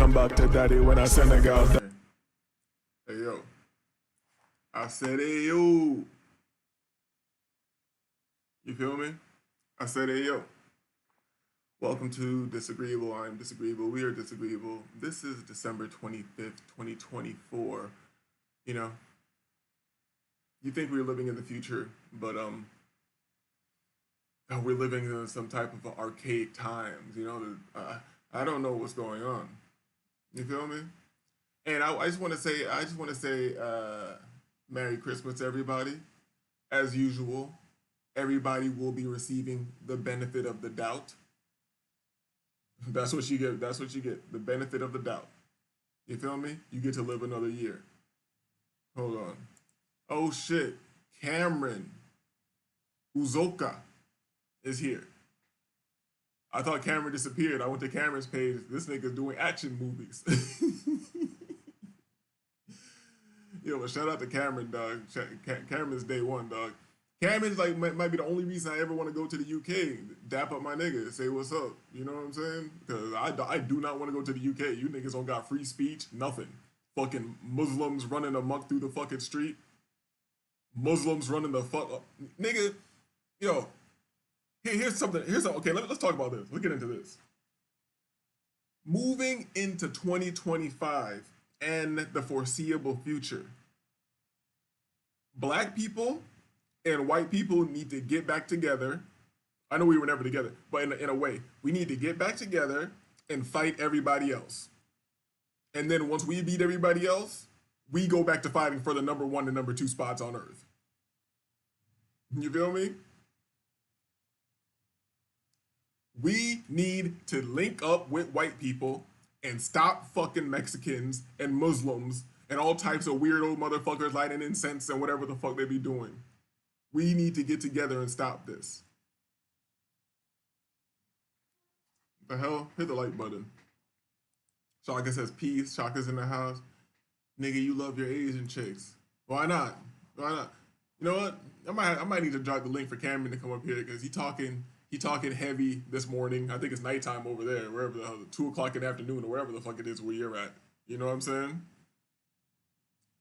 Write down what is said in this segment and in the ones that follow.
come back to daddy when I Senegal. Hey yo. I said hey yo. You feel me? I said hey yo. Welcome to Disagreeable. I'm Disagreeable. We are Disagreeable. This is December 25th, 2024. You know, you think we're living in the future, but we're living in some type of archaic times. You know, I don't know what's going on. You feel me? And I just want to say, Merry Christmas, everybody. As usual, everybody will be receiving the benefit of the doubt. That's what you get. That's what you get. The benefit of the doubt. You feel me? You get to live another year. Hold on. Oh shit. Cameron Uzoka is here. I thought Cameron disappeared. I went to Cameron's page. This nigga's doing action movies. Yo, but shout out to Cameron, dog. Cameron's day one, dog. Cameron's like might be the only reason I ever want to go to the UK. Dap up my nigga, say what's up. You know what I'm saying? Because I do not want to go to the UK. You niggas don't got free speech, nothing. Fucking Muslims running amok through the fucking street. Muslims running the fuck up. Nigga, yo, here's something. Okay, let's talk about this. Let's get into this. Moving into 2025 and the foreseeable future, black people and white people need to get back together. I know we were never together, but in a way, we need to get back together and fight everybody else. And then once we beat everybody else, we go back to fighting for the number 1 and number 2 spots on Earth. You feel me? We need to link up with white people and stop fucking Mexicans and Muslims and all types of weirdo motherfuckers lighting incense and whatever the fuck they be doing. We need to get together and stop this. The hell? Hit the like button. Shaka says peace. Shaka's in the house. Nigga, you love your Asian chicks. Why not? Why not? You know what? I might need to drop the link for Cameron to come up here because he talking heavy this morning. I think it's nighttime over there, wherever the hell, 2 o'clock in the afternoon or wherever the fuck it is where you're at. You know what I'm saying?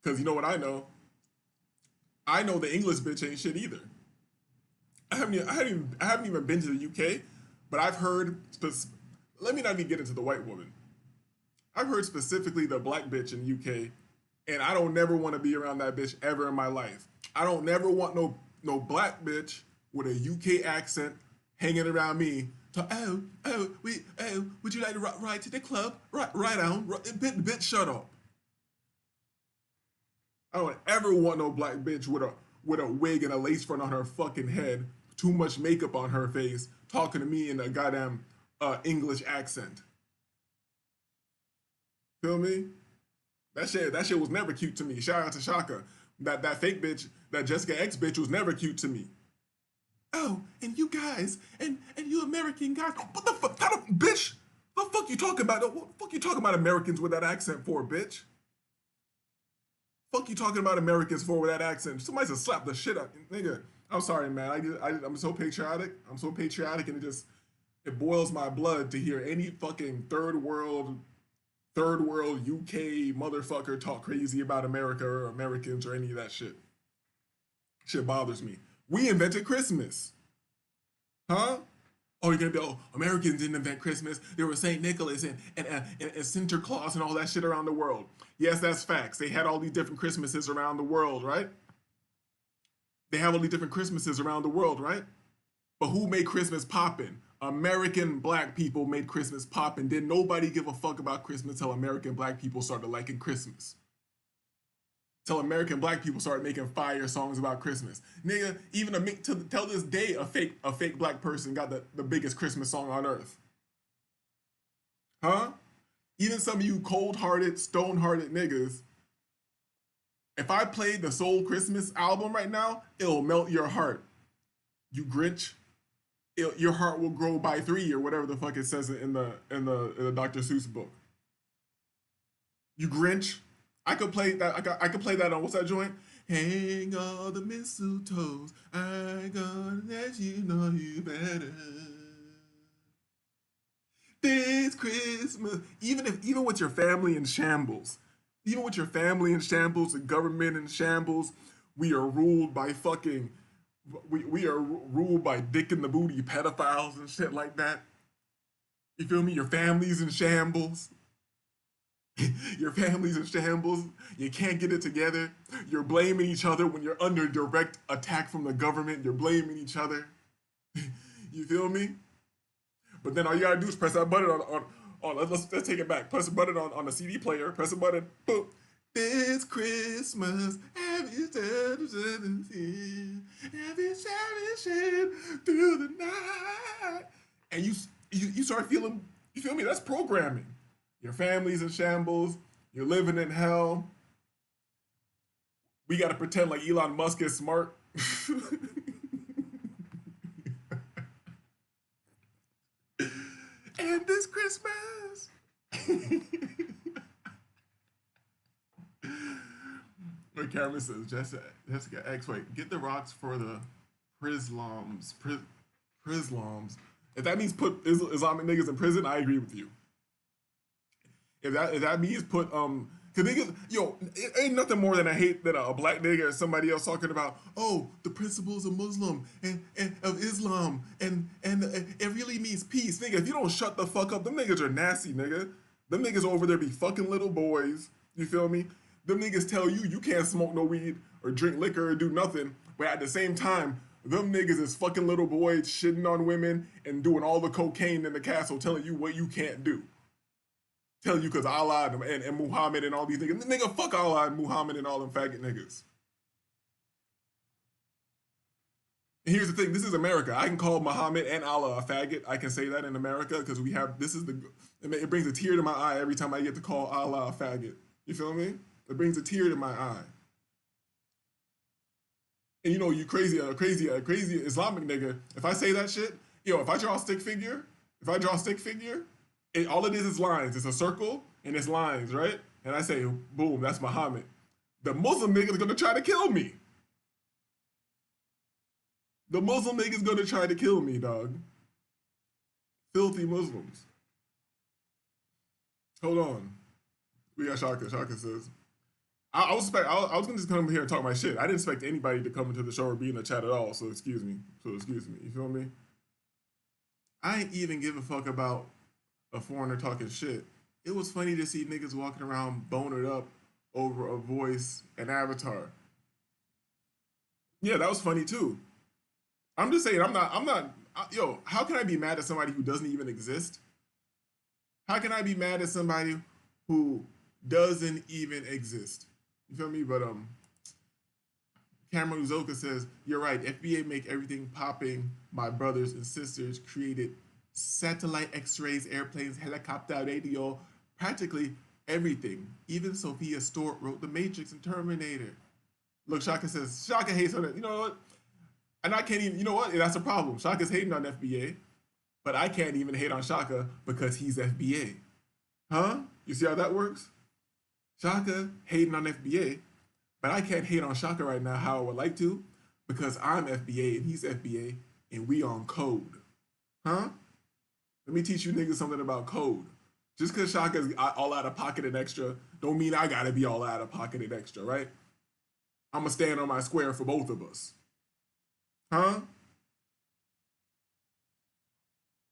Because you know what I know? I know the English bitch ain't shit either. I haven't even been to the UK, but I've heard. Let me not even get into the white woman. I've heard specifically the black bitch in the UK, and I don't never want to be around that bitch ever in my life. I don't never want no black bitch with a UK accent hanging around me. Would you like to ride to the club? Right on, bitch, shut up. I don't ever want no black bitch with a wig and a lace front on her fucking head, too much makeup on her face, talking to me in a goddamn English accent. Feel me? That shit was never cute to me. Shout out to Shaka. That fake bitch, that Jessica X bitch was never cute to me. Oh, and you guys, and you American guys, what the fuck, bitch? The fuck you talking about? What the fuck you talking about Americans with that accent for, bitch? Fuck you talking about Americans for with that accent? Somebody should slap the shit out, nigga. I'm sorry, man. I'm so patriotic. I'm so patriotic, and it boils my blood to hear any fucking third world UK motherfucker talk crazy about America or Americans or any of that shit. Shit bothers me. We invented Christmas. Huh? Oh, you're gonna be, oh, Americans didn't invent Christmas. There was St. Nicholas and Santa Claus and all that shit around the world. Yes, that's facts. They had all these different Christmases around the world, right? They have all these different Christmases around the world, right? But who made Christmas poppin'? American black people made Christmas poppin'. Didn't nobody give a fuck about Christmas till American black people started liking Christmas. Till American black people started making fire songs about Christmas. Nigga, even till this day, a fake black person got the biggest Christmas song on earth. Huh? Even some of you cold-hearted, stone-hearted niggas, if I played the Soul Christmas album right now, it'll melt your heart. You Grinch. Your heart will grow by 3 or whatever the fuck it says in the Dr. Seuss book. You Grinch. I could play that. I could play that on what's that joint? Hang all the mistletoes. I gonna let you know you better. This Christmas, even with your family in shambles, even with your family in shambles, the government in shambles, we are ruled by fucking, we are ruled by dick in the booty pedophiles and shit like that. You feel me? Your family's in shambles. Your family's in shambles. You can't get it together. You're blaming each other when you're under direct attack from the government. You're blaming each other. You feel me? But then all you gotta do is press that button on let's take it back. Press a button on the CD player. Press a button. Boom. This Christmas, happy celebration, happy celebration through the night, and you start feeling. You feel me? That's programming. Your family's in shambles. You're living in hell. We gotta pretend like Elon Musk is smart. And this Christmas. What Cameron says, Jessica X, wait, get the rocks for the Prislams. Prislams. If that means put Islamic niggas in prison, I agree with you. If that means put cause niggas, yo, it ain't nothing more than I hate that a black nigga or somebody else talking about, oh, the principles of Muslim and of Islam and it really means peace. Nigga, if you don't shut the fuck up, them niggas are nasty, nigga. Them niggas over there be fucking little boys. You feel me? Them niggas tell you can't smoke no weed or drink liquor or do nothing, but at the same time, them niggas is fucking little boys shitting on women and doing all the cocaine in the castle, telling you what you can't do. Tell you because Allah and Muhammad and all these niggas. Nigga, fuck Allah and Muhammad and all them faggot niggas. And here's the thing, this is America. I can call Muhammad and Allah a faggot. I can say that in America because we have, it brings a tear to my eye every time I get to call Allah a faggot. You feel me? It brings a tear to my eye. And you know, you crazy Islamic nigga, if I say that shit, yo, if I draw a stick figure, all it is lines. It's a circle and it's lines, right? And I say, boom, that's Muhammad. The Muslim nigga is gonna try to kill me. The Muslim nigga is gonna try to kill me, dog. Filthy Muslims. Hold on. We got Shaka. Shaka says, I was gonna just come here and talk my shit. I didn't expect anybody to come into the show or be in the chat at all. So excuse me. You feel me? I ain't even give a fuck about a foreigner talking shit. It was funny to see niggas walking around bonered up over a voice and avatar. Yeah, that was funny too. I'm just saying, yo, how can I be mad at somebody who doesn't even exist? How can I be mad at somebody who doesn't even exist? You feel me? But Cameron Uzoka says, you're right, FBA make everything popping. My brothers and sisters created satellite x-rays, airplanes, helicopter, radio, practically everything. Even Sophia Stewart wrote The Matrix and Terminator. Look, Shaka says, Shaka hates on it. You know what? And I can't even, you know what? That's a problem. Shaka's hating on FBA, but I can't even hate on Shaka because he's FBA. Huh? You see how that works? Shaka hating on FBA, but I can't hate on Shaka right now how I would like to because I'm FBA and he's FBA and we on code. Huh? Let me teach you niggas something about code. Just because Shaka's all out of pocket and extra don't mean I gotta be all out of pocket and extra, right? I'm gonna stand on my square for both of us. Huh?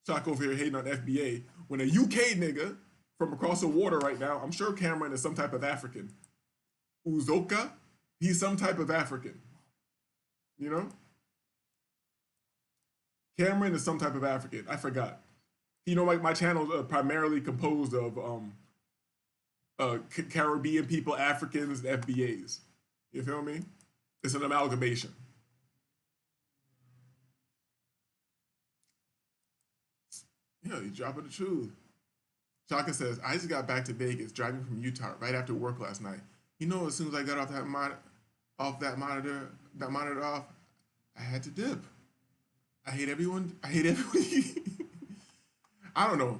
Shaka over here hating on FBA when a UK nigga from across the water right now, I'm sure Cameron is some type of African. Uzoka, he's some type of African. You know? Cameron is some type of African. I forgot. You know, like my channel is primarily composed of Caribbean people, Africans, and FBAs. You feel me? It's an amalgamation. Yeah, you dropping the truth. Shaka says, I just got back to Vegas driving from Utah right after work last night. You know, as soon as I got off that monitor off, I had to dip. I hate everyone. I don't know.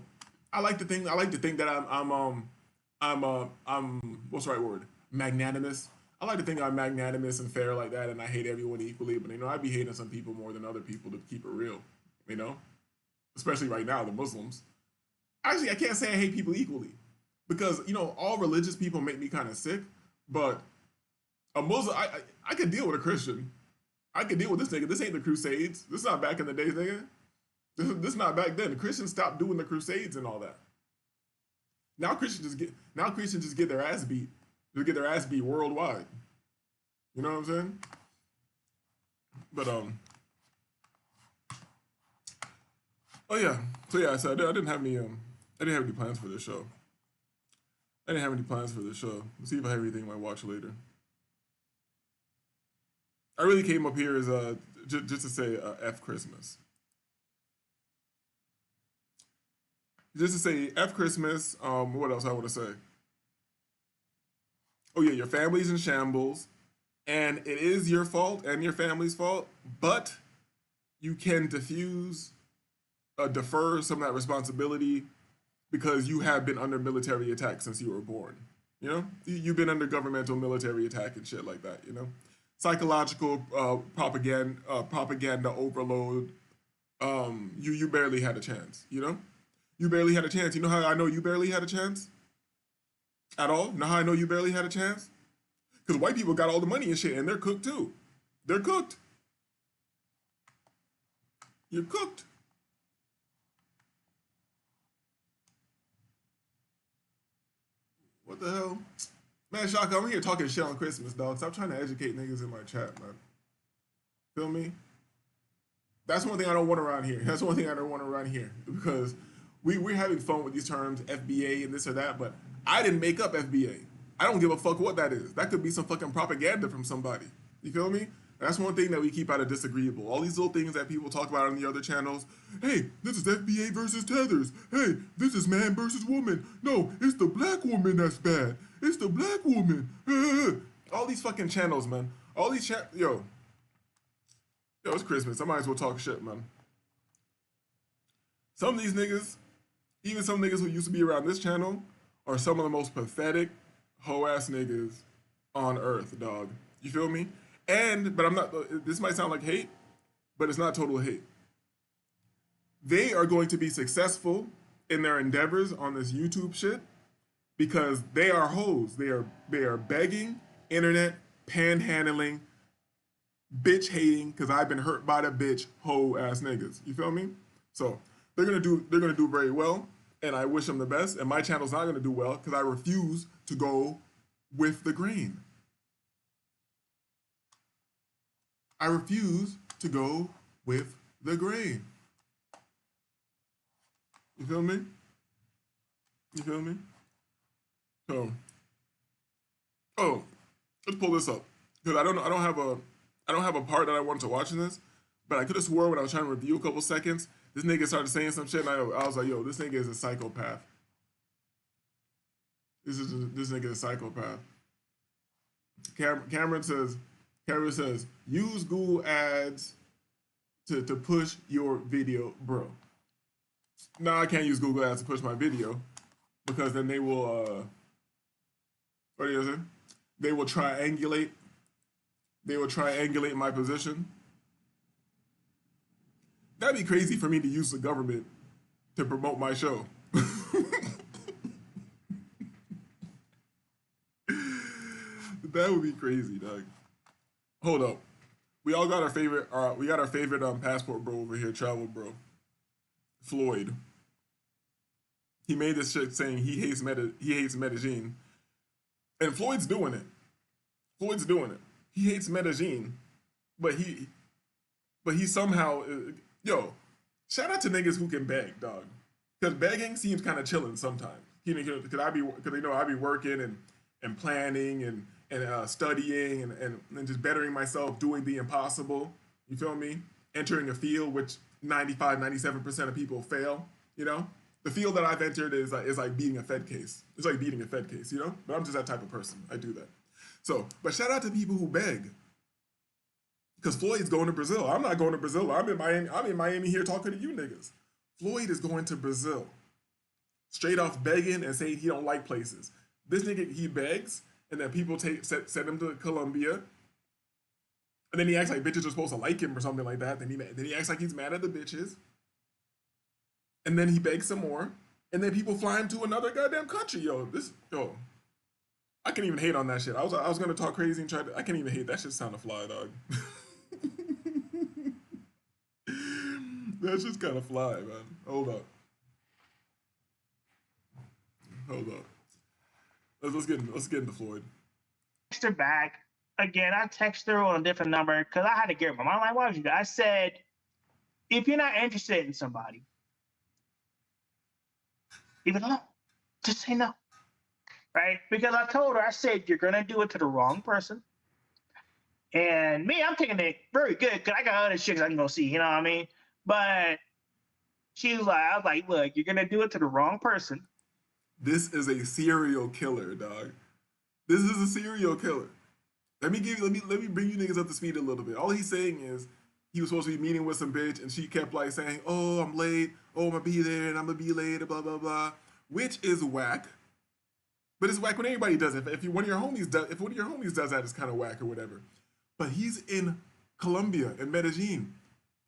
I like to think that I'm what's the right word? Magnanimous. I like to think I'm magnanimous and fair like that, and I hate everyone equally. But you know, I be hating some people more than other people to keep it real. You know, especially right now, the Muslims. Actually, I can't say I hate people equally because you know all religious people make me kind of sick. But a Muslim, I could deal with a Christian. I could deal with this nigga. This ain't the Crusades. This is not back in the days, nigga. This is not back then. The Christians stopped doing the Crusades and all that. Now Christians just get their ass beat. Just get their ass beat worldwide. You know what I'm saying? But oh yeah. So yeah, so I didn't have any I didn't have any plans for this show. I didn't have any plans for this show. Let's see if I have anything I might watch later. I really came up here as just to say F Christmas. Just to say F Christmas. What else I want to say? Oh yeah, your family's in shambles, and it is your fault and your family's fault, but you can defer some of that responsibility because you have been under military attack since you were born. You know, you've been under governmental military attack and shit like that. You know, psychological propaganda overload. You barely had a chance. You know, you barely had a chance. You know how I know you barely had a chance? At all? You know how I know you barely had a chance? Because white people got all the money and shit, and they're cooked too. They're cooked. You're cooked. What the hell? Man, Shaka, I'm here talking shit on Christmas, dog. Stop trying to educate niggas in my chat, man. Feel me? That's one thing I don't want around here. That's one thing I don't want around here. Because we're having fun with these terms, FBA and this or that, but I didn't make up FBA. I don't give a fuck what that is. That could be some fucking propaganda from somebody. You feel me? That's one thing that we keep out of disagreeable. All these little things that people talk about on the other channels. Hey, this is FBA versus tethers. Hey, this is man versus woman. No, it's the black woman that's bad. It's the black woman. All these fucking channels, man. All these yo, it's Christmas. I might as well talk shit, man. Some of these niggas, even some niggas who used to be around this channel, are some of the most pathetic hoe ass niggas on earth, dog. You feel me? But I'm not, this might sound like hate, but it's not total hate. They are going to be successful in their endeavors on this YouTube shit because they are hoes. They are begging, internet, panhandling, bitch hating, because I've been hurt by the bitch hoe ass niggas. You feel me? So they're gonna do very well, and I wish them the best. And my channel's not gonna do well because I refuse to go with the grain. I refuse to go with the grain. You feel me? You feel me? So, oh, let's pull this up because I don't have a part that I wanted to watch in this, but I could have swore when I was trying to review a couple seconds, this nigga started saying some shit, and I was like, yo, this nigga is a psychopath. This nigga is a psychopath. Cameron says, use Google Ads to push your video, bro. No, I can't use Google Ads to push my video because then they will, what is it? They will triangulate my position. That'd be crazy for me to use the government to promote my show. That would be crazy, dog. Hold up. We all got our favorite passport bro over here, travel bro. Floyd. He made this shit saying he hates Medellin. And Floyd's doing it. He hates Medellin, but he somehow yo, shout out to niggas who can beg, dog. Cause begging seems kind of chilling sometimes. Cause I be working and planning and studying and just bettering myself, doing the impossible. You feel me? Entering a field which 95-97% of people fail. You know, the field that I've entered is like beating a Fed case. It's like beating a Fed case. You know, but I'm just that type of person. I do that. So, but shout out to people who beg. Because Floyd's going to Brazil. I'm not going to Brazil. I'm in Miami here talking to you niggas. Floyd is going to Brazil. Straight off begging and saying he don't like places. This nigga, he begs, and then people send him to Colombia. And then he acts like bitches are supposed to like him or something like that. Then he acts like he's mad at the bitches. And then he begs some more. and then people flying to another goddamn country, yo. I can't even hate on that shit. I was gonna talk crazy and try to. I can't even hate that shit. Sound of fly, dog. That's just kind of fly, man. Hold up. Let's get into Floyd. Text her back again. I text her on a different number because I had to get my mom. Like, why would you? I said, if you're not interested in somebody, leave it alone. Just say no, right? Because I told her, I said, you're gonna do it to the wrong person. And me, I'm taking it very good because I got other chicks I can go see. You know what I mean? But she was like, I was like, look, you're gonna do it to the wrong person. This is a serial killer, dog. This is a serial killer. Let me bring you niggas up to speed a little bit. All he's saying is he was supposed to be meeting with some bitch, and she kept like saying, "Oh, I'm late. Oh, I'm gonna be there, and I'm gonna be late." Blah blah blah, which is whack. But it's whack when everybody does it. If one of your homies does that, it's kind of whack or whatever. But he's in Colombia, in Medellin.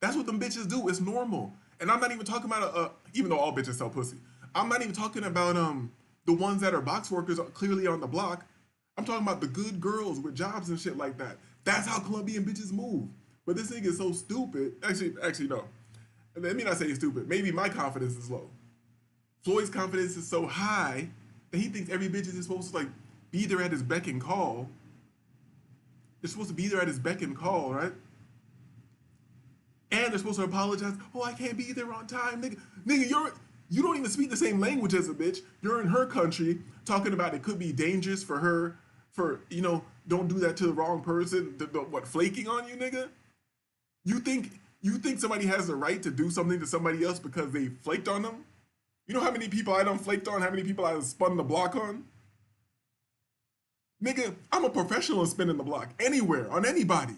That's what them bitches do. It's normal. And I'm not even talking about even though all bitches sell pussy. I'm not even talking about the ones that are box workers clearly on the block. I'm talking about the good girls with jobs and shit like that. That's how Colombian bitches move. But this nigga is so stupid. Actually, no. Let me not say he's stupid. Maybe my confidence is low. Floyd's confidence is so high that he thinks every bitch is supposed to like be there at his beck and call. They're supposed to be there at his beck and call, right? And they're supposed to apologize. Oh, I can't be there on time, nigga. Nigga, you don't even speak the same language as a bitch. You're in her country talking about it could be dangerous for her. Don't do that to the wrong person. What, flaking on you, nigga? You think somebody has the right to do something to somebody else because they flaked on them? You know how many people I done flaked on? How many people I spun the block on? Nigga, I'm a professional in spinning the block anywhere on anybody.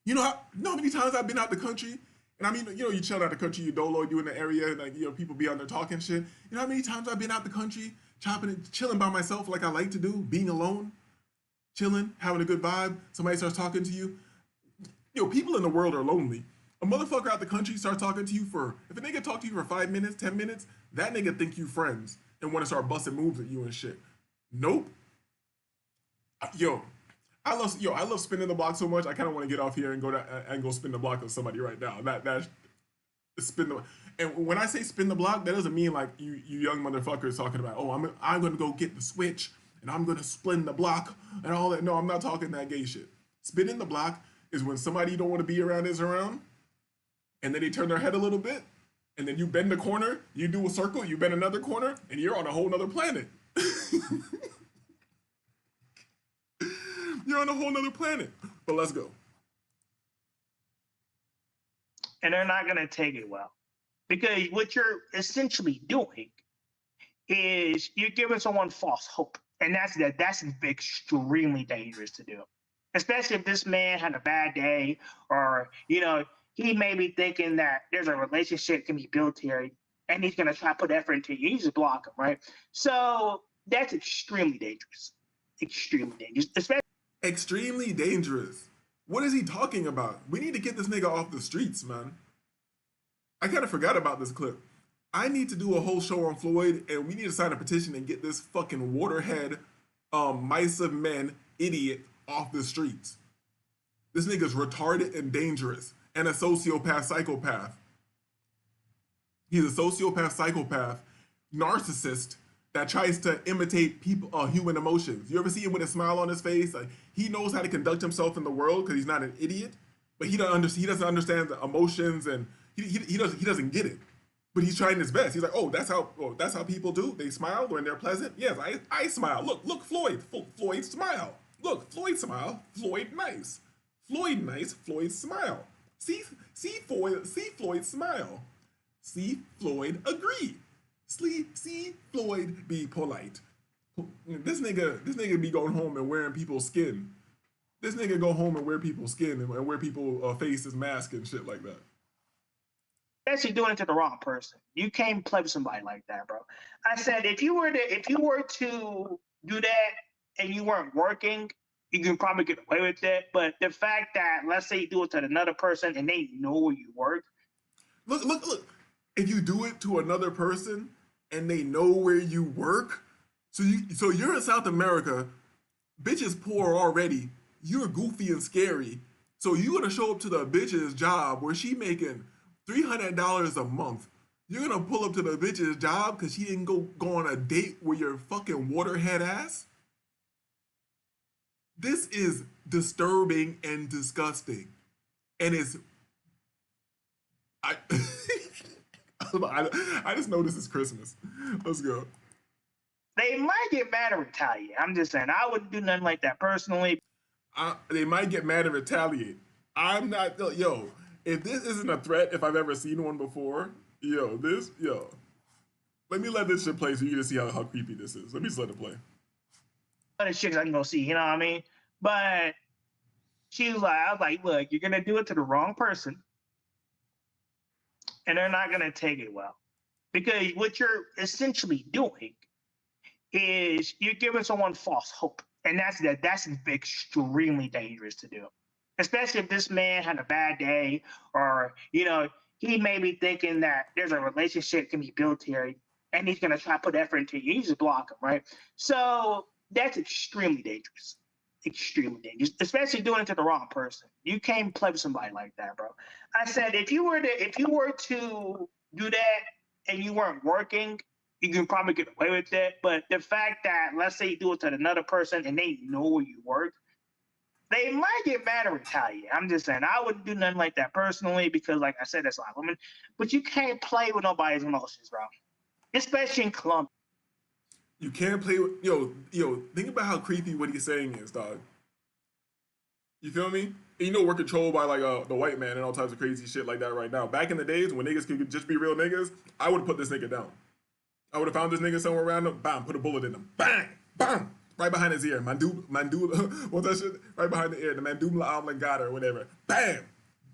You know how many times I've been out the country, and I mean, you chill out the country, you dolo, you in the area, and like, people be on there talking shit. You know how many times I've been out the country, chilling by myself like I like to do, being alone, chilling, having a good vibe. Somebody starts talking to you. People in the world are lonely. A motherfucker out the country starts talking to you if a nigga talk to you for 5 minutes, 10 minutes, that nigga think you friends and want to start busting moves at you and shit. Nope. I love spinning the block so much. I kind of want to get off here and go spin the block with somebody right now. That's spin the. And when I say spin the block, that doesn't mean like you young motherfuckers talking about, oh, I'm gonna go get the switch and I'm gonna spin the block and all that. No, I'm not talking that gay shit. Spinning the block is when somebody you don't want to be around is around, and then they turn their head a little bit, and then you bend the corner, you do a circle, you bend another corner, and you're on a whole nother planet. You're on a whole nother planet. But let's go. And they're not going to take it well. Because what you're essentially doing is you're giving someone false hope. And that's extremely dangerous to do. Especially if this man had a bad day or, he may be thinking that there's a relationship can be built here and he's going to try to put effort into it. You just block him, right? So that's extremely dangerous. Extremely dangerous. Extremely dangerous. What is he talking about? We need to get this nigga off the streets, man. I kind of forgot about this clip. I need to do a whole show on Floyd, and we need to sign a petition and get this fucking waterhead, mice of men idiot off the streets. This nigga's retarded and dangerous, and a sociopath psychopath. He's a sociopath psychopath, narcissist that tries to imitate people, human emotions. You ever see him with a smile on his face? Like, he knows how to conduct himself in the world because he's not an idiot, but he doesn't understand the emotions, and he doesn't get it. But he's trying his best. He's like, that's how people do. They smile when they're pleasant. Yes, I smile. Look, Floyd. Floyd smile. Look, Floyd smile. Floyd nice. Floyd nice. Floyd smile. See Floyd smile. See Floyd agree. See Floyd be polite. This nigga be going home and wearing people's skin. This nigga go home and wear people's skin and wear people faces, mask and shit like that. Actually doing it to the wrong person. You can't play with somebody like that, bro. I said if you were to do that and you weren't working, you can probably get away with it. But the fact that let's say you do it to another person and they know where you work. Look. if you do it to another person and they know where you work, so you're in South America, bitch is poor already. You're goofy and scary. So you gonna show up to the bitch's job where she making $300 a month. You're gonna pull up to the bitch's job because she didn't go on a date with your fucking waterhead ass? This is disturbing and disgusting. And it's I I just know this is Christmas. Let's go. They might get mad or retaliate. I'm just saying, I wouldn't do nothing like that personally. They might get mad and retaliate. I'm not, yo, if this isn't a threat, if I've ever seen one before, yo, let me let this shit play so you can see how creepy this is. Let me just let it play. Other chicks I can go see, you know what I mean? But she was like, I was like, look, you're gonna do it to the wrong person, and they're not gonna take it well, because what you're essentially doing is you're giving someone false hope, and that's extremely dangerous to do, especially if this man had a bad day, or he may be thinking that there's a relationship can be built here, and he's gonna try to put effort into you. You just block him, right? So that's extremely dangerous. Extremely dangerous, especially doing it to the wrong person. You can't play with somebody like that, bro. I said if you were to do that and you weren't working, you can probably get away with it. But the fact that, let's say you do it to another person and they know where you work, they might get mad or retaliate. I'm just saying, I wouldn't do nothing like that personally, because like I said, that's a lot of women. But you can't play with nobody's emotions, bro. Especially in Colombia. You can't play with, think about how creepy what he's saying is, dog. You feel me? And we're controlled by like the white man and all types of crazy shit like that right now. Back in the days when niggas could just be real niggas, I would have put this nigga down. I would have found this nigga somewhere around him, bam, put a bullet in him. Bang! Bam! Right behind his ear. Mandula, what's that shit? Right behind the ear, the mandula oblongata or whatever. Bam!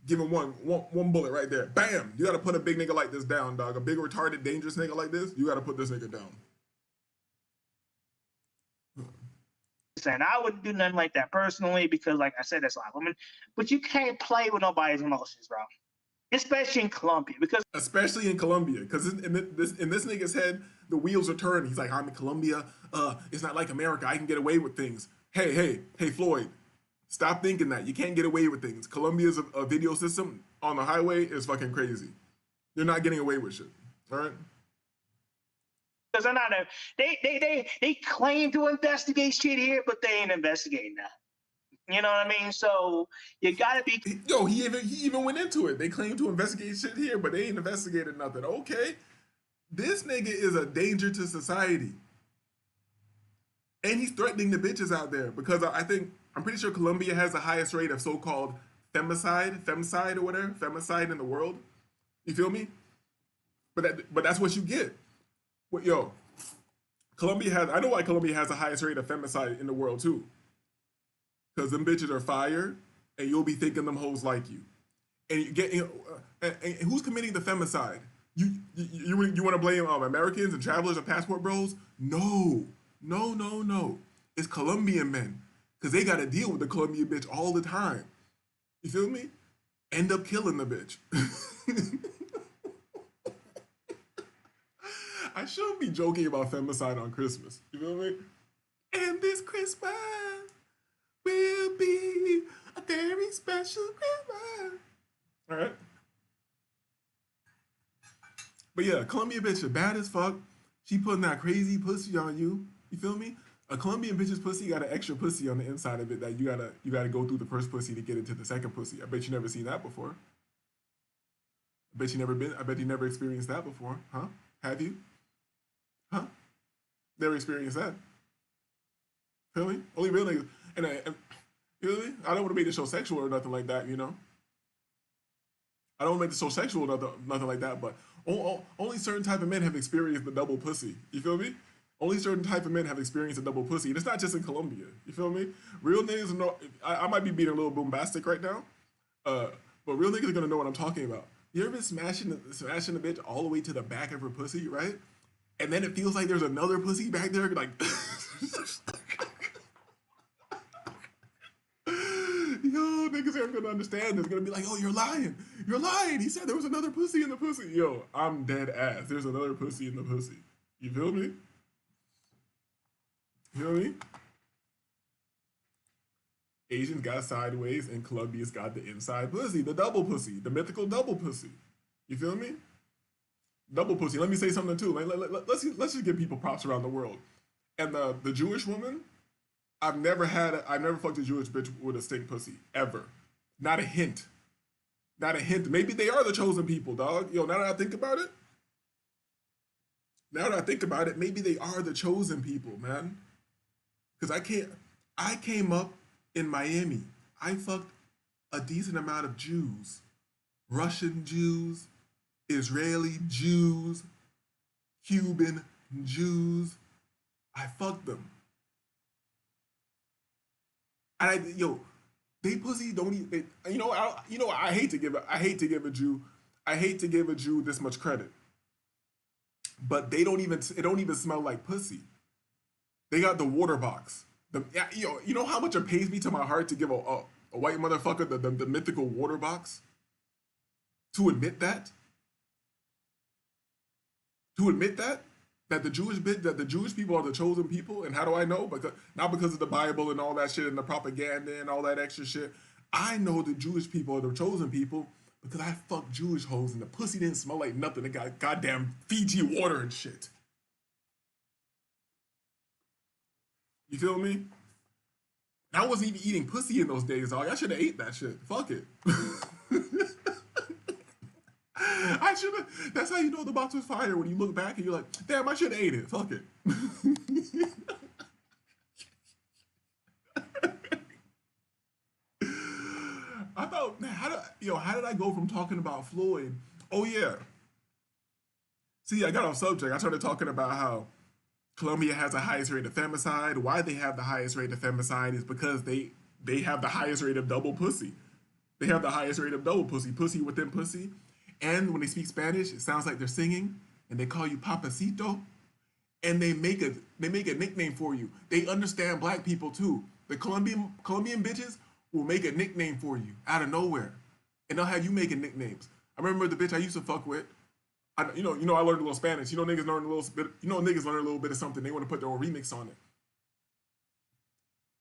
Give him one bullet right there. Bam! You gotta put a big nigga like this down, dog. A big, retarded, dangerous nigga like this, you gotta put this nigga down. And I wouldn't do nothing like that personally, because like I said, that's a lot of women. But you can't play with nobody's emotions, bro. Especially in Colombia, because in this nigga's head, the wheels are turning. He's like, I'm in Colombia. It's not like America. I can get away with things. Hey, Floyd, stop thinking that. You can't get away with things. Colombia's a video system on the highway is fucking crazy. You're not getting away with shit. All right. because they're not they claim to investigate shit here, but they ain't investigating that. You know what I mean? So you gotta be. Yo, he even went into it. They claim to investigate shit here, but they ain't investigated nothing. Okay, this nigga is a danger to society, and he's threatening the bitches out there because I'm pretty sure Colombia has the highest rate of so-called femicide or whatever, femicide in the world. You feel me? But that's what you get. Yo, I know why Colombia has the highest rate of femicide in the world too. Because them bitches are fire, and you'll be thinking them hoes like you. And you get, and who's committing the femicide? You want to blame Americans and travelers and passport bros? No. It's Colombian men, because they got to deal with the Colombian bitch all the time. You feel me? End up killing the bitch. I shouldn't be joking about femicide on Christmas. You feel me? And this Christmas will be a very special Christmas. All right. But yeah, Colombian bitch is bad as fuck. She putting that crazy pussy on you. You feel me? A Colombian bitch's pussy got an extra pussy on the inside of it that you gotta go through the first pussy to get into the second pussy. I bet you never seen that before. I bet you never experienced that before, huh? Have you? Huh? Never experienced that. Feel me? Only real niggas. And you know what I mean? I don't want to make the show sexual or nothing like that, you know? I don't want to make the show sexual or nothing like that, but only certain type of men have experienced the double pussy. You feel me? Only certain type of men have experienced a double pussy. And it's not just in Colombia. You feel me? Real niggas know. I might be being a little bombastic right now, but real niggas are going to know what I'm talking about. You ever been smashing the bitch all the way to the back of her pussy, right? And then it feels like there's another pussy back there, like... Yo, niggas aren't gonna understand. It's gonna be like, oh, you're lying. You're lying. He said there was another pussy in the pussy. Yo, I'm dead ass. There's another pussy in the pussy. You feel me? You feel me? Asians got sideways and Colombians got the inside pussy, the double pussy, the mythical double pussy. You feel me? Double pussy. Let me say something too. Let's just give people props around the world. And the Jewish woman, I've never fucked a Jewish bitch with a stink pussy ever. Not a hint. Not a hint. Maybe they are the chosen people, dog. Yo, now that I think about it, maybe they are the chosen people, man. Because I came up in Miami. I fucked a decent amount of Jews. Russian Jews, Israeli Jews, Cuban Jews. I fucked them. And they pussy don't even. I hate to give a Jew this much credit. But it don't even smell like pussy. They got the water box. You know how much it pays me to my heart to give a white motherfucker the mythical water box? To admit that? That the Jewish people are the chosen people, and how do I know? Not because of the Bible and all that shit and the propaganda and all that extra shit. I know the Jewish people are the chosen people because I fucked Jewish hoes and the pussy didn't smell like nothing. It got goddamn Fiji water and shit. You feel me? I wasn't even eating pussy in those days, dog. I should have ate that shit. Fuck it. I should have. That's how you know the box was fire, when you look back and you're like, damn, I should have ate it. Fuck it. I thought, how did I go from talking about Floyd? Oh yeah. See, I got off subject. I started talking about how Colombia has the highest rate of femicide. Why they have the highest rate of femicide is because they have the highest rate of double pussy. They have the highest rate of double pussy, pussy within pussy. And when they speak Spanish, it sounds like they're singing, and they call you papacito, and they make a nickname for you. They understand black people too. The Colombian bitches will make a nickname for you out of nowhere, and they'll have you making nicknames. I remember the bitch I used to fuck with. I learned a little Spanish. Niggas learn a little bit. Niggas learn a little bit of something. They want to put their own remix on it.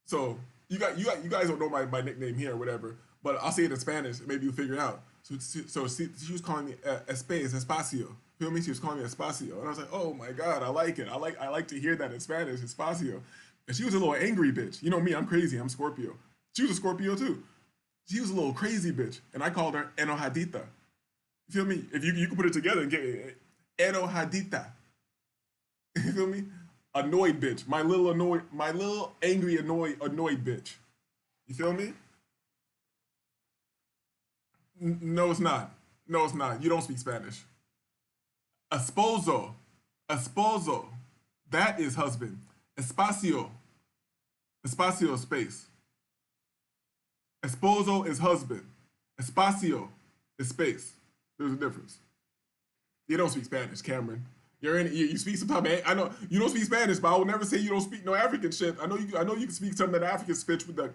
So you guys don't know my nickname here or whatever, but I'll say it in Spanish. Maybe you'll figure it out. So she was calling me espacio. Feel me? She was calling me espacio, and I was like, oh my god, I like it. I like to hear that in Spanish, espacio. And she was a little angry bitch. You know me, I'm crazy. I'm Scorpio. She was a Scorpio too. She was a little crazy bitch, and I called her enojadita. You feel me? If you can put it together and get it, enojadita. You feel me? Annoyed bitch. My little angry annoyed bitch. You feel me? No, it's not. No, it's not. You don't speak Spanish. Esposo. That is husband. Espacio. Espacio is space. Esposo is husband. Espacio is space. There's a difference. You don't speak Spanish, Cameron. You speak some type of, I know you don't speak Spanish, but I will never say you don't speak no African shit. I know you can speak some of that African speech with the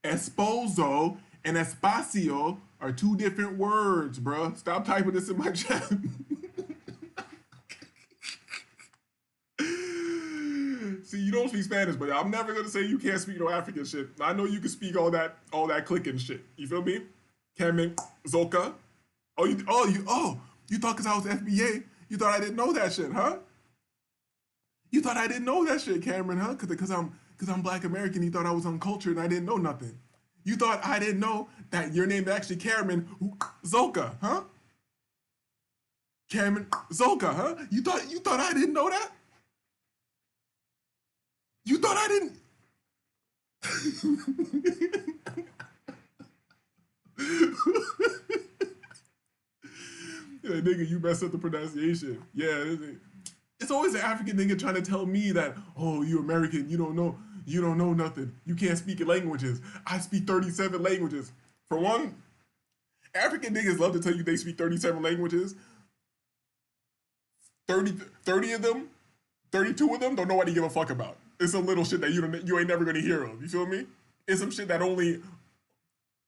esposo and espacio are two different words, bruh. Stop typing this in my chat. See, you don't speak Spanish, but I'm never gonna say you can't speak no African shit. I know you can speak all that clicking shit. You feel me? Cameron Zoka. You thought because I was FBA, you thought I didn't know that shit, huh? You thought I didn't know that shit, Cameron, huh? Because I'm Black American, you thought I was uncultured and I didn't know nothing. You thought I didn't know that your name is actually Cameron Zoka, huh? Cameron Zoka, huh? You thought I didn't know that? You thought I didn't? Yeah, nigga, you messed up the pronunciation. Yeah, it's always an African nigga trying to tell me that, oh, you American, you don't know nothing. You can't speak languages. I speak 37 languages. For one, African niggas love to tell you they speak 37 languages. 30 of them, 32 of them, don't nobody give a fuck about. It's some little shit that you ain't never gonna hear of. You feel me? It's some shit that only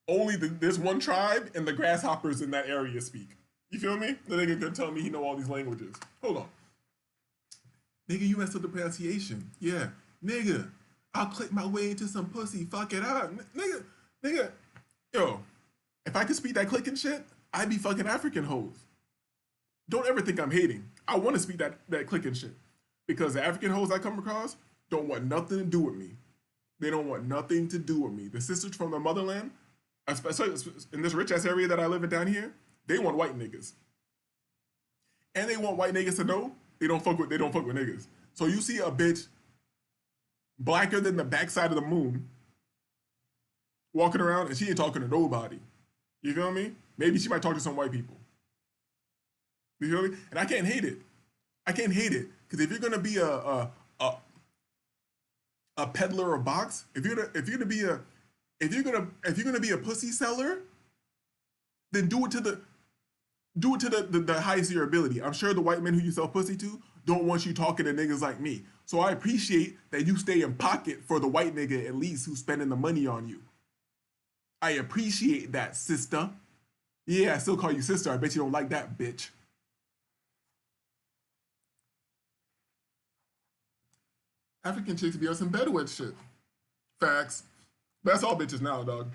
only this one tribe and the grasshoppers in that area speak. You feel me? The nigga could tell me he know all these languages. Hold on. Nigga, you messed up the pronunciation. Yeah. Nigga, I'll click my way into some pussy. Fuck it up. Nigga. Yo, if I could speak that clicking shit, I'd be fucking African hoes. Don't ever think I'm hating. I want to speak that clicking shit. Because the African hoes I come across don't want nothing to do with me. They don't want nothing to do with me. The sisters from the motherland, especially in this rich ass area that I live in down here, they want white niggas. And they want white niggas to know they don't fuck with niggas. So you see a bitch blacker than the backside of the moon walking around and she ain't talking to nobody. You feel me? Maybe she might talk to some white people. You feel me? And I can't hate it. I can't hate it. Because if you're gonna be a peddler of box, if you're gonna be a pussy seller, then do it to the highest of your ability. I'm sure the white men who you sell pussy to don't want you talking to niggas like me. So I appreciate that you stay in pocket for the white nigga at least who's spending the money on you. I appreciate that, sister. Yeah, I still call you sister. I bet you don't like that, bitch. African chicks be on some Bedouin shit. Facts. That's all bitches now, dog.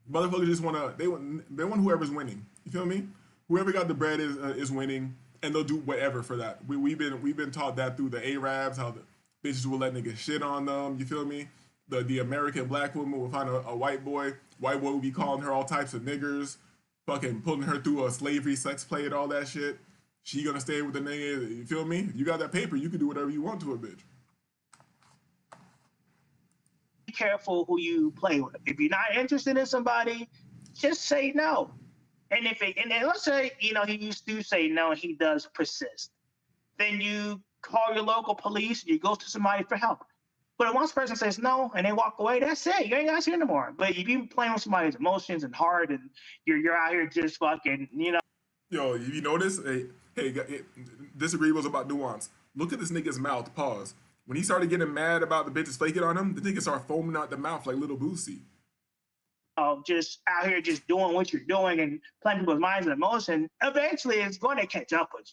Motherfuckers just they want whoever's winning. You feel me? Whoever got the bread is winning, and they'll do whatever for that. We've been taught that through the Arabs, how the bitches will let niggas shit on them. You feel me? The American black woman will find a white boy. White boy will be calling her all types of niggers, fucking putting her through a slavery sex play and all that shit. She gonna stay with the nigga. You feel me? You got that paper, you can do whatever you want to a bitch. Be careful who you play with. If you're not interested in somebody, just say no. And then let's say, he used to say no and he does persist. Then you call your local police and you go to somebody for help. But once a person says no and they walk away, that's it. You ain't got to see it anymore. But if you playing with somebody's emotions and heart and you're out here just fucking, Yo, you notice? Hey, disagree was about nuance. Look at this nigga's mouth. Pause. When he started getting mad about the bitches flaking on him, the nigga started foaming out the mouth like Little Boosie. Just out here just doing what you're doing and playing people's minds and emotion, eventually it's going to catch up with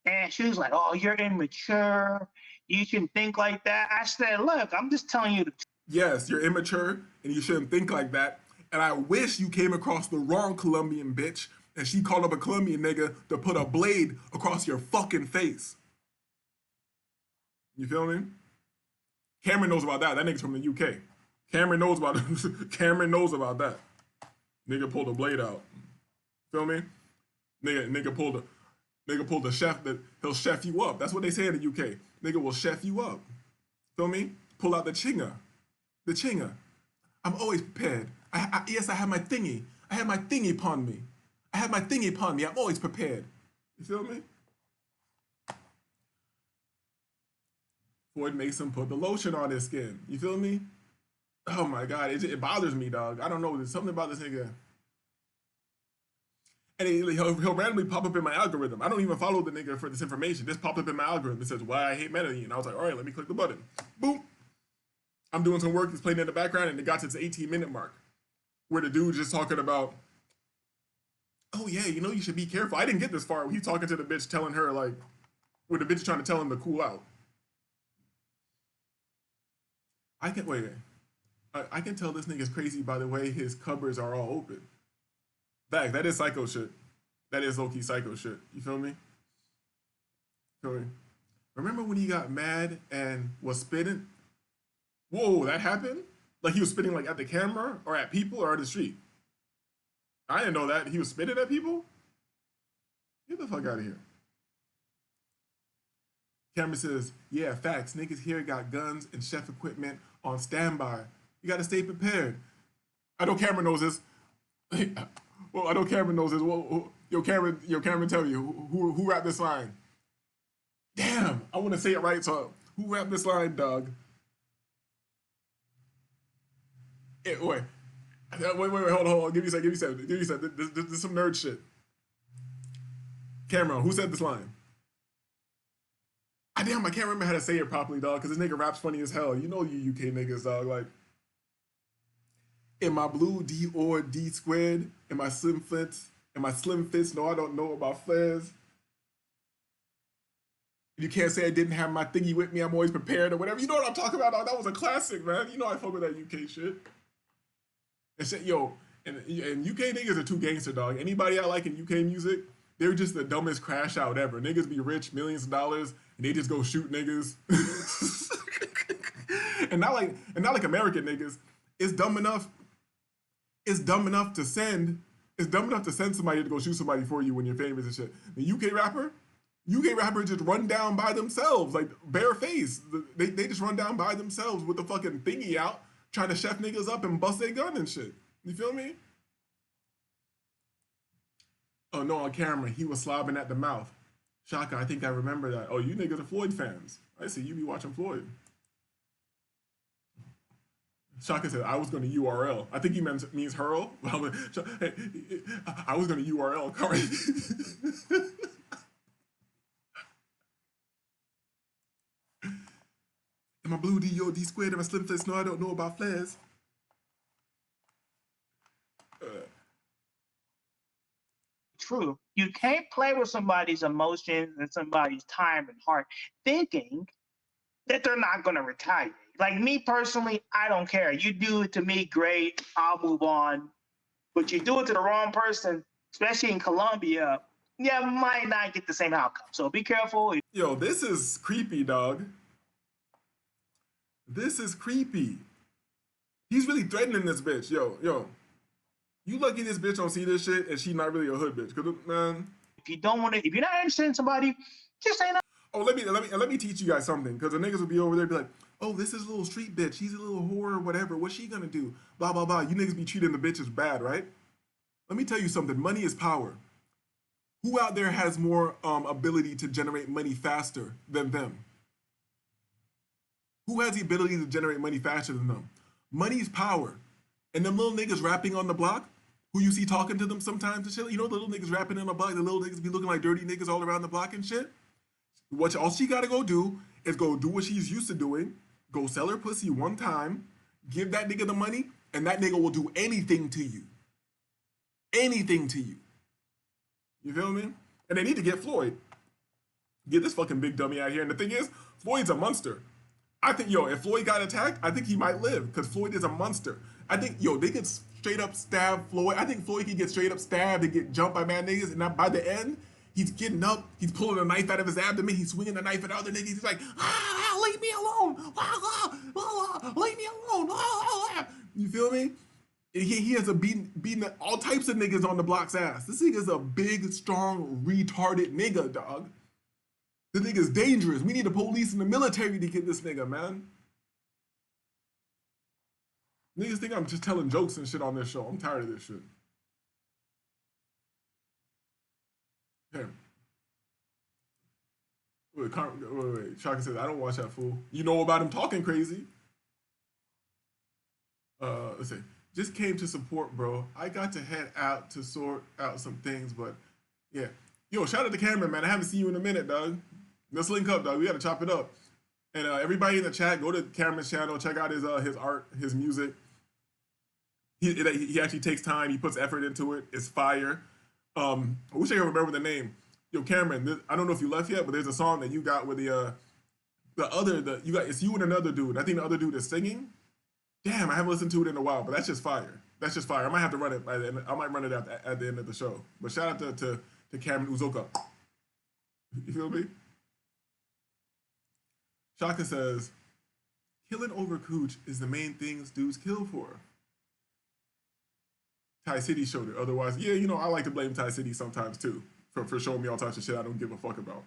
you. And she was like, oh, you're immature. You shouldn't think like that. I said, look, I'm just telling you the truth. Yes, you're immature and you shouldn't think like that. And I wish you came across the wrong Colombian bitch and she called up a Colombian nigga to put a blade across your fucking face. You feel me? Cameron knows about that. That nigga's from the UK. Cameron knows about that. Nigga pulled a blade out. Feel me? Nigga pulled a chef that he'll chef you up. That's what they say in the UK. Nigga will chef you up. Feel me? Pull out the chinga. The chinga. I'm always prepared. Yes, I have my thingy. I have my thingy upon me. I'm always prepared. You feel me? Floyd makes him put the lotion on his skin. You feel me? Oh my God, it bothers me, dog. I don't know. There's something about this nigga. And he'll randomly pop up in my algorithm. I don't even follow the nigga for this information. This popped up in my algorithm. It says, why I hate Melody. And I was like, all right, let me click the button. Boom. I'm doing some work. It's playing in the background. And it got to its 18-minute mark where the dude's just talking about, oh yeah, you should be careful. I didn't get this far. He's talking to the bitch, telling her, like, where the bitch is trying to tell him to cool out. I can tell this nigga's crazy by the way his cupboards are all open. Back, that is psycho shit. That is low-key psycho shit. You feel me? Remember when he got mad and was spitting? Whoa, that happened? Like he was spitting like at the camera or at people or at the street? I didn't know that. He was spitting at people? Get the fuck out of here. Cameron says, yeah, facts. Niggas here got guns and chef equipment on standby. You gotta stay prepared. I know Cameron knows this. Well, I know Cameron knows this. Well, Cameron, tell you who rapped this line. Damn, I want to say it right. So, who rapped this line, dog? Wait, hold on. Give me a second. This is some nerd shit. Cameron, who said this line? Damn, I can't remember how to say it properly, dog, because this nigga raps funny as hell. You know you UK niggas, dog. Like, In my blue Dior D squared, in my slim fits, no, I don't know about flares. You can't say I didn't have my thingy with me. I'm always prepared or whatever. You know what I'm talking about? That was a classic, man. You know I fuck with that UK shit. And shit, yo, and UK niggas are too gangster, dog. Anybody I like in UK music, they're just the dumbest crash out ever. Niggas be rich, millions of dollars, and they just go shoot niggas. and not like American niggas. It's dumb enough. It's dumb enough to send. It's dumb enough to send somebody to go shoot somebody for you when you're famous and shit. The UK rappers just run down by themselves, like bare face. They just run down by themselves with the fucking thingy out, trying to chef niggas up and bust their gun and shit. You feel me? Oh no, on camera, he was slobbing at the mouth. Shaka, I think I remember that. Oh, you niggas are Floyd fans. I see you be watching Floyd. Shaka said, I was going to URL. I think he means hurl. I was going to URL. My blue D squared and my slim fits. No, I don't know about flares. True. You can't play with somebody's emotions and somebody's time and heart thinking that they're not going to retaliate. Like me personally, I don't care. You do it to me, great. I'll move on. But you do it to the wrong person, especially in Colombia, you might not get the same outcome. So be careful. Yo, this is creepy, dog. This is creepy. He's really threatening this bitch. Yo. You lucky this bitch don't see this shit and she not really a hood bitch. Cause man. If you're not interested in somebody, just say no. Oh, let me teach you guys something. Cause the niggas will be over there and be like, oh, this is a little street bitch. She's a little whore or whatever. What's she gonna do? Blah, blah, blah. You niggas be treating the bitches bad, right? Let me tell you something. Money is power. Who out there has more ability to generate money faster than them? Who has the ability to generate money faster than them? Money's power. And them little niggas rapping on the block, who you see talking to them sometimes and shit, you know the little niggas rapping on the block, the little niggas be looking like dirty niggas all around the block and shit? All she gotta go do is go do what she's used to doing, go sell her pussy one time, give that nigga the money, and that nigga will do anything to you. Anything to you. You feel me? And they need to get Floyd. Get this fucking big dummy out here. And the thing is, Floyd's a monster. I think, if Floyd got attacked, I think he might live because Floyd is a monster. I think, they could straight up stab Floyd. I think Floyd could get straight up stabbed and get jumped by mad niggas. And by the end, he's getting up, he's pulling a knife out of his abdomen, he's swinging the knife at other niggas. He's like, leave me alone. Leave me alone. You feel me? He has beating all types of niggas on the block's ass. This nigga's a big, strong, retarded nigga, dog. This nigga's dangerous. We need the police and the military to get this nigga, man. Niggas think I'm just telling jokes and shit on this show. I'm tired of this shit. Here. Wait. Shaka says, I don't watch that fool. You know about him talking crazy. Let's see. Just came to support, bro. I got to head out to sort out some things, but yeah. Yo, shout out to Cameron, man. I haven't seen you in a minute, dog. Let's link up, dog. We gotta chop it up. And everybody in the chat, go to Cameron's channel, check out his art, his music. He actually takes time. He puts effort into it. It's fire. I wish I could remember the name. Yo, Cameron, I don't know if you left yet, but there's a song that you got with it's you and another dude. I think the other dude is singing. Damn, I haven't listened to it in a while, but that's just fire. That's just fire. I might have to run it I might run it at the end of the show. But shout out to Cameron Uzoka. You feel me? Shaka says, killing over cooch is the main things dudes kill for. Ty City showed it. Otherwise, I like to blame Ty City sometimes too. For showing me all types of shit I don't give a fuck about.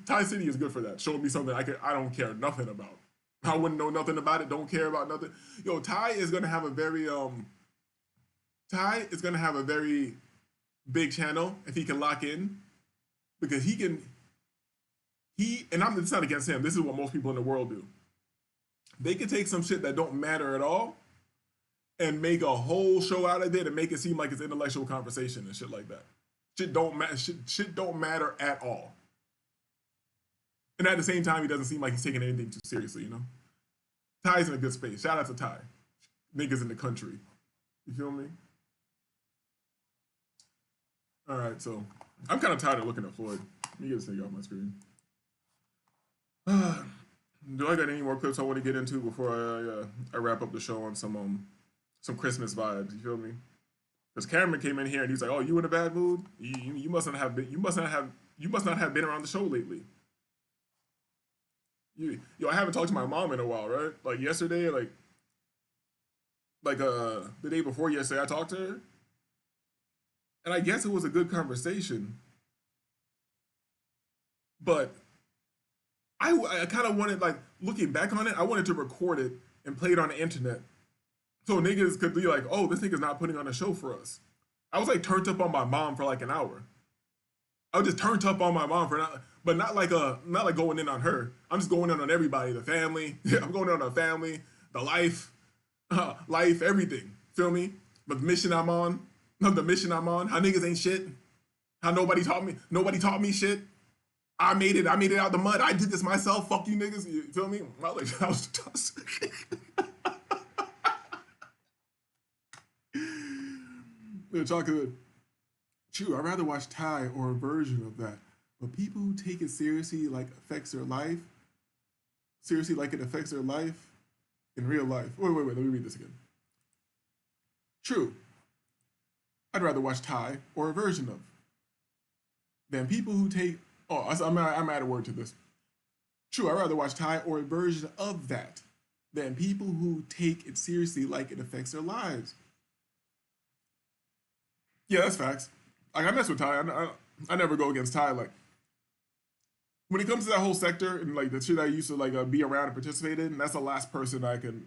Ty City is good for that. Showing me something I don't care nothing about. I wouldn't know nothing about it, don't care about nothing. Yo, Ty is gonna have a very big channel if he can lock in. Because it's not against him, this is what most people in the world do. They can take some shit that don't matter at all and make a whole show out of it and make it seem like it's intellectual conversation and shit like that. Shit don't matter at all. And at the same time, he doesn't seem like he's taking anything too seriously, Ty's in a good space. Shout out to Ty. niggas in the country. You feel me? All right, so I'm kind of tired of looking at Floyd. Let me get this thing off my screen. Do I got any more clips I want to get into before I wrap up the show on some Christmas vibes? You feel me? Because Cameron came in here and he's like, "Oh, you in a bad mood? You must not have been around the show lately." I haven't talked to my mom in a while, right? Like yesterday, like the day before yesterday, I talked to her, and I guess it was a good conversation, but I kind of wanted, like, looking back on it, I wanted to record it and play it on the internet so niggas could be like, "Oh, this nigga's not putting on a show for us." I was like turned up on my mom for like an hour. I was just turned up on my mom for but not like going in on her. I'm just going in on everybody, the family. I'm going in on the family, the life, everything. Feel me? But the mission I'm on, how niggas ain't shit, how nobody taught me shit. I made it out the mud. I did this myself. Fuck you niggas. You feel me? I was just chocolate. True, I'd rather watch Ty or a version of that. But people who take it seriously like it affects their life in real life. Wait, let me read this again. True. I'd rather watch Ty or a version of than people who take I'm add a word to this. True, I'd rather watch Ty or a version of that than people who take it seriously like it affects their lives. Yeah, that's facts. Like, I mess with Ty. I never go against Ty. Like, when it comes to that whole sector and like the shit I used to like be around and participate in, that's the last person I can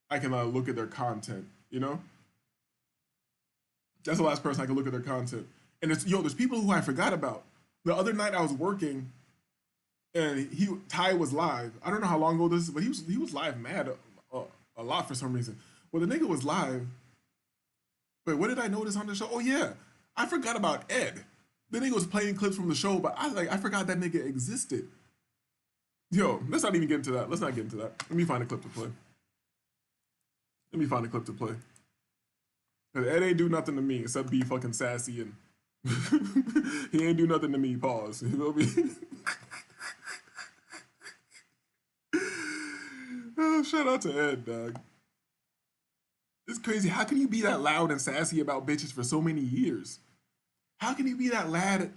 look at their content. You know, that's the last person I can look at their content. And there's people who I forgot about. The other night I was working, and Ty was live. I don't know how long ago this is, but he was live mad a lot for some reason. Well, the nigga was live. But what did I notice on the show? Oh yeah, I forgot about Ed. The nigga was playing clips from the show, but I forgot that nigga existed. Yo, let's not even get into that. Let's not get into that. Let me find a clip to play. Cause Ed ain't do nothing to me except be fucking sassy and he ain't do nothing to me. Pause. You feel me? Oh, shout out to Ed, dog. It's crazy. How can you be that loud and sassy about bitches for so many years? How can you be that loud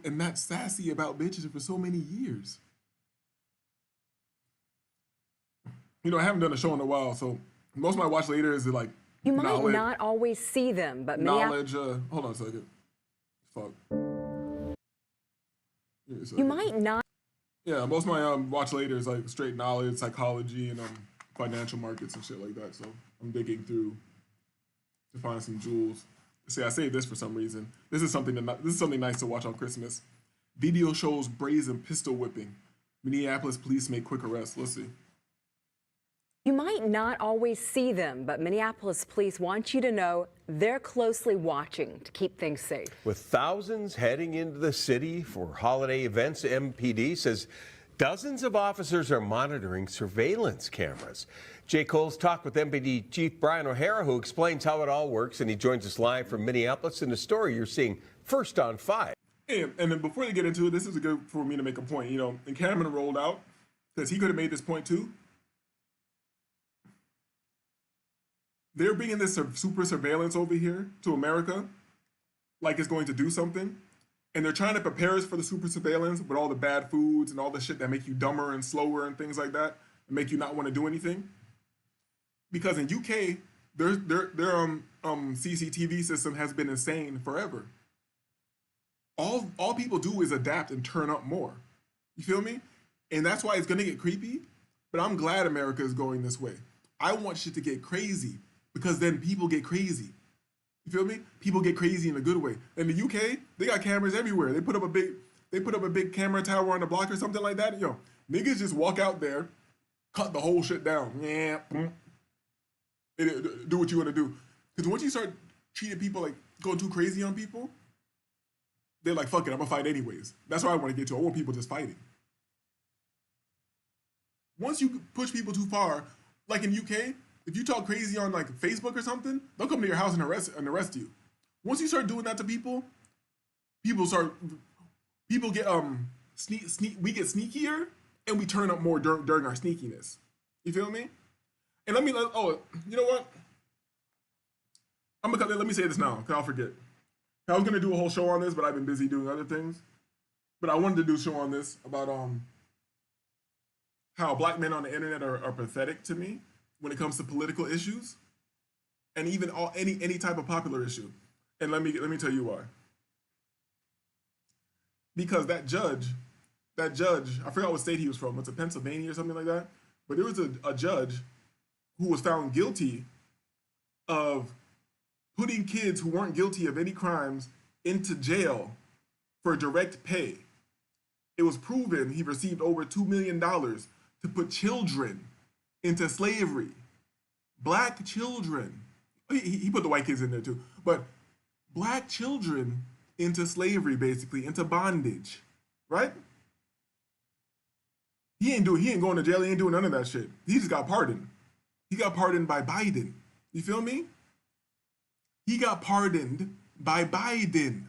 and that sassy about bitches for so many years? You know, I haven't done a show in a while, so most of my watch later is like you might not always see them, but knowledge. Hold on a second. Fuck. You might not. Yeah, most of my watch later is like straight knowledge, psychology, and financial markets and shit like that. So I'm digging through to find some jewels. See, I say this for some reason. This is something nice to watch on Christmas. Video shows brazen pistol whipping. Minneapolis police make quick arrests. Let's see. You might not always see them, but Minneapolis police want you to know they're closely watching to keep things safe. With thousands heading into the city for holiday events, MPD says dozens of officers are monitoring surveillance cameras. Jay Cole's talked with MPD Chief Brian O'Hara, who explains how it all works, and he joins us live from Minneapolis in a story you're seeing first on 5. And then before you get into it, this is good for me to make a point. You know, and Cameron rolled out because he could have made this point too. They're bringing this super surveillance over here to America like it's going to do something. And they're trying to prepare us for the super surveillance with all the bad foods and all the shit that make you dumber and slower and things like that and make you not want to do anything. Because in UK, their CCTV system has been insane forever. All people do is adapt and turn up more. You feel me? And that's why it's going to get creepy. But I'm glad America is going this way. I want shit to get crazy. Because then people get crazy. You feel me? People get crazy in a good way. In the UK, they got cameras everywhere. They put up a big camera tower on the block or something like that. Yo, niggas just walk out there, cut the whole shit down. Yeah, do what you want to do. Because once you start treating people like going too crazy on people, they're like, fuck it, I'm gonna fight anyways. That's what I want to get to. I want people just fighting. Once you push people too far, like in UK, If you talk crazy on like Facebook or something, they'll come to your house and arrest you. Once you start doing that to people, people get we get sneakier and we turn up more during our sneakiness. You feel me? And you know what? Let me say this now, because I'll forget. I was gonna do a whole show on this, but I've been busy doing other things. But I wanted to do a show on this about how black men on the internet are pathetic to me when it comes to political issues, and even any type of popular issue. And let me tell you why. Because that judge, I forgot what state he was from. Was it Pennsylvania or something like that? But there was a judge who was found guilty of putting kids who weren't guilty of any crimes into jail for direct pay. It was proven he received over $2 million to put children into slavery. Black children. He put the white kids in there too. But black children into slavery, basically, into bondage. Right? He ain't going to jail. He ain't doing none of that shit. He just got pardoned. He got pardoned by Biden. You feel me? He got pardoned by Biden.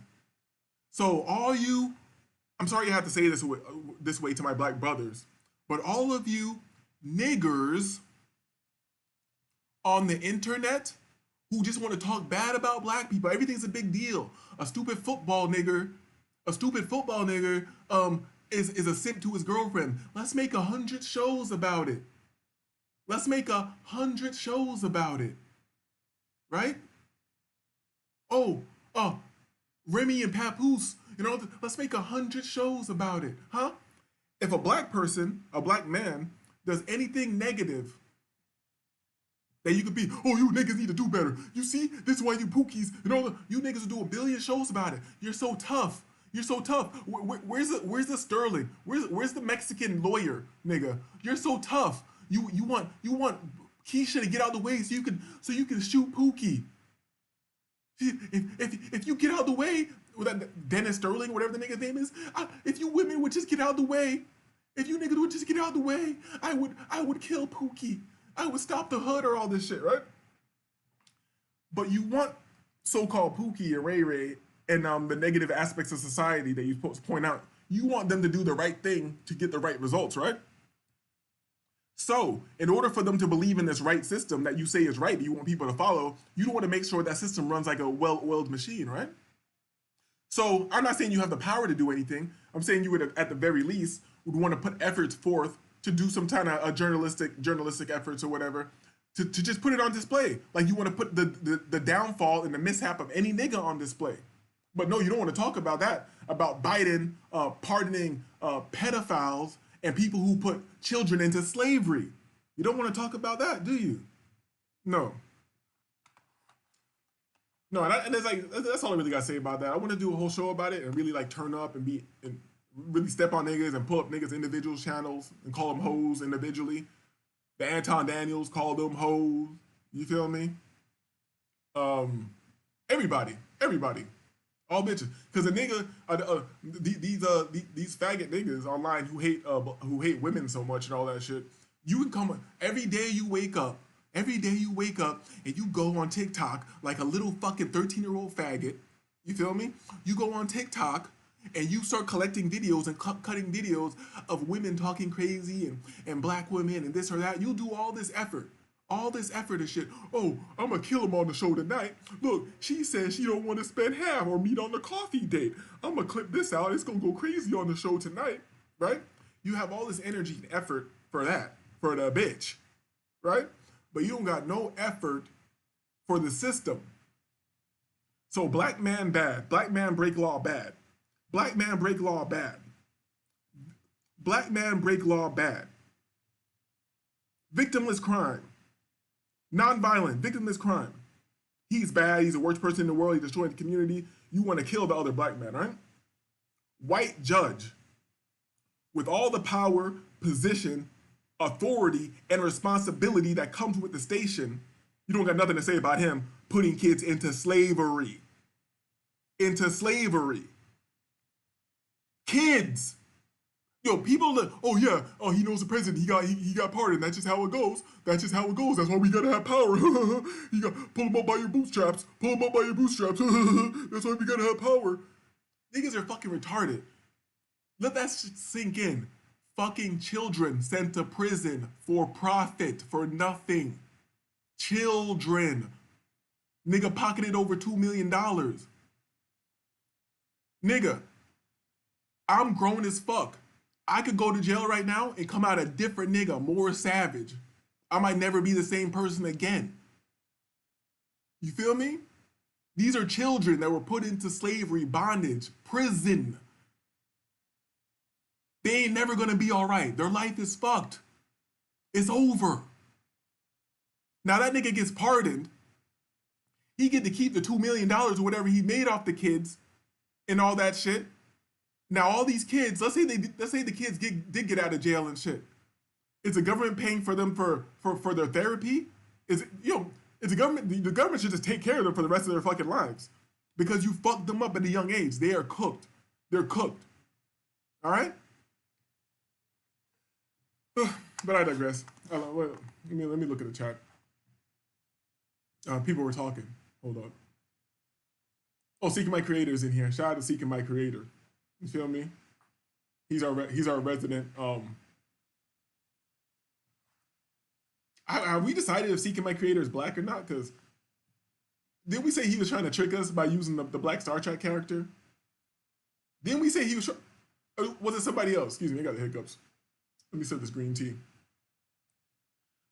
So I'm sorry I have to say this way to my black brothers, but all of you niggers on the internet who just want to talk bad about black people, everything's a big deal. A stupid football nigger is a simp to his girlfriend. Let's make 100 shows about it. Right? Remy and Papoose, let's make 100 shows about it, huh? If a black man, does anything negative, that you could be, you niggas need to do better. You see, this is why you pookies, you niggas will do 1 billion shows about it. You're so tough. Where's the Sterling? Where's the Mexican lawyer, nigga? You're so tough. You want Keisha to get out of the way so you can shoot Pookie. If you get out of the way, with that Dennis Sterling, whatever the nigga's name is, if you women would just get out of the way, if you niggas would just get out of the way, I would kill Pookie. I would stop the hood or all this shit, right? But you want so-called Pookie and Ray Ray and the negative aspects of society that you're supposed to point out. You want them to do the right thing to get the right results, right? So, in order for them to believe in this right system that you say is right, that you want people to follow, you don't want to make sure that system runs like a well-oiled machine, right? So, I'm not saying you have the power to do anything. I'm saying you would, at the very least, would want to put efforts forth to do some kind of journalistic efforts or whatever, to just put it on display. Like you want to put the downfall and the mishap of any nigga on display. But no, you don't want to talk about that, about Biden pardoning pedophiles and people who put children into slavery. You don't want to talk about that, do you? No. And it's like, that's all I really got to say about that. I want to do a whole show about it and really like turn up and really step on niggas and pull up niggas' individual channels and call them hoes individually. The Anton Daniels call them hoes. You feel me? Everybody. All bitches. Because a nigga, these faggot niggas online who hate women so much and all that shit, you can come every day you wake up and you go on TikTok like a little fucking 13-year-old faggot. You feel me? You go on TikTok and you start collecting videos and cutting videos of women talking crazy and black women and this or that. You do all this effort and shit. Oh, I'm gonna kill him on the show tonight. Look, she says she don't want to spend half or meet on the coffee date. I'm gonna clip this out. It's gonna go crazy on the show tonight, right? You have all this energy and effort for that, for the bitch, right? But you don't got no effort for the system. So black man bad. Black man break law bad. Black man break law bad. Black man break law bad. Victimless crime. Non-violent, victimless crime. He's bad. He's the worst person in the world. He's destroying the community. You want to kill the other black man, right? White judge with all the power, position, authority, and responsibility that comes with the station. You don't got nothing to say about him putting kids into slavery. Kids. Yo, people that, oh yeah, oh he knows the president, he got pardoned. That's just how it goes. That's just how it goes. That's why we gotta have power. You got pull him up by your bootstraps. Pull him up by your bootstraps. That's why we gotta have power. Niggas are fucking retarded. Let that shit sink in. Fucking children sent to prison for profit, for nothing. Children. Nigga pocketed over $2 million. Nigga, I'm grown as fuck. I could go to jail right now and come out a different nigga, more savage. I might never be the same person again. You feel me? These are children that were put into slavery, bondage, prison. They ain't never gonna be all right. Their life is fucked. It's over. Now that nigga gets pardoned. He get to keep the $2 million or whatever he made off the kids and all that shit. Now all these kids, let's say the kids did get out of jail and shit. Is the government paying for them for their therapy? Is it, it's the government should just take care of them for the rest of their fucking lives. Because you fucked them up at a young age. They are cooked. They're cooked. All right? But I digress. Let me look at the chat. People were talking. Hold on. Oh, Seeking My Creator is in here. Shout out to Seeking My Creator. You feel me? He's our resident. Have we decided if Seeking My Creator is black or not? Because didn't we say he was trying to trick us by using the Black Star Trek character? Didn't we say he was? Was it somebody else? Excuse me, I got the hiccups. Let me sip this green tea.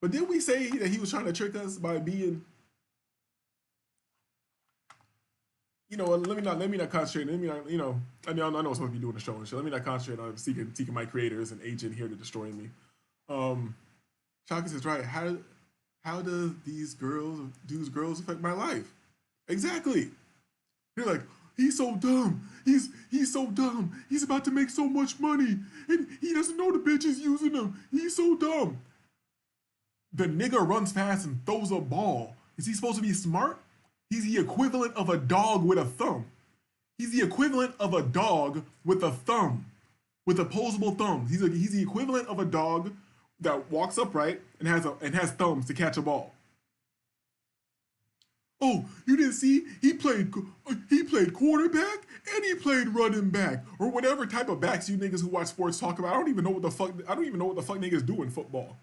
But didn't we say that he was trying to trick us by being? Let me not concentrate. Let me not, I know I'm supposed to be doing a show and shit. Let me not concentrate on seeking my creator as an agent here to destroy me. Shaka says, right, how does these girls affect my life? Exactly. You're like, he's so dumb. He's so dumb. He's about to make so much money. And he doesn't know the bitch is using him. He's so dumb. The nigga runs fast and throws a ball. Is he supposed to be smart? He's the equivalent of a dog with a thumb. He's the equivalent of a dog with a thumb, with opposable thumbs. He's the equivalent of a dog that walks upright and has thumbs to catch a ball. Oh, you didn't see? He played quarterback and he played running back, or whatever type of backs you niggas who watch sports talk about. I don't even know what the fuck niggas do in football.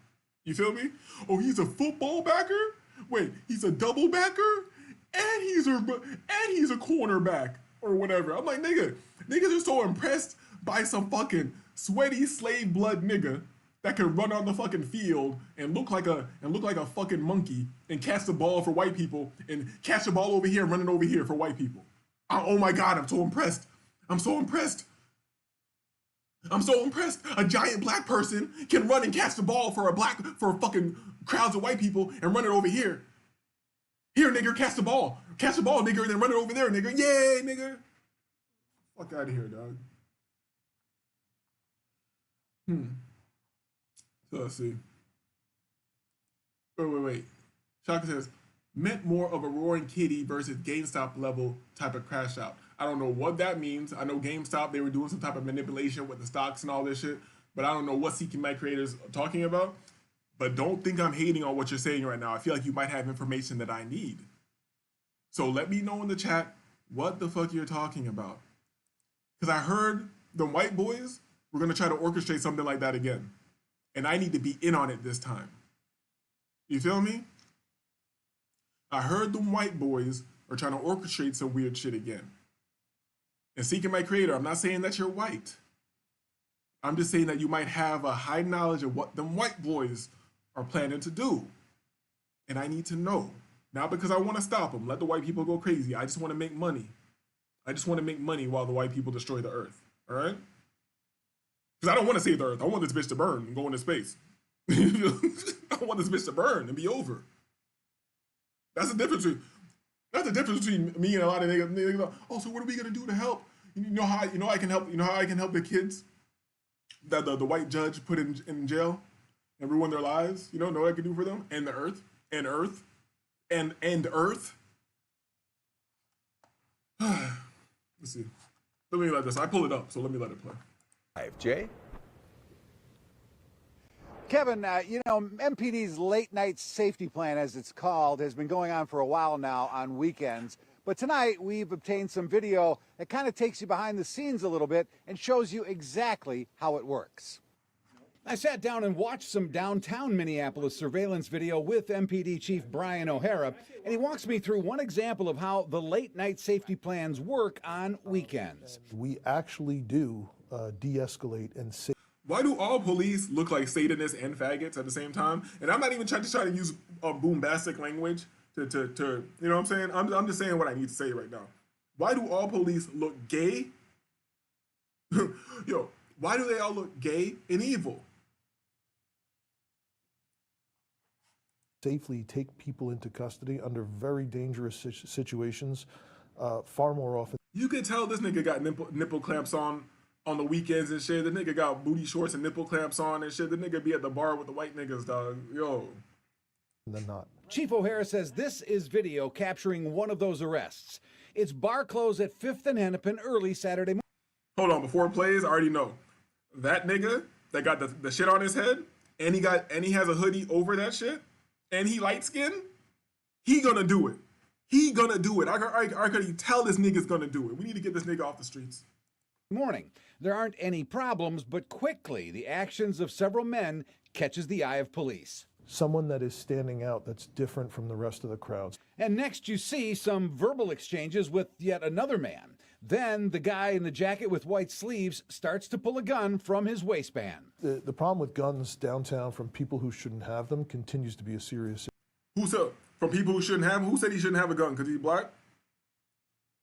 You feel me? Oh, he's a football backer? Wait, he's a double backer? And he's a cornerback or whatever. I'm like, niggas are so impressed by some fucking sweaty slave blood nigga that can run on the fucking field and look like a fucking monkey and catch the ball for white people and catch the ball over here and run it over here for white people. Oh my God, I'm so impressed. I'm so impressed. A giant black person can run and catch the ball for fucking crowds of white people and run it over here. Here, nigga, catch the ball. Catch the ball, nigga, and then run it over there, nigga. Yay, nigga. Fuck out of here, dog. So let's see. Wait. Shaka says, meant more of a Roaring Kitty versus GameStop level type of crash out. I don't know what that means. I know GameStop, they were doing some type of manipulation with the stocks and all this shit, but I don't know what Seeking My Creators are talking about. But don't think I'm hating on what you're saying right now. I feel like you might have information that I need. So let me know in the chat what the fuck you're talking about. Because I heard the white boys were going to try to orchestrate something like that again. And I need to be in on it this time. You feel me? I heard the white boys are trying to orchestrate some weird shit again. And Seeking My Creator, I'm not saying that you're white. I'm just saying that you might have a high knowledge of what them white boys are planning to do. And I need to know. Not because I want to stop them. Let the white people go crazy. I just want to make money. I just want to make money while the white people destroy the earth. All right? Because I don't want to save the earth. I want this bitch to burn and go into space. I want this bitch to burn and be over. That's the difference between me and a lot of niggas. Oh, so what are we gonna do to help? You know how I can help? You know how I can help the kids that the white judge put in jail and ruin their lives? You know what I can do for them? And the earth. And earth. And earth. Let's see. Let me let this. I pull it up, so let me let it play. 5J. Kevin, MPD's late night safety plan, as it's called, has been going on for a while now on weekends. But tonight we've obtained some video that kind of takes you behind the scenes a little bit and shows you exactly how it works. I sat down and watched some downtown Minneapolis surveillance video with MPD Chief Brian O'Hara, and he walks me through one example of how the late night safety plans work on weekends. We actually do de-escalate and save. Why do all police look like Satanists and faggots at the same time? And I'm not even trying to use bombastic language to you know what I'm saying? I'm just saying what I need to say right now. Why do all police look gay? Yo, why do they all look gay and evil? Safely take people into custody under very dangerous situations far more often. You can tell this nigga got nipple clamps on the weekends and shit. The nigga got booty shorts and nipple clamps on and shit. The nigga be at the bar with the white niggas, dog. Yo. Than not. Chief O'Hara says this is video capturing one of those arrests. It's bar close at 5th and Hennepin early Saturday morning. Hold on, before it plays, I already know. That nigga that got the shit on his head and he has a hoodie over that shit and he light skinned, he gonna do it. He gonna do it. I could tell this nigga's gonna do it. We need to get this nigga off the streets. Morning. There aren't any problems, but quickly the actions of several men catches the eye of police. Someone that is standing out that's different from the rest of the crowds. And next you see some verbal exchanges with yet another man. Then the guy in the jacket with white sleeves starts to pull a gun from his waistband. The problem with guns downtown from people who shouldn't have them continues to be a serious issue. Who said from people who shouldn't have? Who said he shouldn't have a gun because he's black?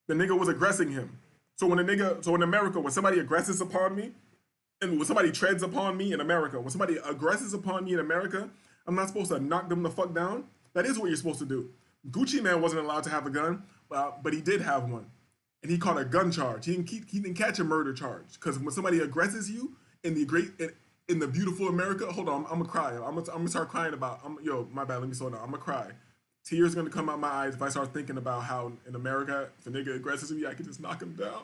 The nigga was aggressing him. So in America, when somebody aggresses upon me, and when somebody treads upon me in America, when somebody aggresses upon me in America, I'm not supposed to knock them the fuck down. That is what you're supposed to do. Gucci Mane wasn't allowed to have a gun, but he did have one. And he caught a gun charge. He didn't catch a murder charge. Because when somebody aggresses you in the beautiful America, hold on, I'm gonna cry. I'm gonna start crying about, yo, my bad, let me slow down. I'm gonna cry. Tears gonna come out my eyes if I start thinking about how in America, if a nigga aggresses me, I can just knock him down.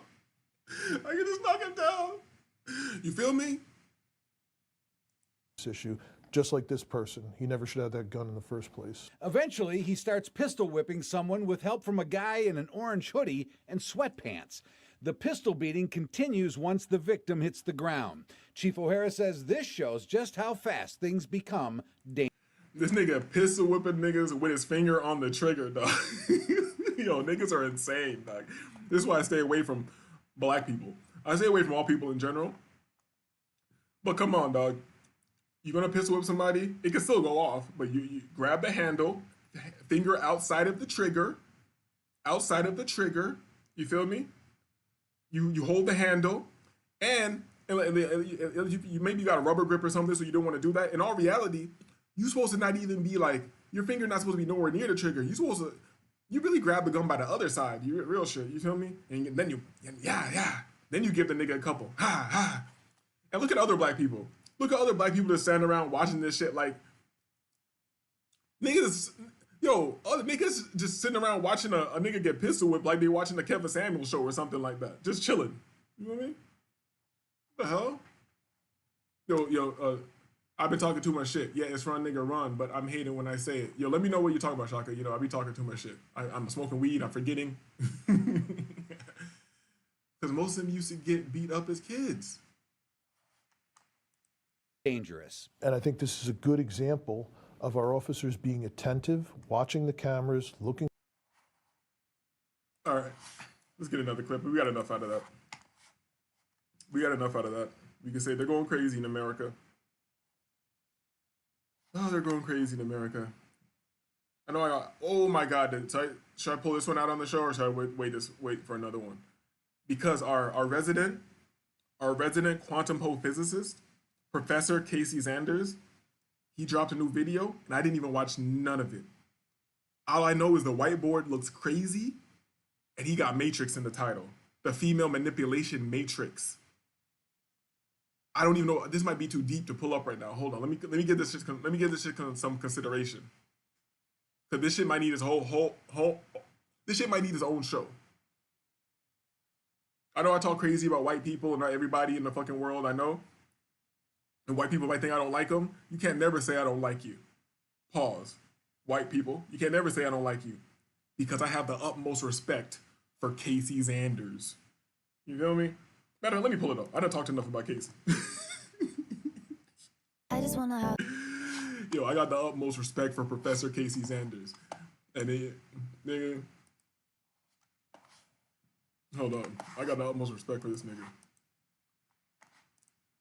I can just knock him down. You feel me? This issue. Just like this person, he never should have that gun in the first place. Eventually, he starts pistol whipping someone with help from a guy in an orange hoodie and sweatpants. The pistol beating continues once the victim hits the ground. Chief O'Hara says this shows just how fast things become dangerous. This nigga pistol whipping niggas with his finger on the trigger, dog. Yo, niggas are insane, dog. This is why I stay away from black people. I stay away from all people in general. But come on, dog. You're gonna pistol whip somebody, it can still go off, but you grab the handle, finger outside of the trigger, you feel me? You hold the handle, and you maybe got a rubber grip or something, so you don't want to do that. In all reality, you're supposed to not even be like, your finger not supposed to be nowhere near the trigger. You really grab the gun by the other side, you real shit, you feel me? And then then you give the nigga a couple, ha. And look at other black people. Look at other black people that stand around watching this shit like, niggas just sitting around watching a nigga get pistol whipped like they watching the Kevin Samuels show or something like that. Just chilling. You know what I mean? What the hell? Yo, I've been talking too much shit. Yeah, it's run nigga run, but I'm hating when I say it. Yo, let me know what you're talking about, Shaka. You know, I be talking too much shit. I'm smoking weed, I'm forgetting. Because most of them used to get beat up as kids. Dangerous. And I think this is a good example of our officers being attentive, watching the cameras, looking. All right, let's get another clip. We got enough out of that. We can say they're going crazy in America. Oh, they're going crazy in America. I know oh my God, should I pull this one out on the show or should I wait for another one? Because our resident quantum pole physicist, Professor Casey Zanders, he dropped a new video and I didn't even watch none of it. All I know is the whiteboard looks crazy and he got Matrix in the title. The female manipulation matrix. I don't even know, this might be too deep to pull up right now. Hold on, let me give this shit some consideration. Cause this shit might need its this shit might need its own show. I know I talk crazy about white people and not everybody in the fucking world, I know. And white people might think I don't like them. You can't never say I don't like you. Pause. White people, you can't never say I don't like you. Because I have the utmost respect for Casey Sanders. You feel me? Matter, let me pull it up. I done talked enough about Casey. I just wanna have. Yo, I got the utmost respect for Professor Casey Sanders. And nigga, hold on. I got the utmost respect for this nigga.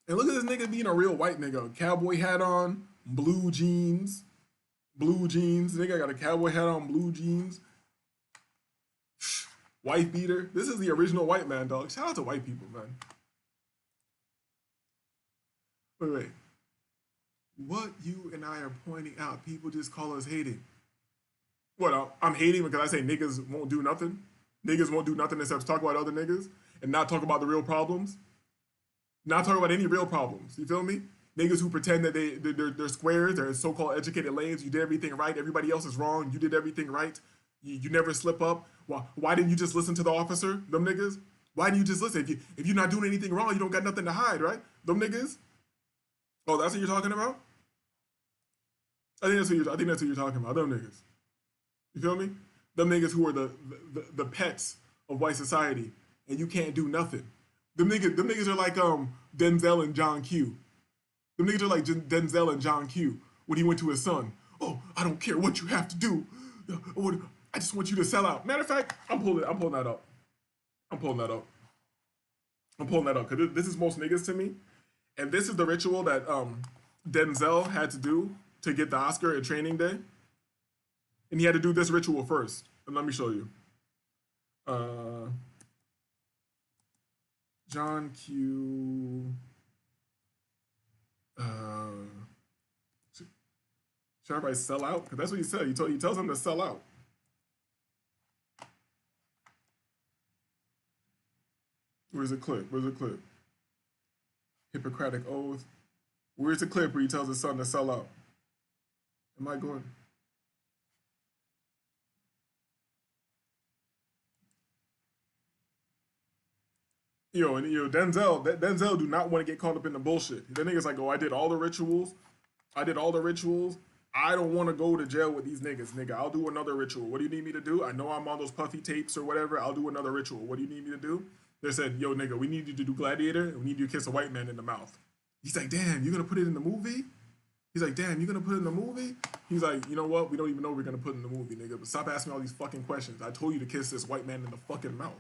And look at this nigga being a real white nigga. Cowboy hat on, blue jeans. Blue jeans. Nigga got a cowboy hat on, blue jeans. Wife beater. This is the original white man, dog. Shout out to white people, man. Wait. What you and I are pointing out, people just call us hating. What, I'm hating because I say niggas won't do nothing? Niggas won't do nothing except talk about other niggas and not talk about the real problems? Not talk about any real problems, you feel me? Niggas who pretend that they're squares, they're so-called educated lanes, you did everything right, everybody else is wrong, you did everything right, you never slip up. Why didn't you just listen to the officer, them niggas? Why didn't you just listen? If you're not doing anything wrong, you don't got nothing to hide, right? Them niggas? Oh, that's what you're talking about? I think that's what you're talking about, them niggas. You feel me? Them niggas who are the pets of white society, and you can't do nothing. Them niggas are like Denzel and John Q. Them niggas are like Denzel and John Q. When he went to his son. Oh, I don't care what you have to do. I just want you to sell out. Matter of fact, I'm pulling that up. I'm pulling that up because this is most niggas to me, and this is the ritual that Denzel had to do to get the Oscar at Training Day. And he had to do this ritual first. And let me show you. John Q. Should everybody sell out? Because that's what he said. He tells him to sell out. Where's the clip? Hippocratic Oath. Where's the clip where he tells his son to sell out? Am I going? Denzel do not want to get caught up in the bullshit. That nigga's like, oh, I did all the rituals. I don't want to go to jail with these niggas, nigga. I'll do another ritual. What do you need me to do? I know I'm on those puffy tapes or whatever. I'll do another ritual. What do you need me to do? They said, yo, nigga, we need you to do Gladiator, and we need you to kiss a white man in the mouth. He's like, damn, you gonna put it in the movie? He's like, damn, you gonna put it in the movie? He's like, you know what? We don't even know we're gonna put it in the movie, nigga. But stop asking me all these fucking questions. I told you to kiss this white man in the fucking mouth.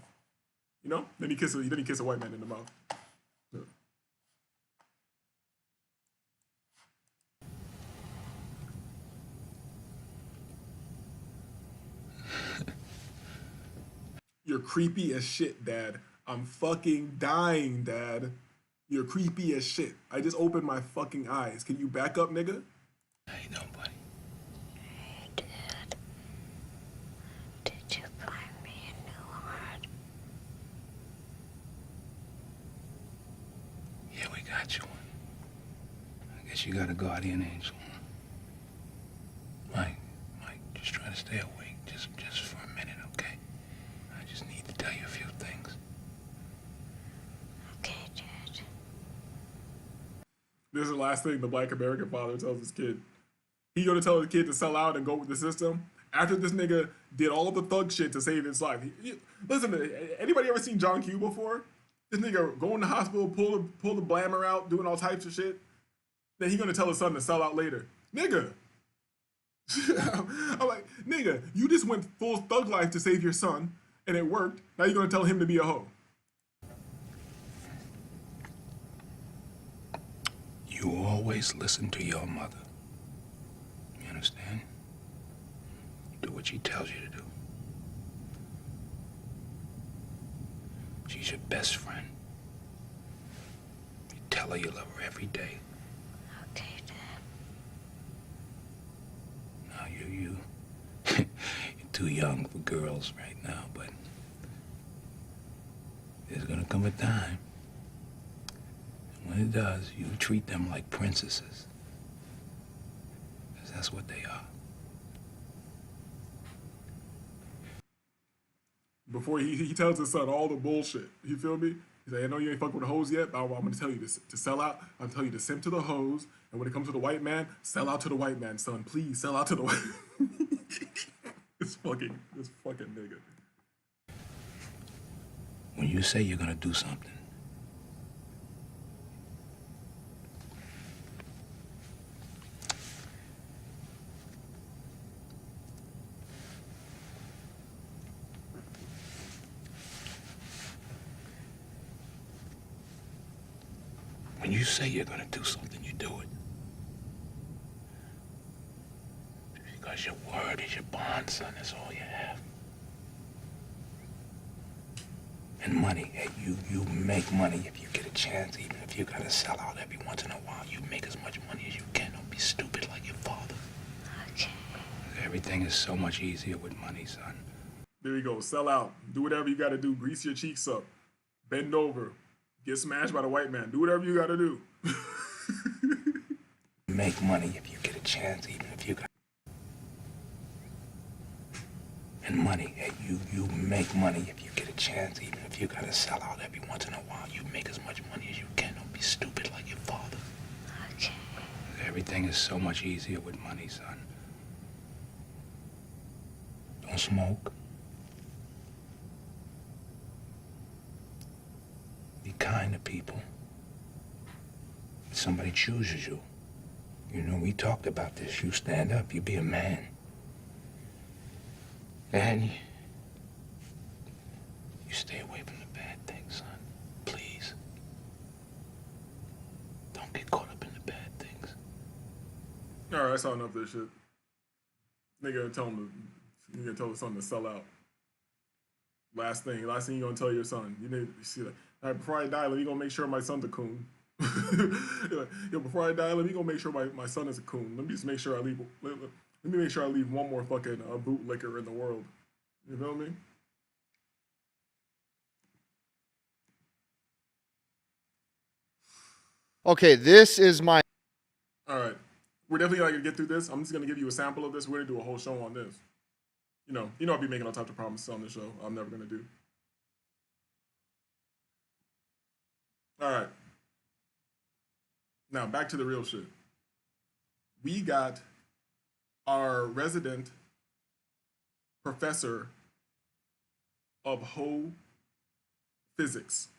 You know? Then he kissed a white man in the mouth. Yeah. You're creepy as shit, Dad. I'm fucking dying, Dad. You're creepy as shit. I just opened my fucking eyes. Can you back up, nigga? How you doing, buddy? Hey, Dad. Did you find me a new heart? Yeah, we got you one. I guess you got a guardian angel. Mike, just try to stay awake. Just for a minute, okay? I just need to tell you a few things. Okay, Dad. This is the last thing the black American father tells his kid. He gonna tell his kid to sell out and go with the system. After this nigga did all the thug shit to save his life. Listen, anybody ever seen John Q before? This nigga go in the hospital, pull the blammer out, doing all types of shit. Then he gonna tell his son to sell out later. Nigga. I'm like, nigga, you just went full thug life to save your son, and it worked. Now you're gonna tell him to be a hoe. You always listen to your mother. You understand? Do what she tells you to do. She's your best friend. You tell her you love her every day. Okay, Dad. Now you're too young for girls right now, but there's gonna come a time. And when it does, you treat them like princesses. Because that's what they are. Before he tells his son all the bullshit. You feel me? He's like, I know you ain't fucking with the hoes yet, but I'm gonna tell you this to sell out. I'm telling you to simp to the hoes, and when it comes to the white man, sell out to the white man, son. Please sell out to the white. This fucking nigga. When you say you're gonna do something, when you say you're gonna do something, you do it. Because your word is your bond, son. That's all you have. And money, hey, you make money if you get a chance, even if you gotta sell out every once in a while. You make as much money as you can. Don't be stupid like your father. Okay. Everything is so much easier with money, son. There you go. Sell out. Do whatever you gotta do. Grease your cheeks up. Bend over. Get smashed by the white man. Do whatever you gotta do. Make money if you get a chance, even if you got. And money, hey, you make money if you get a chance, even if you gotta sell out every once in a while. You make as much money as you can. Don't be stupid like your father. Okay. Everything is so much easier with money, son. Don't smoke. Be kind to people. If somebody chooses you, you know, we talked about this. You stand up, you be a man. And you stay away from the bad things, son. Please. Don't get caught up in the bad things. Alright, I saw enough of this shit. Nigga tell his son to sell out. Last thing you gonna tell your son. You need to see that. Alright, before I die, let me go make sure my son's a coon. Yo, before I die, let me go make sure my son is a coon. Let me just make sure I leave. Let me make sure I leave one more fucking bootlicker in the world. You feel me? Okay, this is my... All right. We're definitely not going to get through this. I'm just going to give you a sample of this. We're going to do a whole show on this. You know I'll be making all types of promises on this show I'm never going to do. All right. Now, back to the real shit. We got our resident professor of hoe physics.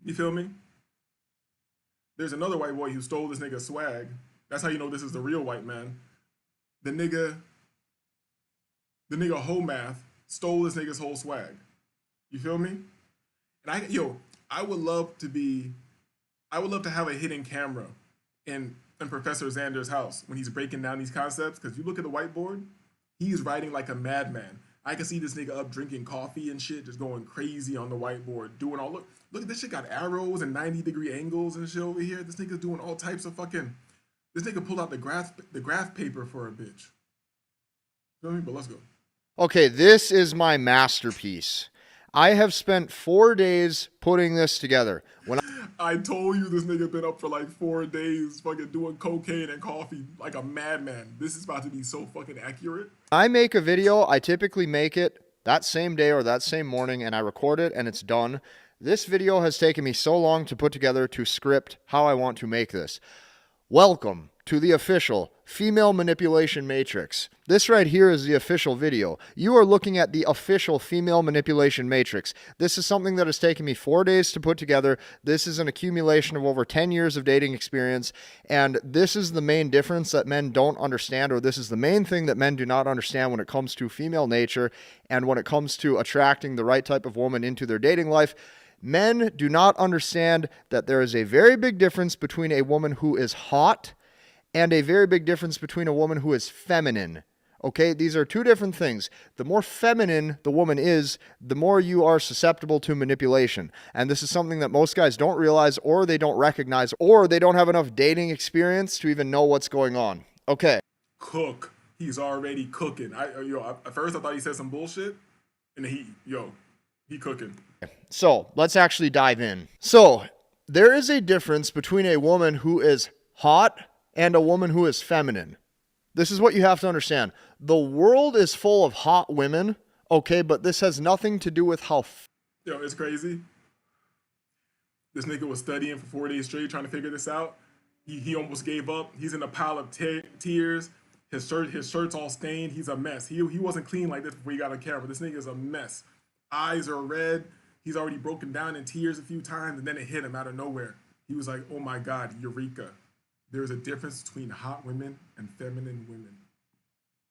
You feel me? There's another white boy who stole this nigga's swag. That's how you know this is the real white man. The nigga hoe math stole this nigga's whole swag. You feel me? And I would love to have a hidden camera in Professor Xander's house when he's breaking down these concepts, because you look at the whiteboard, he's writing like a madman. I can see this nigga up drinking coffee and shit, just going crazy on the whiteboard, doing all look at this shit, got arrows and 90-degree angles and shit over here. This nigga's doing all types of fucking. This nigga pulled out the graph paper for a bitch. Feel me? But let's go. Okay, this is my masterpiece. I have spent 4 days putting this together. When I told you this nigga been up for like 4 days fucking doing cocaine and coffee like a madman. This is about to be so fucking accurate. I make a video, I typically make it that same day or that same morning, and I record it and it's done. This video has taken me so long to put together to script how I want to make this. Welcome to the official female manipulation matrix. This right here is the official video. You are looking at the official female manipulation matrix. This is something that has taken me 4 days to put together. This is an accumulation of over 10 years of dating experience, and this is the main difference that men don't understand, or this is the main thing that men do not understand when it comes to female nature and when it comes to attracting the right type of woman into their dating life. Men do not understand that there is a very big difference between a woman who is hot and a very big difference between a woman who is feminine. Okay, these are two different things. The more feminine the woman is, the more you are susceptible to manipulation. And this is something that most guys don't realize, or they don't recognize, or they don't have enough dating experience to even know what's going on. Okay. Cook. He's already cooking. At first I thought he said some bullshit, and then he cooking. So let's actually dive in. So there is a difference between a woman who is hot and a woman who is feminine. This is what you have to understand. The world is full of hot women, okay, but this has nothing to do with how... It's crazy. This nigga was studying for 4 days straight trying to figure this out. He almost gave up. He's in a pile of tears. His shirt's all stained. He's a mess. He wasn't clean like this before he got on camera. This nigga is a mess. Eyes are red. He's already broken down in tears a few times, and then it hit him out of nowhere. He was like, oh my God, eureka. There's a difference between hot women and feminine women.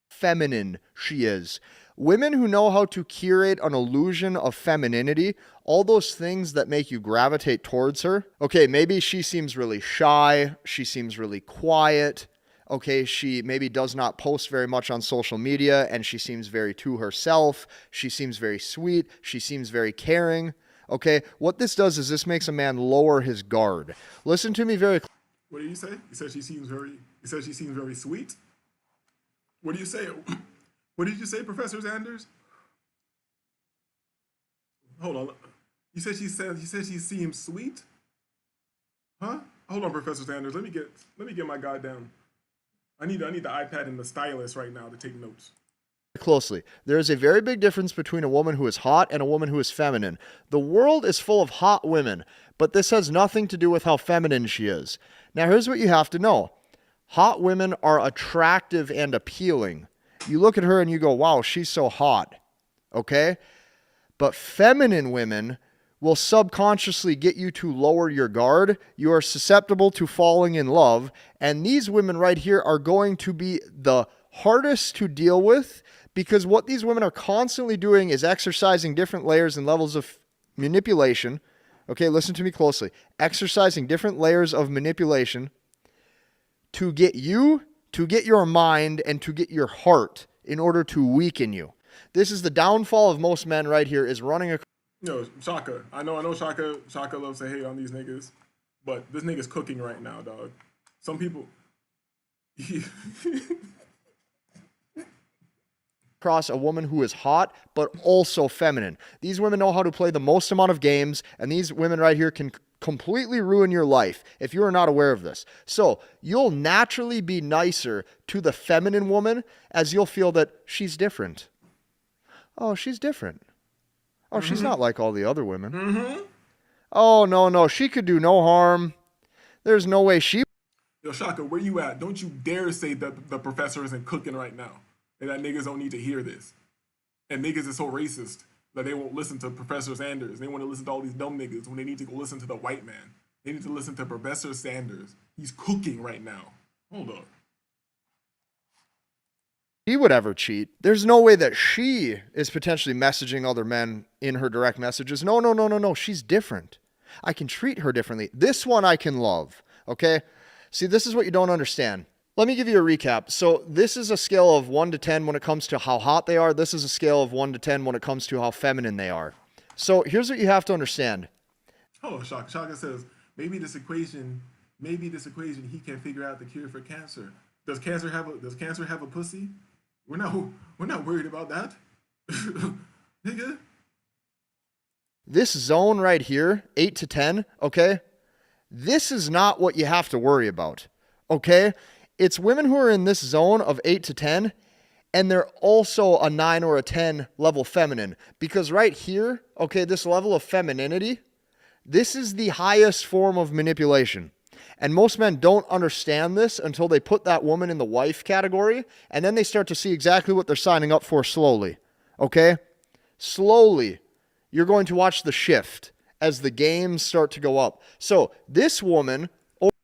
Feminine she is. Women who know how to curate an illusion of femininity, all those things that make you gravitate towards her. Okay, maybe she seems really shy. She seems really quiet. Okay, she maybe does not post very much on social media, and she seems very to herself. She seems very sweet. She seems very caring. Okay, what this does is this makes a man lower his guard. Listen to me very. What did you say? You said she seems very sweet. What do you say? What did you say, Professor Sanders? Hold on. You said she seems sweet? Huh? Hold on, Professor Sanders. Let me get my goddamn. I need the iPad and the stylus right now to take notes. Closely. There is a very big difference between a woman who is hot and a woman who is feminine. The world is full of hot women, but this has nothing to do with how feminine she is. Now, here's what you have to know. Hot women are attractive and appealing. You look at her and you go, wow, she's so hot. Okay? But feminine women will subconsciously get you to lower your guard. You are susceptible to falling in love. And these women right here are going to be the hardest to deal with, because what these women are constantly doing is exercising different layers and levels of manipulation. Okay, listen to me closely. Exercising different layers of manipulation to get you, to get your mind, and to get your heart in order to weaken you. This is the downfall of most men right here, is running a... Yo, Shaka. I know Shaka loves to hate on these niggas, but this nigga's cooking right now, dog. Some people... across a woman who is hot, but also feminine. These women know how to play the most amount of games, and these women right here can completely ruin your life if you are not aware of this. So you'll naturally be nicer to the feminine woman, as you'll feel that she's different. Oh, she's different. Oh, she's not like all the other women. Oh, no, she could do no harm. There's no way she... Yo, Shaka, where you at? Don't you dare say that the professor isn't cooking right now, and that niggas don't need to hear this. And niggas is so racist that they won't listen to Professor Sanders. They want to listen to all these dumb niggas when they need to go listen to the white man. They need to listen to Professor Sanders. He's cooking right now. Hold up. She would ever cheat. There's no way that she is potentially messaging other men in her direct messages. No. She's different. I can treat her differently. This one I can love. Okay? See, this is what you don't understand. Let me give you a recap. So this is a scale of 1 to 10 when it comes to how hot they are. This is a scale of 1 to 10 when it comes to how feminine they are. So here's what you have to understand. Oh, Shaka says, maybe this equation he can figure out the cure for cancer. Does cancer have a pussy? We're not worried about that. Nigga. This zone right here, 8 to 10, okay? This is not what you have to worry about. Okay? It's women who are in this zone of 8 to 10, and they're also a 9 or a 10 level feminine. Because right here, okay, this level of femininity, this is the highest form of manipulation. And most men don't understand this until they put that woman in the wife category, and then they start to see exactly what they're signing up for slowly. Okay? Slowly, you're going to watch the shift as the games start to go up. So this woman...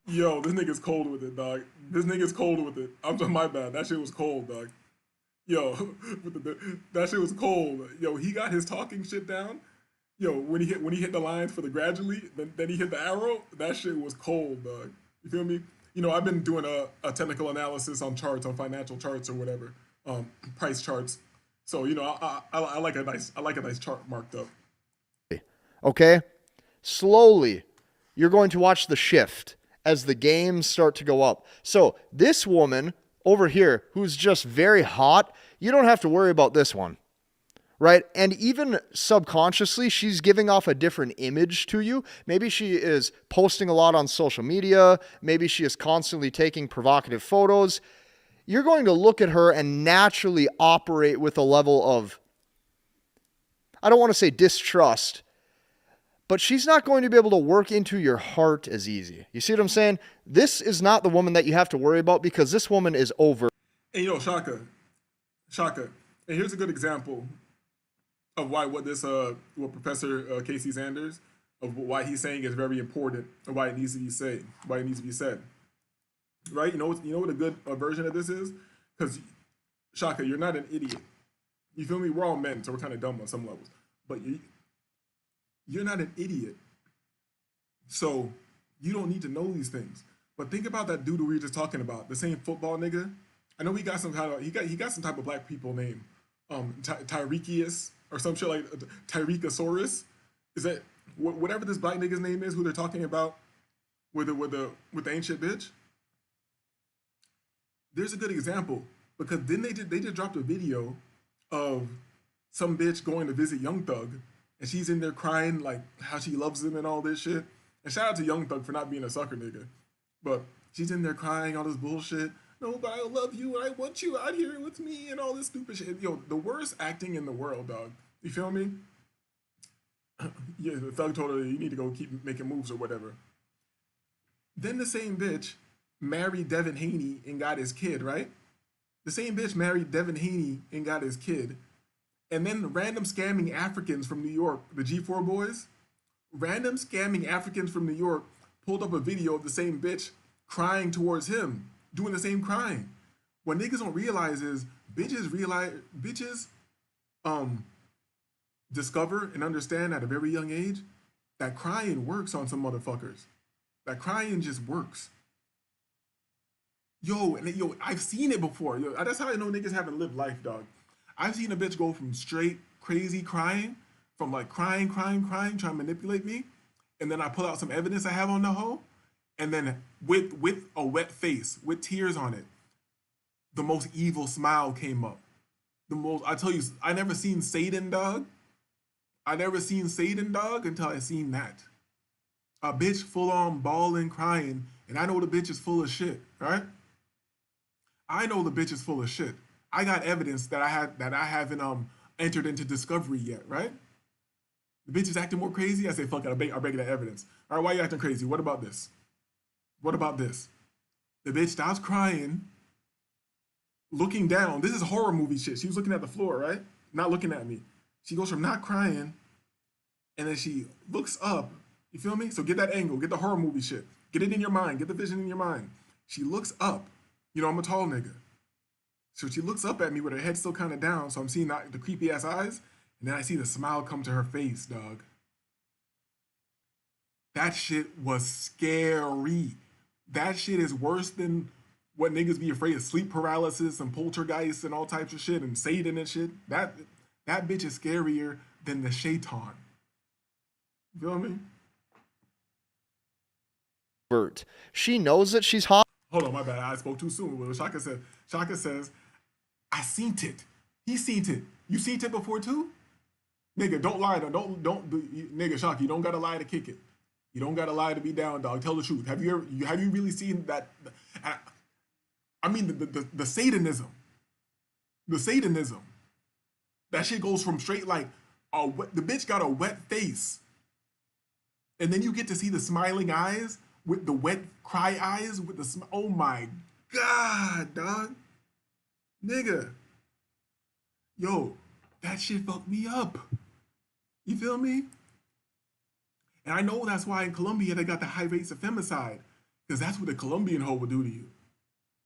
Yo, this nigga's cold with it, dog. This nigga's cold with it. I'm just my bad. That shit was cold, dog. Yo, that shit was cold. Yo, he got his talking shit down. Yo, when he hit the lines for the gradually, then he hit the arrow. That shit was cold, dog. You feel me? You know, I've been doing a technical analysis on charts, on financial charts or whatever, price charts. So you know, I like a nice chart marked up. Okay, slowly, you're going to watch the shift as the games start to go up. So this woman over here, who's just very hot, you don't have to worry about this one, right? And even subconsciously, she's giving off a different image to you. Maybe she is posting a lot on social media. Maybe she is constantly taking provocative photos. You're going to look at her and naturally operate with a level of, I don't want to say distrust, but she's not going to be able to work into your heart as easy. You see what I'm saying? This is not the woman that you have to worry about because this woman is over. And Shaka. And here's a good example of what Professor Casey Sanders, of why he's saying is very important, and why it needs to be said. Right? You know what a good version of this is? Because Shaka, you're not an idiot. You feel me? We're all men, so we're kind of dumb on some levels. But you're not an idiot. So you don't need to know these things. But think about that dude we were just talking about, the same football nigga. I know he got some type of black people name, Tyrekius or some shit like Tyrekosaurus. Is that whatever this black nigga's name is? Who they're talking about with the ancient bitch? There's a good example because then they just dropped a video of some bitch going to visit Young Thug, and she's in there crying like how she loves him and all this shit. And shout out to Young Thug for not being a sucker nigga, but she's in there crying all this bullshit. No, but I love you and I want you out here with me and all this stupid shit. Yo, the worst acting in the world, dog. You feel me? Yeah, the Thug told her you need to go keep making moves or whatever. Then the same bitch married Devin Haney and got his kid, right? The same bitch married Devin Haney and got his kid. And then the random scamming Africans from New York, the G4 boys, random scamming Africans from New York pulled up a video of the same bitch crying towards him, doing the same crying. What niggas don't realize is bitches discover and understand at a very young age that crying works on some motherfuckers. That crying just works. Yo, I've seen it before. Yo, that's how I know niggas haven't lived life, dog. I've seen a bitch go from straight crazy crying, from like crying, trying to manipulate me, and then I pull out some evidence I have on the hoe, and then with a wet face, with tears on it, the most evil smile came up. I tell you, I never seen Satan, dog. I never seen Satan, dog, until I seen that. A bitch full on bawling, crying, and I know the bitch is full of shit, right? I know the bitch is full of shit. I got evidence that I haven't entered into discovery yet, right? The bitch is acting more crazy. I say, fuck it, I'll bring that evidence. All right, why are you acting crazy? What about this? What about this? The bitch stops crying, looking down. This is horror movie shit. She was looking at the floor, right? Not looking at me. She goes from not crying, and then she looks up. You feel me? So get that angle. Get the horror movie shit. Get it in your mind. Get the vision in your mind. She looks up. You know, I'm a tall nigga. So she looks up at me with her head still kind of down. So I'm seeing the creepy ass eyes. And then I see the smile come to her face, dog. That shit was scary. That shit is worse than what niggas be afraid of, sleep paralysis and poltergeists and all types of shit and Satan and shit. That bitch is scarier than the shaitan. You feel me? She knows that she's hot. Hold on, my bad. I spoke too soon. What Shaka said. Shaka says, I seen it. He seen it. You seen it before too? Nigga, don't lie. Nigga, Shaka, you don't gotta lie to kick it. You don't gotta lie to be down, dog. Tell the truth. Have you really seen that? I mean, the Satanism. The Satanism. That shit goes from straight like, the bitch got a wet face. And then you get to see the smiling eyes with the wet cry eyes with the oh my God, dog. Nigga. Yo, that shit fucked me up. You feel me? And I know that's why in Colombia they got the high rates of femicide. Because that's what the Colombian hoe would do to you.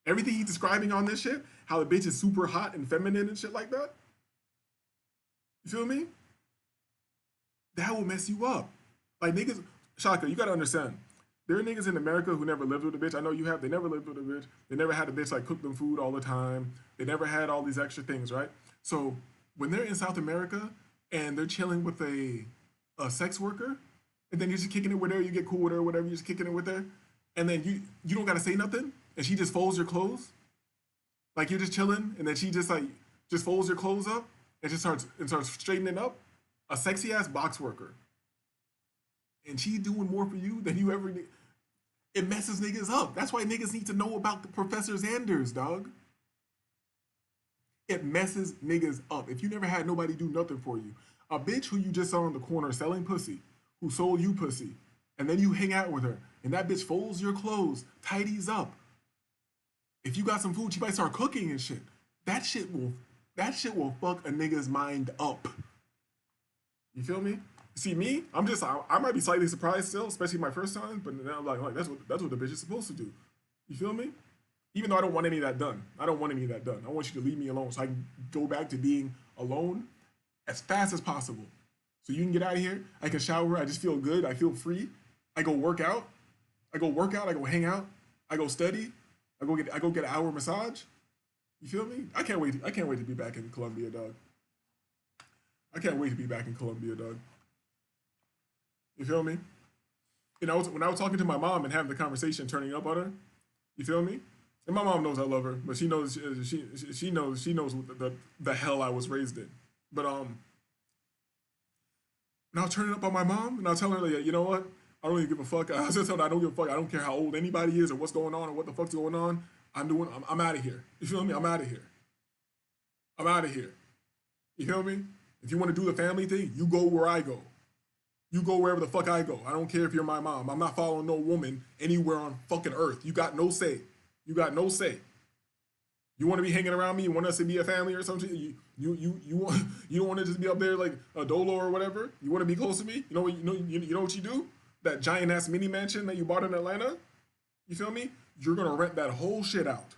Everything he's describing on this shit, how the bitch is super hot and feminine and shit like that. You feel me? That will mess you up. Like niggas, Shaka, you gotta understand. There are niggas in America who never lived with a bitch. I know you have. They never lived with a bitch. They never had a bitch like cook them food all the time. They never had all these extra things, right? So when they're in South America and they're chilling with a sex worker, and then you're just kicking it with her, you get cool with her, whatever, you're just kicking it with her, and then you don't gotta say nothing, and she just folds your clothes, like you're just chilling, and then she just folds your clothes up and just starts straightening up. A sexy ass box worker, and she doing more for you than you ever did. It messes niggas up. That's why niggas need to know about the Professor Sanders, dog. It messes niggas up. If you never had nobody do nothing for you, a bitch who you just saw on the corner selling pussy, who sold you pussy, and then you hang out with her, and that bitch folds your clothes, tidies up. If you got some food, she might start cooking and shit. That shit will fuck a nigga's mind up. You feel me? See me, I might be slightly surprised still, especially my first time, but now I'm like that's what the bitch is supposed to do. You feel me? Even though I don't want any of that done. I don't want any of that done. I want you to leave me alone so I can go back to being alone as fast as possible. So you can get out of here. I can shower. I just feel good. I feel free. I go work out. I go hang out. I go study. I go get an hour massage. You feel me? I can't wait to be back in Colombia, dog. I can't wait to be back in Colombia, dog. You feel me? You know, when I was talking to my mom and having the conversation, turning up on her, you feel me? And my mom knows I love her, but she knows she knows what the hell I was raised in. But when I was turning up on my mom, and I was telling her, like, you know what? I don't even give a fuck. I was just telling her I don't give a fuck. I don't care how old anybody is or what's going on or what the fuck's going on. I'm out of here. You feel me? I'm out of here. I'm out of here. You feel me? If you want to do the family thing, you go where I go. You go wherever the fuck I go. I don't care if you're my mom. I'm not following no woman anywhere on fucking earth. You got no say. You got no say. You want to be hanging around me? You want us to be a family or something? You don't want to just be up there like a Dolo or whatever? You want to be close to me? You know what you do? That giant ass mini mansion that you bought in Atlanta? You feel me? You're gonna rent that whole shit out.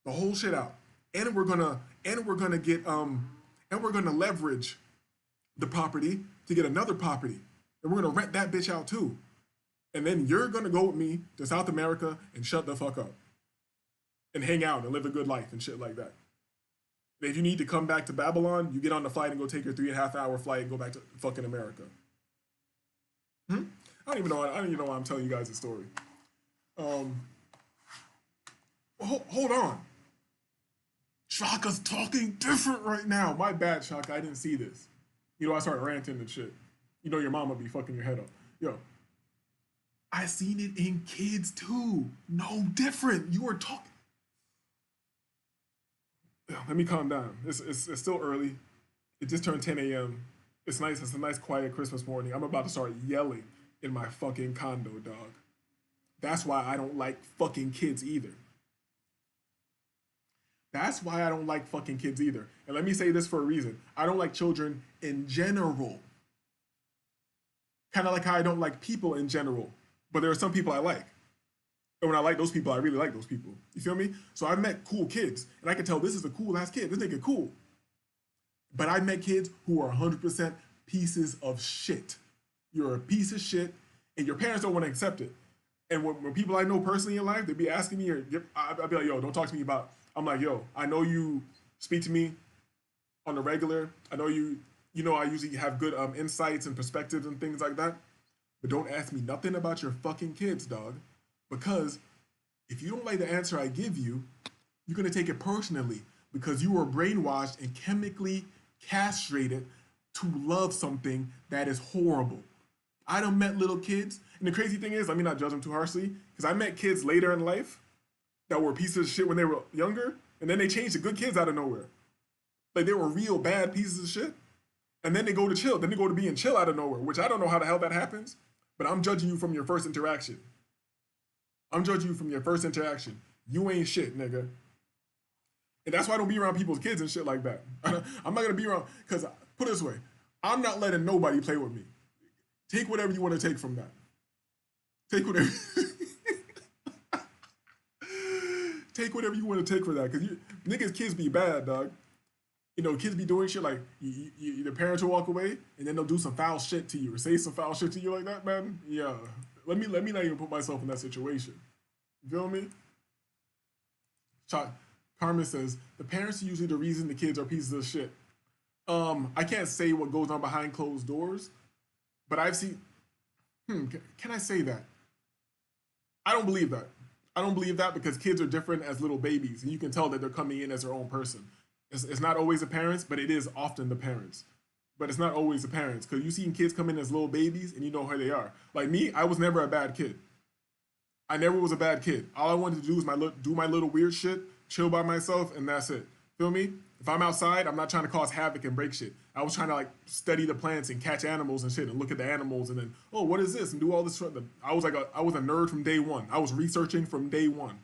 The whole shit out. And we're gonna leverage the property to get another property. And we're gonna rent that bitch out too. And then you're gonna go with me to South America and shut the fuck up. And hang out and live a good life and shit like that. And if you need to come back to Babylon, you get on the flight and go take your 3.5 hour flight and go back to fucking America. I don't even know why I'm telling you guys the story. Hold on. Shaka's talking different right now. My bad, Shaka. I didn't see this. You know, I started ranting and shit. You know your mama be fucking your head up. Yo, I seen it in kids too. No different. You were talking. Let me calm down. It's still early. It just turned 10 a.m. It's nice. It's a nice, quiet Christmas morning. I'm about to start yelling in my fucking condo, dog. That's why I don't like fucking kids either. That's why I don't like fucking kids either. And let me say this for a reason. I don't like children in general. Kind of like how I don't like people in general. But there are some people I like. And when I like those people, I really like those people. You feel me? So I've met cool kids. And I can tell this is a cool ass kid. This nigga cool. But I met kids who are 100% pieces of shit. You're a piece of shit. And your parents don't want to accept it. And when people I know personally in life, they be asking me, I'll be like, yo, don't talk to me about. I'm like, yo, I know you speak to me on the regular. I know you know, I usually have good insights and perspectives and things like that. But don't ask me nothing about your fucking kids, dog. Because if you don't like the answer I give you, you're going to take it personally because you were brainwashed and chemically castrated to love something that is horrible. I done met little kids. And the crazy thing is, let me not judge them too harshly, because I met kids later in life that were pieces of shit when they were younger, and then they changed to good kids out of nowhere. Like, they were real bad pieces of shit. And then they go to chill. Then they go to being chill out of nowhere, which I don't know how the hell that happens, but I'm judging you from your first interaction. I'm judging you from your first interaction. You ain't shit, nigga. And that's why I don't be around people's kids and shit like that. I'm not going to be around, because, put it this way, I'm not letting nobody play with me. Take whatever you want to take from that. Take whatever. Take whatever you want to take for that, because niggas, kids be bad, dog. You know, kids be doing shit like the parents will walk away and then they'll do some foul shit to you or say some foul shit to you like that, man. Yeah, let me not even put myself in that situation. You feel me? Carmen says the parents are usually the reason the kids are pieces of shit. I can't say what goes on behind closed doors, but I've seen. Can I say that? I don't believe that. I don't believe that because kids are different as little babies, and you can tell that they're coming in as their own person. It's not always the parents, but it is often the parents. But it's not always the parents, because you've seen kids come in as little babies, and you know who they are. Like me, I was never a bad kid. I never was a bad kid. All I wanted to do was do my little weird shit, chill by myself, and that's it. Feel me? If I'm outside, I'm not trying to cause havoc and break shit. I was trying to like study the plants and catch animals and shit and look at the animals and then, oh, what is this? And do all this. I was a nerd from day one. I was researching from day one.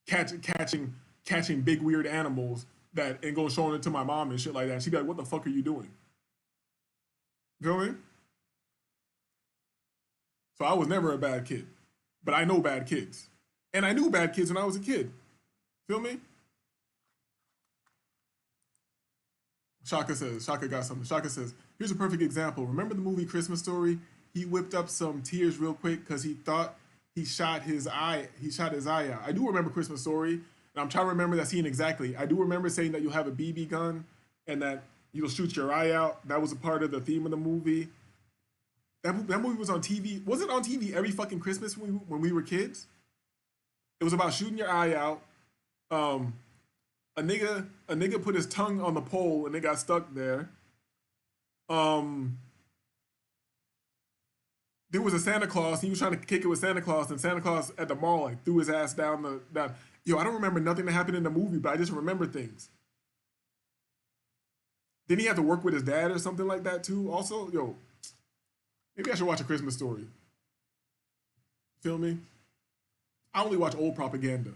Catching big weird animals that and go showing it to my mom and shit like that. And she'd be like, what the fuck are you doing? Feel me? So I was never a bad kid. But I know bad kids. And I knew bad kids when I was a kid. Feel me? Shaka got something. Shaka says, here's a perfect example. Remember the movie Christmas Story? He whipped up some tears real quick because he thought he shot his eye out. I do remember Christmas Story, and I'm trying to remember that scene exactly. I do remember saying that you'll have a BB gun and that you'll shoot your eye out. That was a part of the theme of the movie. That movie was on TV. Was it on TV every fucking Christmas when we were kids? It was about shooting your eye out. A nigga put his tongue on the pole and it got stuck there. There was a Santa Claus. He was trying to kick it with Santa Claus, and Santa Claus at the mall like threw his ass down. Yo, I don't remember nothing that happened in the movie, but I just remember things. Didn't he have to work with his dad or something like that too? Also, yo, maybe I should watch A Christmas Story. Feel me? I only watch old propaganda.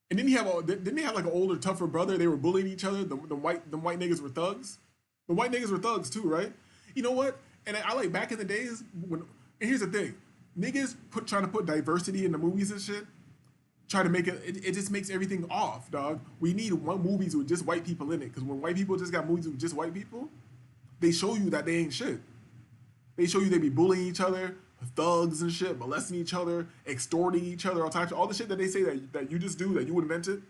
And didn't they have like an older, tougher brother? They were bullying each other. The white niggas were thugs. The white niggas were thugs too, right? You know what? And I like back in the days when. And here's the thing, niggas trying to put diversity in the movies and shit. Try to make it. It just makes everything off, dog. We need movies with just white people in it, because when white people just got movies with just white people, they show you that they ain't shit. They show you they be bullying each other, thugs and shit, molesting each other, extorting each other, all the shit that they say that you just do, that you invented,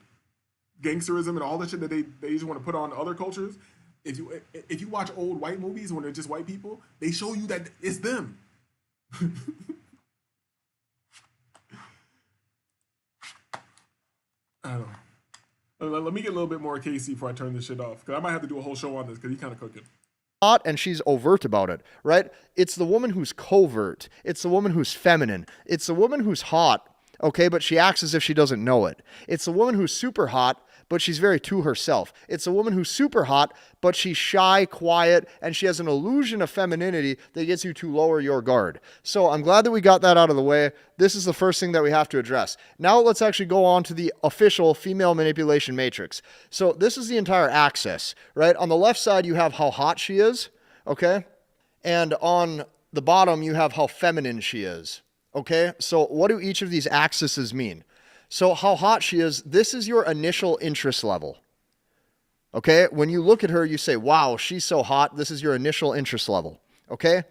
gangsterism and all the shit that they just want to put on other cultures. If you watch old white movies when they're just white people, they show you that it's them. I don't know. Let me get a little bit more Casey before I turn this shit off, because I might have to do a whole show on this because he's kind of cooking. And she's overt about it, right? It's the woman who's covert. It's the woman who's feminine. It's the woman who's hot, okay, but she acts as if she doesn't know it. It's the woman who's super hot, but she's very to herself. It's a woman who's super hot, but she's shy, quiet, and she has an illusion of femininity that gets you to lower your guard. So I'm glad that we got that out of the way. This is the first thing that we have to address. Now let's actually go on to the official female manipulation matrix. So this is the entire axis, right? On the left side, you have how hot she is, okay? And on the bottom, you have how feminine she is, okay? So what do each of these axes mean? So how hot she is, this is your initial interest level. Okay? When you look at her, you say, wow, she's so hot. This is your initial interest level. Okay?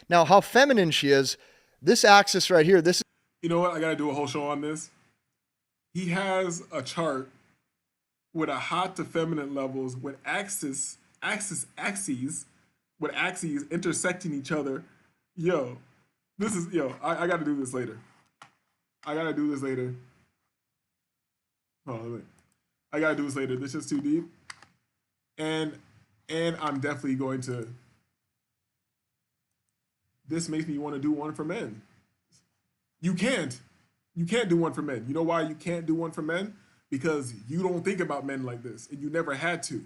Now, how feminine she is, this axis right here, this is... You know what? I got to do a whole show on this. He has a chart with a hot to feminine levels with axes intersecting each other. Yo, I got to do this later. Oh, wait. I gotta do this later. This is too deep, and I'm definitely going to. This makes me want to do one for men. You can't do one for men. You know why you can't do one for men? Because you don't think about men like this, and you never had to.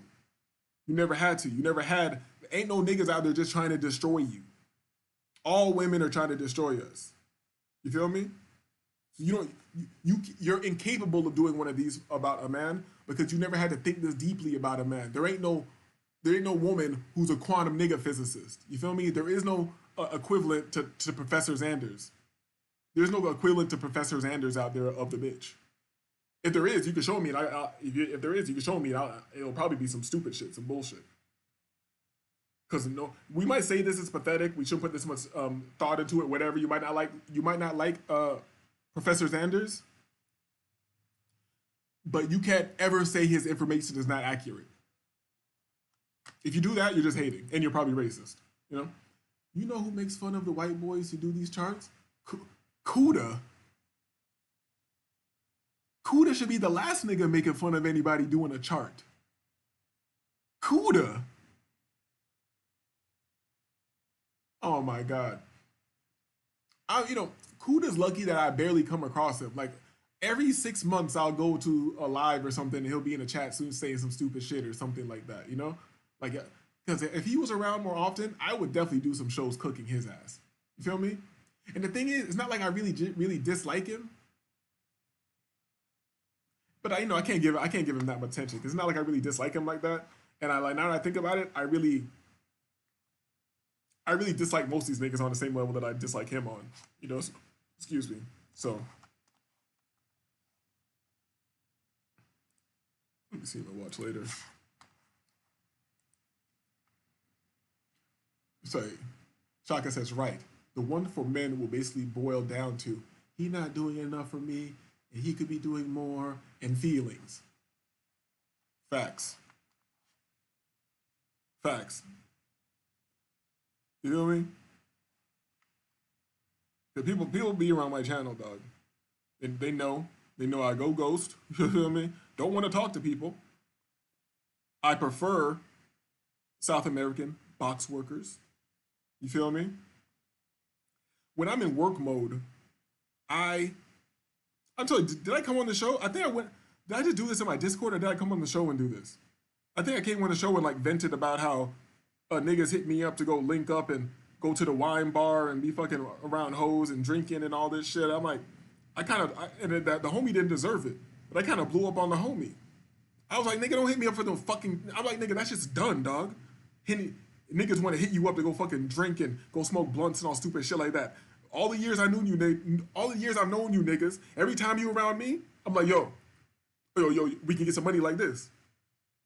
You never had. Ain't no niggas out there just trying to destroy you. All women are trying to destroy us. You feel me? You're incapable of doing one of these about a man because you never had to think this deeply about a man. There ain't no woman who's a quantum nigga physicist. You feel me? There is no equivalent to Professor Xanders. There's no equivalent to Professor Xanders out there of the bitch. If there is, you can show me. And if there is, you can show me. It'll probably be some stupid shit, some bullshit. Because we might say this is pathetic. We shouldn't put this much thought into it. Whatever. You might not like Professor Xanders, but you can't ever say his information is not accurate. If you do that, you're just hating, and you're probably racist. You know who makes fun of the white boys who do these charts? Kuda. Kuda should be the last nigga making fun of anybody doing a chart. Kuda. Oh my God. Kuda's lucky that I barely come across him. Like, every 6 months I'll go to a live or something and he'll be in a chat soon saying some stupid shit or something like that, you know? Like, because if he was around more often, I would definitely do some shows cooking his ass. You feel me? And the thing is, it's not like I really dislike him. But I can't give him that much attention because it's not like I really dislike him like that. And I like now that I think about it, I really dislike most of these niggas on the same level that I dislike him on. You know, excuse me. So let me see my watch later. Say, Shaka says right. The one for men will basically boil down to he not doing enough for me and he could be doing more and feelings. Facts. Facts. You know what I mean? The people be around my channel, dog. And they know I go ghost. You feel me? Don't want to talk to people. I prefer South American box workers. You feel me? When I'm in work mode, I'm telling you, did I come on the show? I think I went. Did I just do this in my Discord, or did I come on the show and do this? I think I came on the show and like vented about how niggas hit me up to go link up and go to the wine bar and be fucking around hoes and drinking and all this shit. I'm like, and the homie didn't deserve it, but I kind of blew up on the homie. I was like, nigga, don't hit me up for the fucking. I'm like, nigga, that shit's done, dog. Niggas want to hit you up to go fucking drink and go smoke blunts and all stupid shit like that. All the years I've known you niggas, every time you around me, I'm like, yo, we can get some money like this.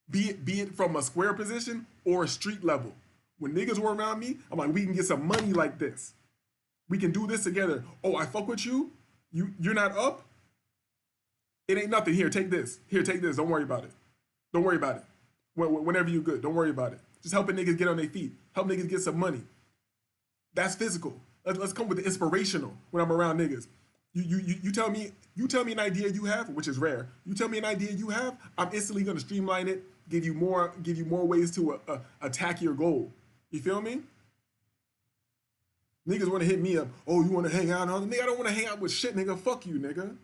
Be it from a square position or a street level. When niggas were around me, I'm like, we can get some money like this. We can do this together. Oh, I fuck with you. You're not up. It ain't nothing. Here, take this. Here, take this. Don't worry about it. Don't worry about it. Whenever you good, don't worry about it. Just helping niggas get on their feet. Help niggas get some money. That's physical. Let's come with the inspirational when I'm around niggas. You tell me an idea you have, which is rare. You tell me an idea you have, I'm instantly gonna streamline it, give you more ways to attack your goal. You feel me? Niggas want to hit me up. Oh, you want to hang out? Nigga, I don't want to hang out with shit, nigga. Fuck you, nigga.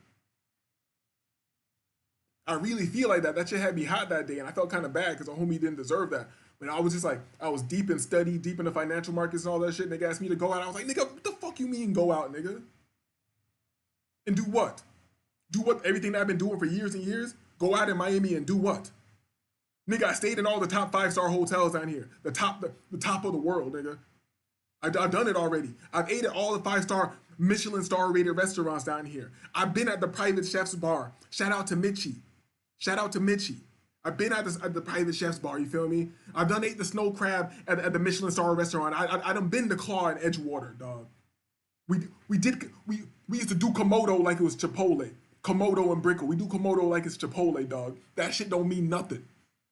I really feel like that. That shit had me hot that day, and I felt kind of bad because the homie didn't deserve that. When I was just like, I was deep in study, deep in the financial markets and all that shit. Nigga asked me to go out. I was like, nigga, what the fuck you mean go out, nigga? And do what? Do what? Everything that I've been doing for years and years? Go out in Miami and do what? Nigga, I stayed in all the top 5-star hotels down here. The top of the world, nigga. I've done it already. I've ate at all the 5-star Michelin star rated restaurants down here. I've been at the private chef's bar. Shout out to Mitchie. I've been at the private chef's bar, you feel me? I've done ate the snow crab at the Michelin star restaurant. I done been to Claw in Edgewater, dog. We used to do Komodo like it was Chipotle. Komodo and Brickell. We do Komodo like it's Chipotle, dog. That shit don't mean nothing.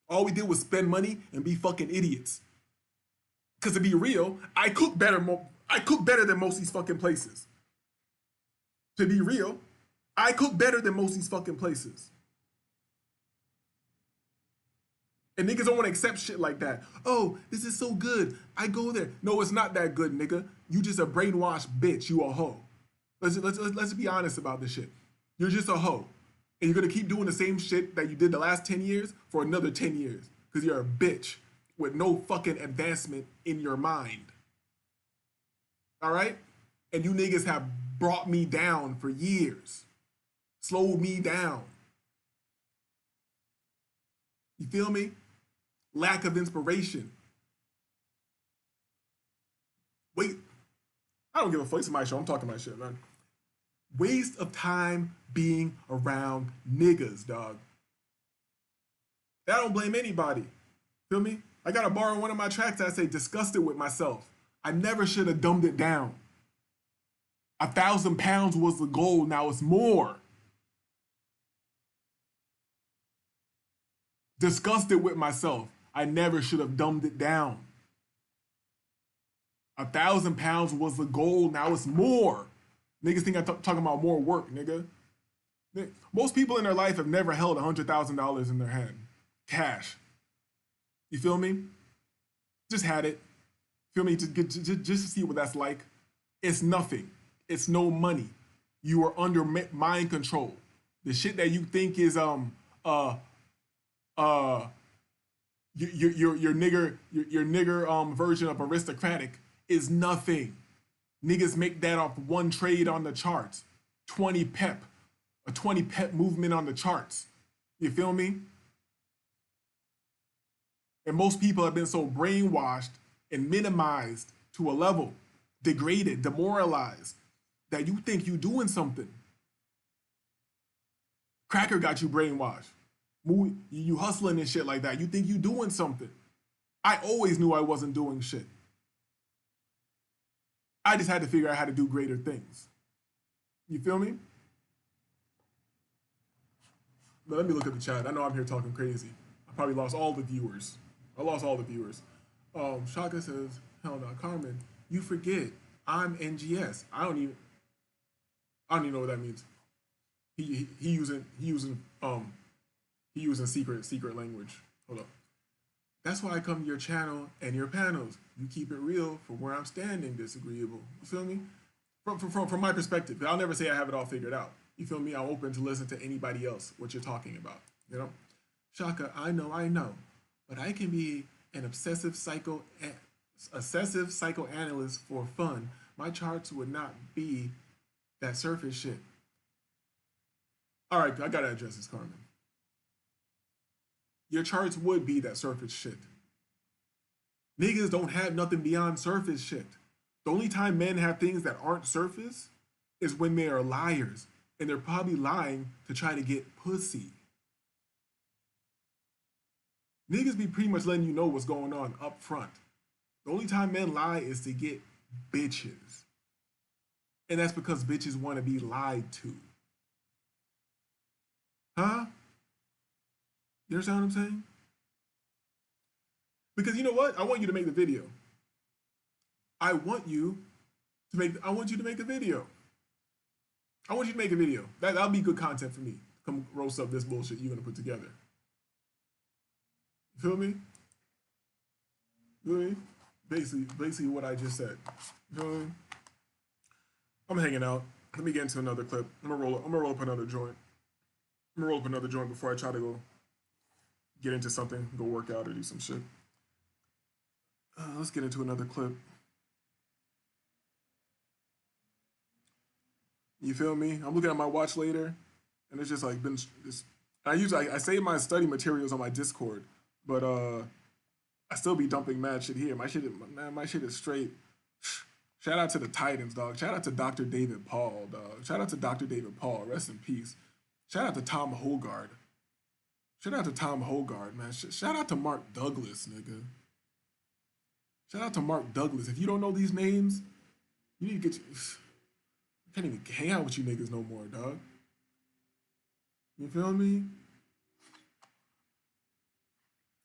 All we did was spend money and be fucking idiots. Cause to be real, I cook better than most of these fucking places. To be real, I cook better than most of these fucking places. And niggas don't want to accept shit like that. Oh, this is so good. I go there. No, it's not that good, nigga. You just a brainwashed bitch. You a hoe. Let's be honest about this shit. You're just a hoe. And you're going to keep doing the same shit that you did the last 10 years for another 10 years. Because you're a bitch with no fucking advancement in your mind. All right? And you niggas have brought me down for years. Slowed me down. You feel me? Lack of inspiration. Wait, I don't give a fuck. It's my show. I'm talking my shit, man. Waste of time being around niggas, dog. I don't blame anybody. Feel me? I gotta borrow one of my tracks. I say disgusted with myself. I never should have dumbed it down. 1,000 pounds was the goal. Now it's more. Disgusted with myself. I never should have dumbed it down. 1,000 pounds was the goal. Now it's more. Niggas think I'm talking about more work, nigga. Most people in their life have never held $100,000 in their hand. Cash. You feel me? Just had it. Feel me? Just to see what that's like. It's nothing. It's no money. You are under mind control. The shit that you think is your nigger version of aristocratic is nothing. Niggas make that off one trade on the charts. 20 pep. A 20 pep movement on the charts. You feel me? And most people have been so brainwashed and minimized to a level, degraded, demoralized, that you think you doing something. Cracker got you brainwashed. You hustling and shit like that. You think you doing something. I always knew I wasn't doing shit. I just had to figure out how to do greater things. You feel me? But let me look at the chat. I know I'm here talking crazy. I probably lost all the viewers. I lost all the viewers. Shaka says, hell no, Carmen, you forget I'm NGS. I don't even know what that means. He using secret language. Hold up. That's why I come to your channel and your panels. You keep it real from where I'm standing, disagreeable. You feel me? From my perspective, I'll never say I have it all figured out. You feel me? I'm open to listen to anybody else, what you're talking about. You know? Shaka, I know. But I can be an obsessive psychoanalyst for fun. My charts would not be that surface shit. All right, I gotta address this, Carmen. Your charts would be that surface shit. Niggas don't have nothing beyond surface shit. The only time men have things that aren't surface is when they are liars, and they're probably lying to try to get pussy. Niggas be pretty much letting you know what's going on up front. The only time men lie is to get bitches. And that's because bitches want to be lied to. Huh? You understand what I'm saying? Because you know what? I want you to make the video. I want you to make a video. I want you to make a video. That'll be good content for me. Come roast up this bullshit you're gonna put together. You feel me? You feel me? Basically what I just said. You feel me? I'm hanging out. Let me get into another clip. I'm gonna roll up another joint. I'm gonna roll up another joint before I try to go get into something, go work out or do some shit. Let's get into another clip. You feel me? I'm looking at my watch later, and it's just like been this. I save my study materials on my Discord, but I still be dumping mad shit here. My shit is straight. Shout out to the Titans, dog. Shout out to Dr. David Paul, dog. Shout out to Dr. David Paul. Rest in peace. Shout out to Tom Hogard. Shout out to Tom Hogard, man. Shout out to Mark Douglas, nigga. Shout out to Mark Douglas. If you don't know these names, you need to get you. I can't even hang out with you niggas no more, dog. You feel me?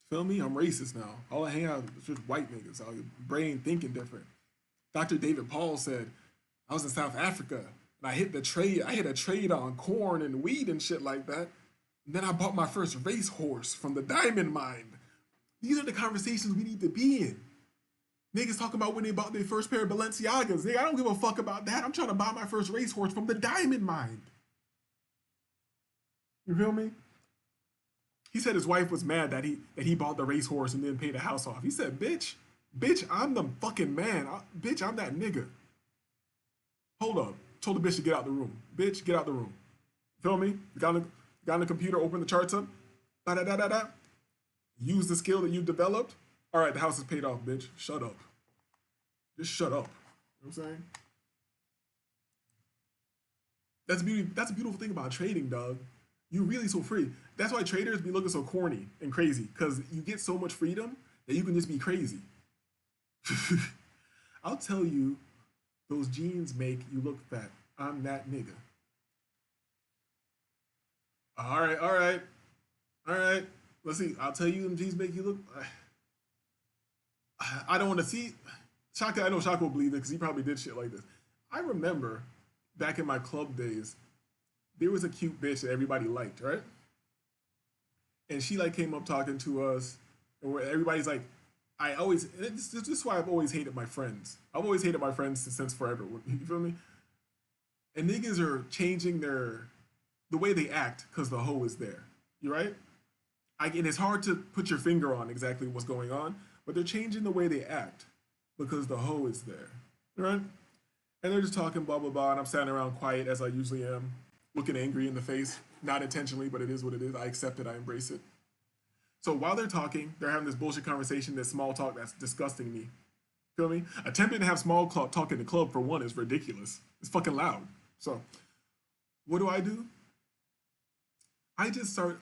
Feel me? I'm racist now. All I hang out with is just white niggas. All your brain thinking different. Dr. David Paul said, I was in South Africa and I hit a trade on corn and weed and shit like that. And then I bought my first racehorse from the diamond mine. These are the conversations we need to be in. Niggas talking about when they bought their first pair of Balenciagas. Nigga, I don't give a fuck about that. I'm trying to buy my first racehorse from the diamond mine. You feel me? He said his wife was mad that he bought the racehorse and then paid the house off. He said, bitch, I'm the fucking man. Bitch, I'm that nigga. Hold up. Told the bitch to get out the room. Bitch, get out the room. Feel me? Got on the computer, open the charts up. Da-da-da-da-da. Use the skill that you developed. All right, the house is paid off, bitch. Shut up. Just shut up. You know what I'm saying? That's a beautiful thing about trading, dog. You're really so free. That's why traders be looking so corny and crazy, because you get so much freedom that you can just be crazy. I'll tell you, those jeans make you look fat. I'm that nigga. All right. Let's see. I'll tell you, them jeans make you look. I don't want to see. Shaka, I know Shaka will believe it because he probably did shit like this. I remember back in my club days, there was a cute bitch that everybody liked, right? And she like came up talking to us, and where everybody's like, this is why I've always hated my friends. I've always hated my friends since forever. You feel me? And niggas are changing their the way they act because the hoe is there. You right? And it's hard to put your finger on exactly what's going on, but they're changing the way they act because the hoe is there. Right? And they're just talking blah blah blah, and I'm standing around quiet as I usually am, looking angry in the face, not intentionally, but it is what it is. I accept it, I embrace it. So while they're talking, they're having this bullshit conversation, this small talk that's disgusting me. Feel me? Attempting to have small talk in the club, for one, is ridiculous. It's fucking loud. So what do? I just start,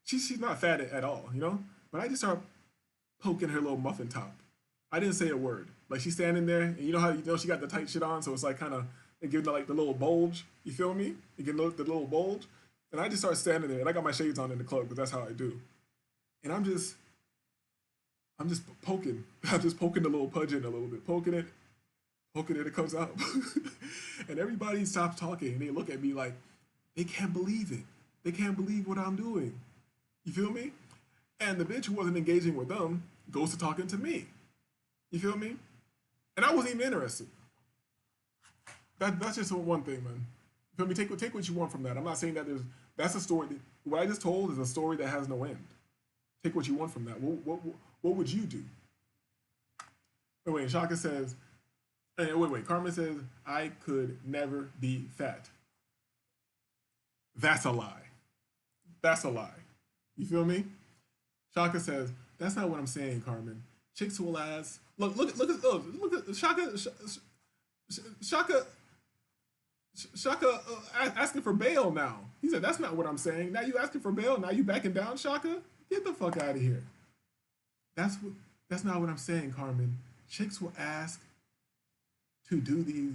she's not fat at all, you know? But I just start poking her little muffin top. I didn't say a word. Like, she's standing there, and you know how she got the tight shit on, so it's like kind of, it gives like the little bulge. You feel me? You get the little bulge. And I just start standing there, and I got my shades on in the club, because that's how I do. And I'm just poking. I'm just poking the little pudge in a little bit, poking it, it comes out. And everybody stops talking, and they look at me like, they can't believe it. They can't believe what I'm doing. You feel me? And the bitch who wasn't engaging with them goes to talking to me. You feel me? And I wasn't even interested. That's just one thing, man. You feel me? Take what you want from that. I'm not saying that that's a story. What I just told is a story that has no end. Take what you want from that. What would you do? Wait, Shaka says, wait. Carmen says, I could never be fat. That's a lie. That's a lie. You feel me? Shaka says, that's not what I'm saying, Carmen. Chicks will ask. Look at Shaka asking for bail now. He said, that's not what I'm saying. Now you asking for bail. Now you backing down, Shaka? Get the fuck out of here. That's not what I'm saying, Carmen. Chicks will ask do these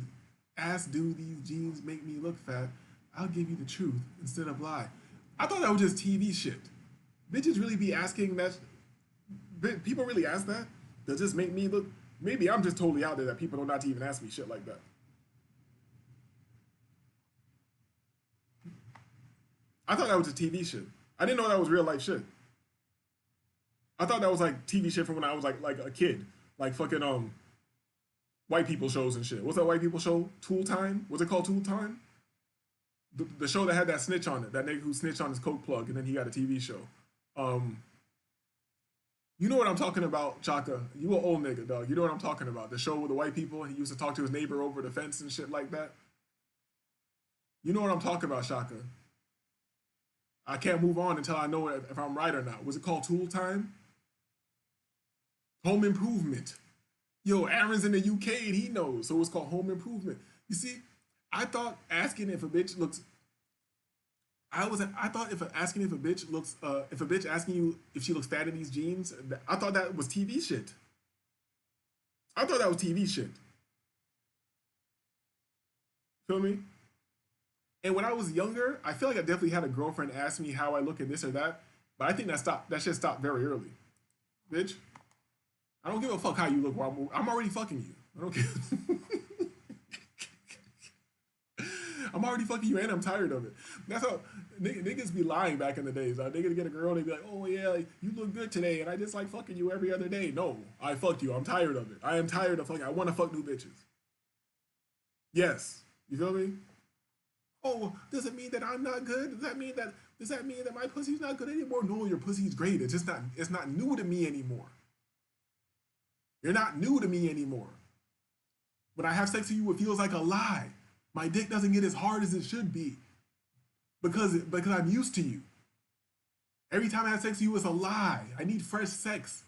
jeans make me look fat? I'll give you the truth instead of lie. I thought that was just TV shit. Bitches really be asking that? People really ask that? Does this make me look? Maybe I'm just totally out there that people don't not to even ask me shit like that. I thought that was just TV shit. I didn't know that was real life shit. I thought that was like TV shit from when I was like a kid, like fucking white people shows and shit. What's that white people show? Tool Time? What's it called? Tool Time? The show that had that snitch on it, that nigga who snitched on his coke plug, and then he got a TV show. You know what I'm talking about, Chaka? You an old nigga, dog. You know what I'm talking about? The show with the white people, and he used to talk to his neighbor over the fence and shit like that. You know what I'm talking about, Shaka? I can't move on until I know if I'm right or not. Was it called Tool Time? Home Improvement. Yo, Aaron's in the UK and he knows, so it's called Home Improvement. You see, I thought asking if a bitch looks. I thought if asking if a bitch looks, if a bitch asking you if she looks fat in these jeans, I thought that was TV shit. I thought that was TV shit. Feel me? And when I was younger, I feel like I definitely had a girlfriend ask me how I look in this or that, but I think that shit stopped very early. Bitch, I don't give a fuck how you look while I'm already fucking you. I don't care. I'm already fucking you and I'm tired of it. That's how niggas be lying back in the days. Niggas get a girl, they be like, oh yeah, you look good today, and I just like fucking you every other day. No, I fucked you. I'm tired of it. I am tired of fucking. I want to fuck new bitches. Yes. You feel me? Oh, does it mean that I'm not good? Does that mean that my pussy's not good anymore? No, your pussy's great. It's not new to me anymore. You're not new to me anymore. When I have sex with you, it feels like a lie. My dick doesn't get as hard as it should be because I'm used to you. Every time I have sex with you, it's a lie. I need fresh sex.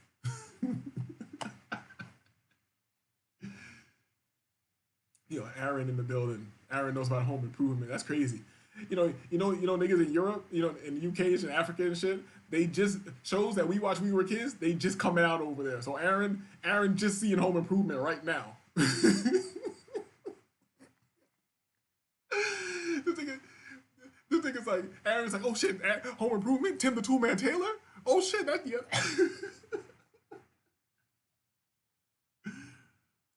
Yo, Aaron in the building. Aaron knows about home improvement. That's crazy. You know, niggas in Europe, in the UK and Africa and shit, they just shows that we watched when we were kids, they just coming out over there. So Aaron just seeing home improvement right now. This thing is like, Aaron's like, oh shit, home improvement, Tim the Toolman Taylor? Oh shit, that's the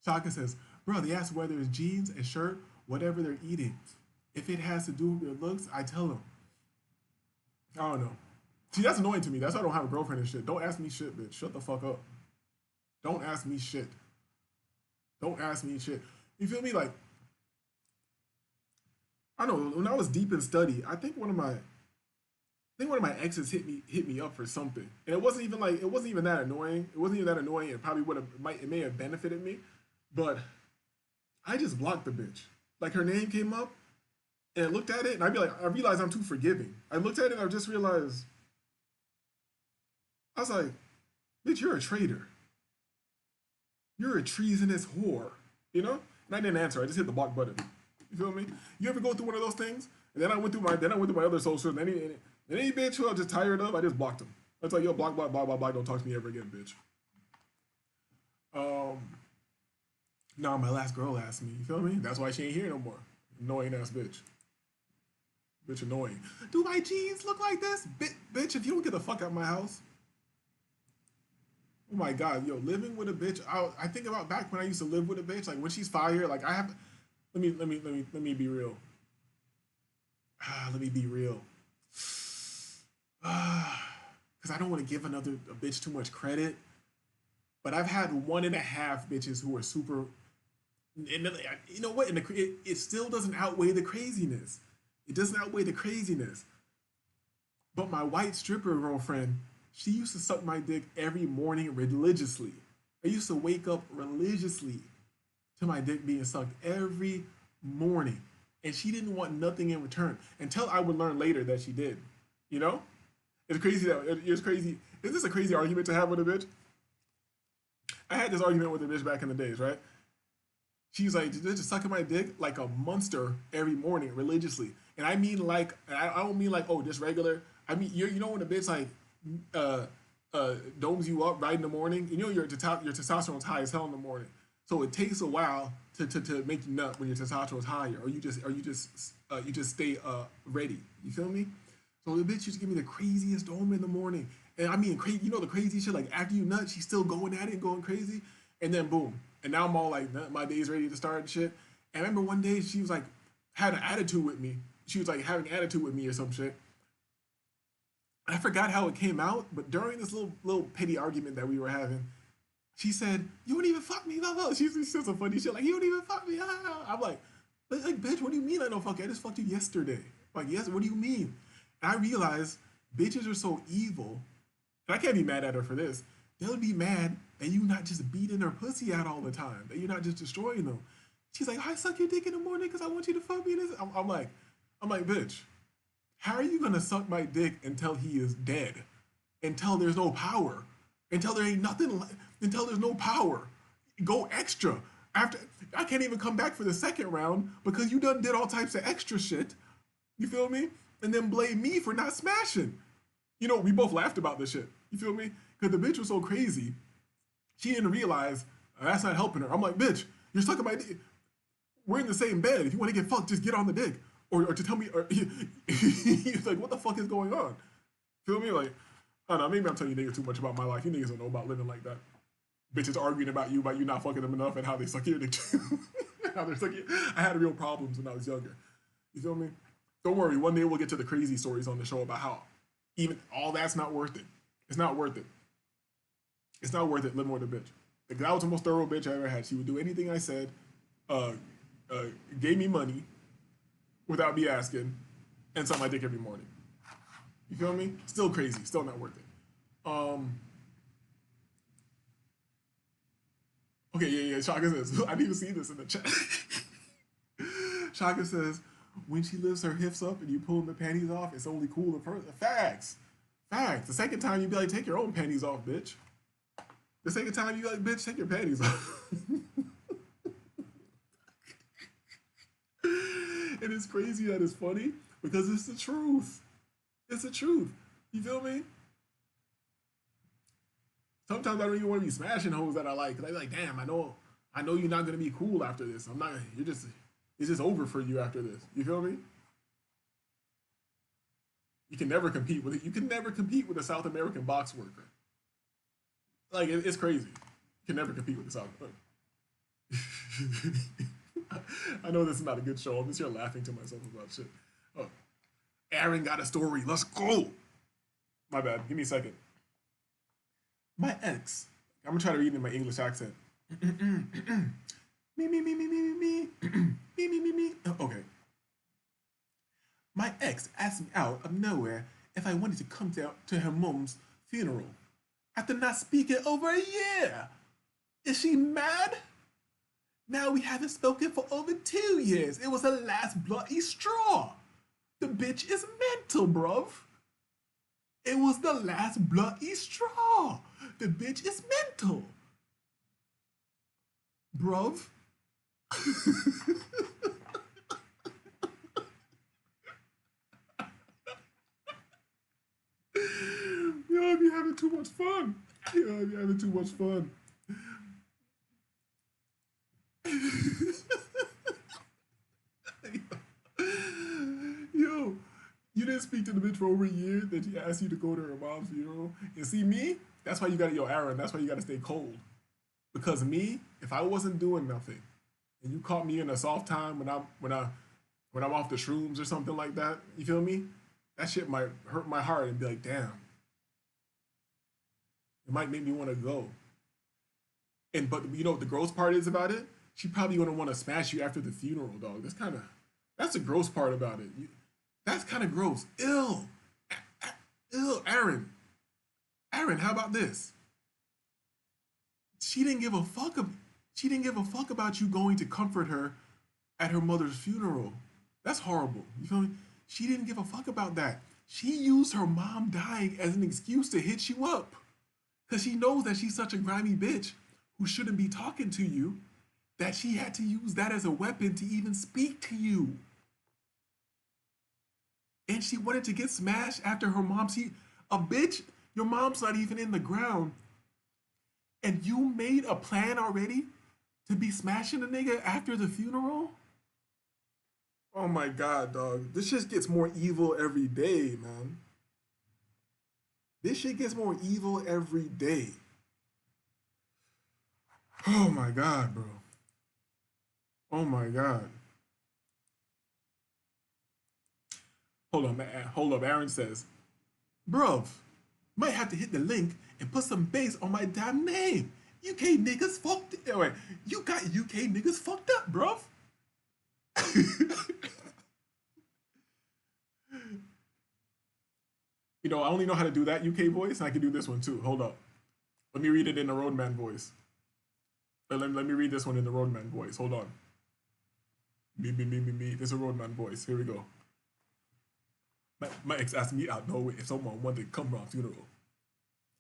Shaka says, bro, they ask whether it's jeans, a shirt, whatever they're eating. If it has to do with their looks, I tell them. I don't know. See, that's annoying to me. That's why I don't have a girlfriend and shit. Don't ask me shit, bitch. Shut the fuck up. Don't ask me shit. Don't ask me shit. You feel me? Like, I know when I was deep in study, I think one of my exes hit me up for something, and it wasn't even that annoying. It wasn't even that annoying. It probably it may have benefited me, but I just blocked the bitch. Like her name came up, and I looked at it, and I realized I'm too forgiving. I looked at it, and I just realized, I was like, bitch, you're a traitor. You're a treasonous whore, you know? And I didn't answer. I just hit the block button. You feel me? You ever go through one of those things? And then I went through my other socials, and any bitch who I was just tired of, I just blocked them. That's like, yo, block, block, block, block, block. Don't talk to me ever again, bitch. Now my last girl asked me. You feel me? That's why she ain't here no more. Annoying ass bitch. Bitch annoying. Do my jeans look like this? Bitch, if you don't get the fuck out of my house. Oh my god, yo, living with a bitch. I think about back when I used to live with a bitch. Like when she's fire, like I have. Let me be real. Let me be real. Because I don't want to give a bitch too much credit. But I've had 1.5 bitches who are super. And you know what? It still doesn't outweigh the craziness. It doesn't outweigh the craziness. But my white stripper girlfriend, she used to suck my dick every morning religiously. I used to wake up religiously to my dick being sucked every morning. And she didn't want nothing in return until I would learn later that she did. You know? It's crazy it's crazy. Is this a crazy argument to have with a bitch? I had this argument with a bitch back in the days, right? She's like, just sucking my dick like a monster every morning religiously. And I mean like, I don't mean like, oh, just regular. I mean, you know when a bitch like domes you up right in the morning, you know your testosterone's high as hell in the morning. So it takes a while to make you nut when your testosterone's higher, or you just stay ready. You feel me? So the bitch used to give me the craziest dome in the morning. And I mean, crazy, you know the crazy shit, like after you nut, she's still going at it and going crazy. And then boom. And now I'm all like, my day's ready to start and shit. And I remember one day she was like, had an attitude with me. She was like having an attitude with me or some shit. I forgot how it came out, but during this little petty argument that we were having, she said, you don't even fuck me, blah, blah. She said some funny shit, like, you don't even fuck me. I'm like, bitch, what do you mean I don't fuck you? I just fucked you yesterday. Like, yes, what do you mean? And I realized bitches are so evil, and I can't be mad at her for this. They'll be mad that you not just beating their pussy out all the time, that you're not just destroying them. She's like, I suck your dick in the morning because I want you to fuck me. I'm like, bitch, how are you gonna suck my dick until he is dead? Until there's no power? Until there ain't nothing? Until there's no power? Go extra. After I can't even come back for the second round because you done did all types of extra shit. You feel me? And then blame me for not smashing. You know, we both laughed about this shit. You feel me? Because the bitch was so crazy, she didn't realize that's not helping her. I'm like, bitch, you're sucking my dick. We're in the same bed. If you want to get fucked, just get on the dick. Or to tell me, he's like, what the fuck is going on? Feel me? Like, I don't know, maybe I'm telling you niggas too much about my life. You niggas don't know about living like that. Bitches arguing about you not fucking them enough and how they suck your dick too. How they're sucking. I had real problems when I was younger. You feel me? Don't worry, one day we'll get to the crazy stories on the show about how even all that's not worth it. It's not worth it. It's not worth it living with a bitch. Like, that was the most thorough bitch I ever had. She would do anything I said, gave me money without me asking, and suck my dick every morning. You feel me? Still crazy. Still not worth it. Okay, yeah. Shaka says, I didn't even see this in the chat. Shaka says, when she lifts her hips up and you pull the panties off, it's only cool the first. Facts. The second time you be like, take your own panties off, bitch. The second time you be like, bitch, take your panties off. And it's crazy that it's funny because it's the truth. It's the truth. You feel me? Sometimes I don't even want to be smashing hoes that I like. Cause I be like, damn, I know you're not gonna be cool after this. It's just over for you after this. You feel me? You can never compete with it. You can never compete with a South American box worker. Like, it's crazy. You can never compete with the South American. I know this is not a good show. I'm just here laughing to myself about shit. Oh, Aaron got a story. Let's go. My bad. Give me a second. My ex. I'm gonna try to read it in my English accent. Me. Okay. My ex asked me out of nowhere if I wanted to come down to her mom's funeral after not speaking over a year. Is she mad? Now we haven't spoken for over 2 years. It was the last bloody straw. The bitch is mental, bruv. It was the last bloody straw. The bitch is mental. Bruv. Yo, I be having too much fun. Yo, I be having too much fun. Yo, you didn't speak to the bitch for over a year that she asked you to go to her mom's funeral. And see me, that's why you gotta, yo, Aaron, that's why you gotta stay cold. Because me, if I wasn't doing nothing, and you caught me in a soft time when I'm off the shrooms or something like that, you feel me? That shit might hurt my heart and be like, damn. It might make me want to go. But you know what the gross part is about it? She probably gonna want to smash you after the funeral, dog. That's the gross part about it. That's kind of gross. Ew. Ew, Aaron. Aaron, how about this? She didn't give a fuck. She didn't give a fuck about you going to comfort her at her mother's funeral. That's horrible. You feel me? She didn't give a fuck about that. She used her mom dying as an excuse to hit you up. Because she knows that she's such a grimy bitch who shouldn't be talking to you, that she had to use that as a weapon to even speak to you. And she wanted to get smashed after her mom. A bitch, your mom's not even in the ground. And you made a plan already to be smashing a nigga after the funeral? Oh my God, dog. This shit gets more evil every day, man. This shit gets more evil every day. Oh my God, bro. Oh my God. Hold up. Aaron says, bruv, might have to hit the link and put some bass on my damn name. UK niggas fucked. Wait, you got UK niggas fucked up, bruv. You know, I only know how to do that UK voice, and I can do this one too. Hold up. Let me read it in the Roadman voice. Let me read this one in the Roadman voice. Hold on. Me. This is a Roadman voice. Here we go. My ex asked me out nowhere if someone wanted to come to our funeral.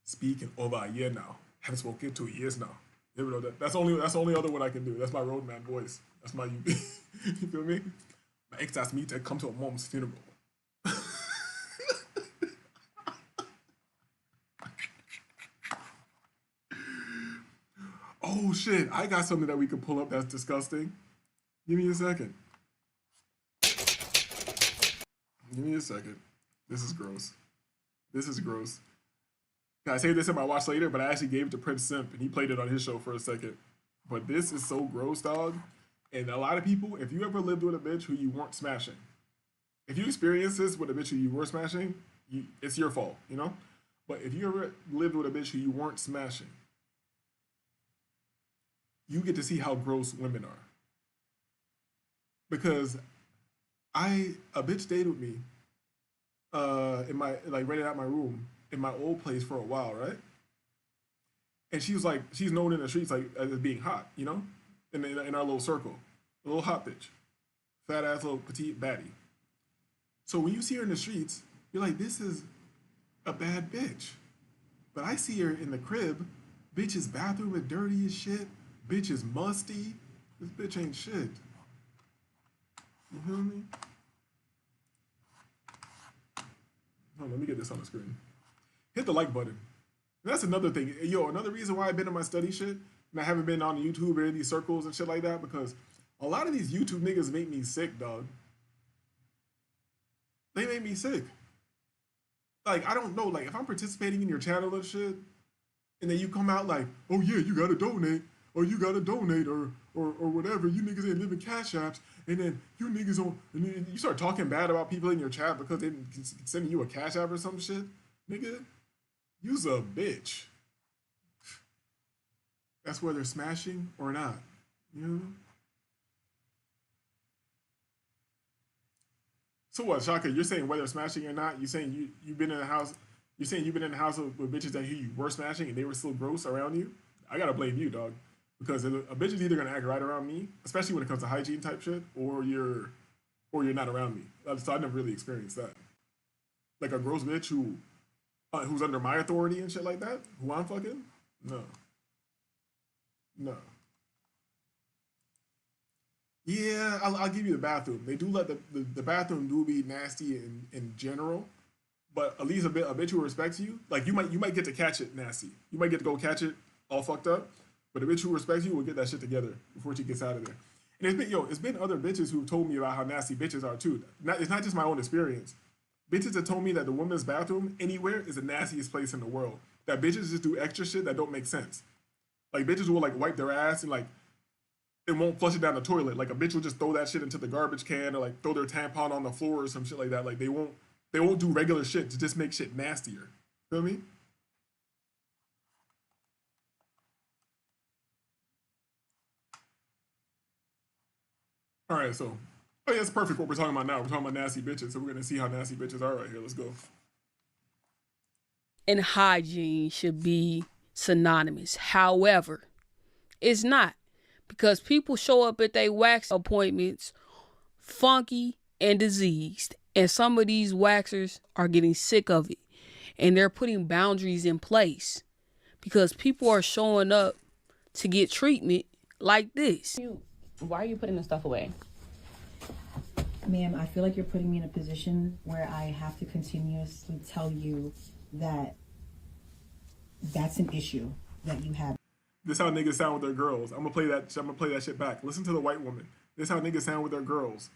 Speaking over a year now. Haven't spoken 2 years now. You know, that's the only other one I can do. That's my Roadman voice. That's my you feel me? My ex asked me to come to a mom's funeral. Oh shit, I got something that we could pull up that's disgusting. Give me a second. Give me a second. This is gross. This is gross. I say this in my watch later, but I actually gave it to Prince Simp and he played it on his show for a second. But this is so gross, dog. And a lot of people, if you ever lived with a bitch who you weren't smashing, if you experienced this with a bitch who you were smashing, it's your fault, you know? But if you ever lived with a bitch who you weren't smashing, you get to see how gross women are. Because a bitch stayed with me in my, like, rented out my room in my old place for a while, right? And she was like, she's known in the streets like as being hot, you know, in our little circle, a little hot bitch, fat ass little petite baddie. So when you see her in the streets, you're like, this is a bad bitch. But I see her in the crib, bitch's bathroom is dirty as shit, bitch is musty. This bitch ain't shit. You feel me? Oh, let me get this on the screen. Hit the like button. And that's another thing. Yo, another reason why I've been in my study shit and I haven't been on YouTube or in these circles and shit like that, because a lot of these YouTube niggas make me sick, dog. They make me sick. Like, I don't know, like, if I'm participating in your channel and shit, and then you come out like, oh yeah, you gotta donate, or you gotta donate, or whatever, you niggas ain't living cash apps, and then you niggas don't, and then you start talking bad about people in your chat because they sending you a cash app or some shit, nigga, you's a bitch. That's whether smashing or not, you know? So what, Shaka? You're saying whether smashing or not? You saying you've been in a house? You saying you've been in a house with bitches that you were smashing and they were still gross around you? I gotta blame you, dog. Because a bitch is either gonna act right around me, especially when it comes to hygiene type shit, or you're not around me. So I never really experienced that. Like a gross bitch who's under my authority and shit like that, who I'm fucking? No. Yeah, I'll give you the bathroom. They do let the bathroom do be nasty in general, but at least a bitch who respects you, like you might get to catch it nasty. You might get to go catch it all fucked up, but a bitch who respects you will get that shit together before she gets out of there. And it's been other bitches who've told me about how nasty bitches are too. It's not just my own experience. Bitches have told me that the women's bathroom anywhere is the nastiest place in the world. That bitches just do extra shit that don't make sense. Like bitches will like wipe their ass and like it won't flush it down the toilet. Like a bitch will just throw that shit into the garbage can or like throw their tampon on the floor or some shit like that. Like they won't do regular shit to just make shit nastier. Feel me? All right, so yeah, it's perfect what we're talking about now. We're talking about nasty bitches, so we're gonna see how nasty bitches are right here. Let's go. And hygiene should be synonymous. However, it's not, because people show up at their wax appointments funky and diseased, and some of these waxers are getting sick of it, and they're putting boundaries in place because people are showing up to get treatment like this. Why are you putting this stuff away? Ma'am, I feel like you're putting me in a position where I have to continuously tell you that that's an issue that you have. This how niggas sound with their girls. I'm gonna play that shit back. Listen to the white woman. This how niggas sound with their girls.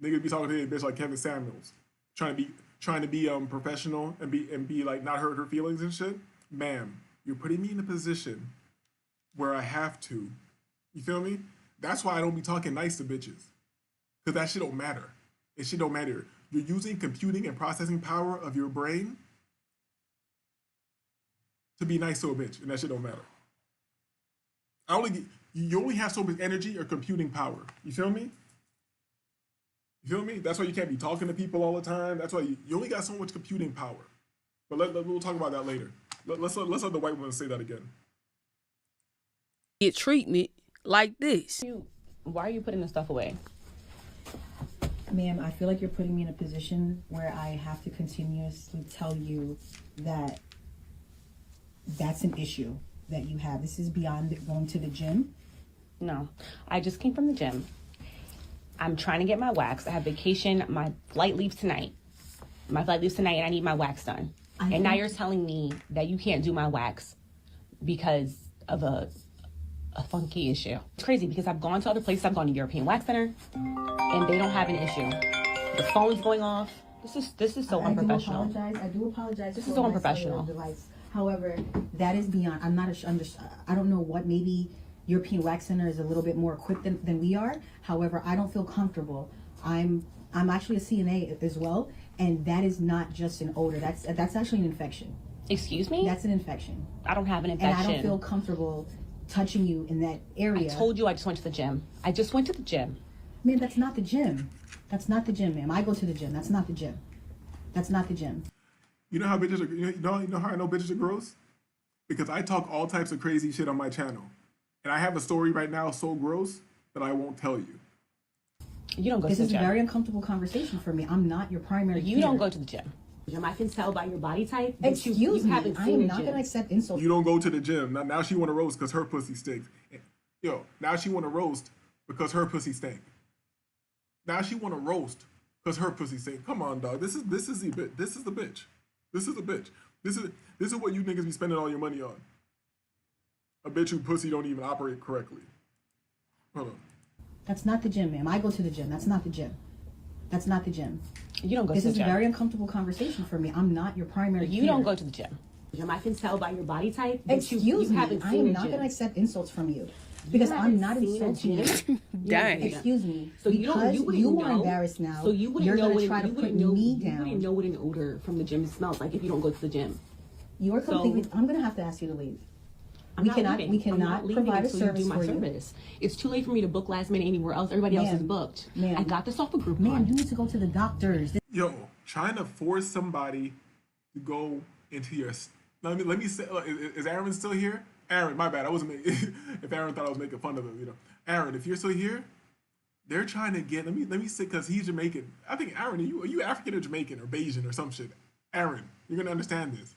Niggas be talking to their bitch like Kevin Samuels, trying to be professional and be like not hurt her feelings and shit. Ma'am, you're putting me in a position where I have to. You feel me? That's why I don't be talking nice to bitches. Because that shit don't matter. It shit don't matter. You're using computing and processing power of your brain to be nice to a bitch, and that shit don't matter. You only have so much energy or computing power. You feel me? You feel me? That's why you can't be talking to people all the time. That's why you only got so much computing power. But we'll talk about that later. Let's let the white woman say that again. Get treatment like this. Why are you putting this stuff away? Ma'am, I feel like you're putting me in a position where I have to continuously tell you that that's an issue that you have. This is beyond going to the gym. No, I just came from the gym. I'm trying to get my wax. I have vacation. My flight leaves tonight. And I need my wax done. And now you're telling me that you can't do my wax because of a funky issue. It's crazy because I've gone to other places. I've gone to European Wax Center and they don't have an issue. The phone's going off. This is so unprofessional. I do apologize. This is so unprofessional. Device. However, that is beyond. I don't know what. Maybe European Wax Center is a little bit more equipped than we are. However, I don't feel comfortable. I'm actually a CNA as well, and that is not just an odor. That's actually an infection. Excuse me? That's an infection. I don't have an infection. And I don't feel comfortable touching you in that area. I told you I just went to the gym. I just went to the gym. Man, that's not the gym. That's not the gym, ma'am. I go to the gym. That's not the gym. That's not the gym. You know how bitches are? You know how I know bitches are gross? Because I talk all types of crazy shit on my channel, and I have a story right now so gross that I won't tell you. You don't go to the gym. This is a very uncomfortable conversation for me. I'm not your primary. You don't go to the gym. I can tell by your body type. Excuse me. I am not gonna accept insults. You don't go to the gym. Now she want to roast because her pussy stinks. Yo, now she want to roast because her pussy stink. Now she want to roast because her pussy stink. Come on, dog. This is the bitch. This is the bitch. This is the bitch. This is what you niggas be spending all your money on. A bitch who pussy don't even operate correctly. Hold on. That's not the gym, ma'am. I go to the gym. That's not the gym. That's not the gym. You don't go to the gym. This is a very uncomfortable conversation for me. I'm not your primary. You don't go to the gym. I can tell by your body type. Excuse me. I am not going to accept insults from you because I'm not insulting you. Dang. Excuse me. So you are embarrassed now. So you wouldn't you're know going to try to put me down. You wouldn't know what an odor from the gym smells like if you don't go to the gym. You are completely. I'm going to have to ask you to leave. I'm We not cannot- leaving. we I'm not cannot leaving provide a until you do service my for you. service. It's too late for me to book last minute anywhere else. Everybody else is Ma'am. booked. Ma'am. I got this off a Groupon. Ma'am, you need to go to the doctors. Yo, trying to force somebody to go into your. Let me say. Is Aaron still here? Aaron, my bad. I wasn't. If Aaron thought I was making fun of him, you know. Aaron, if you're still here, they're trying to get. Let me say because he's Jamaican. I think Aaron, are you African or Jamaican or Bayesian or some shit? Aaron, you're gonna understand this.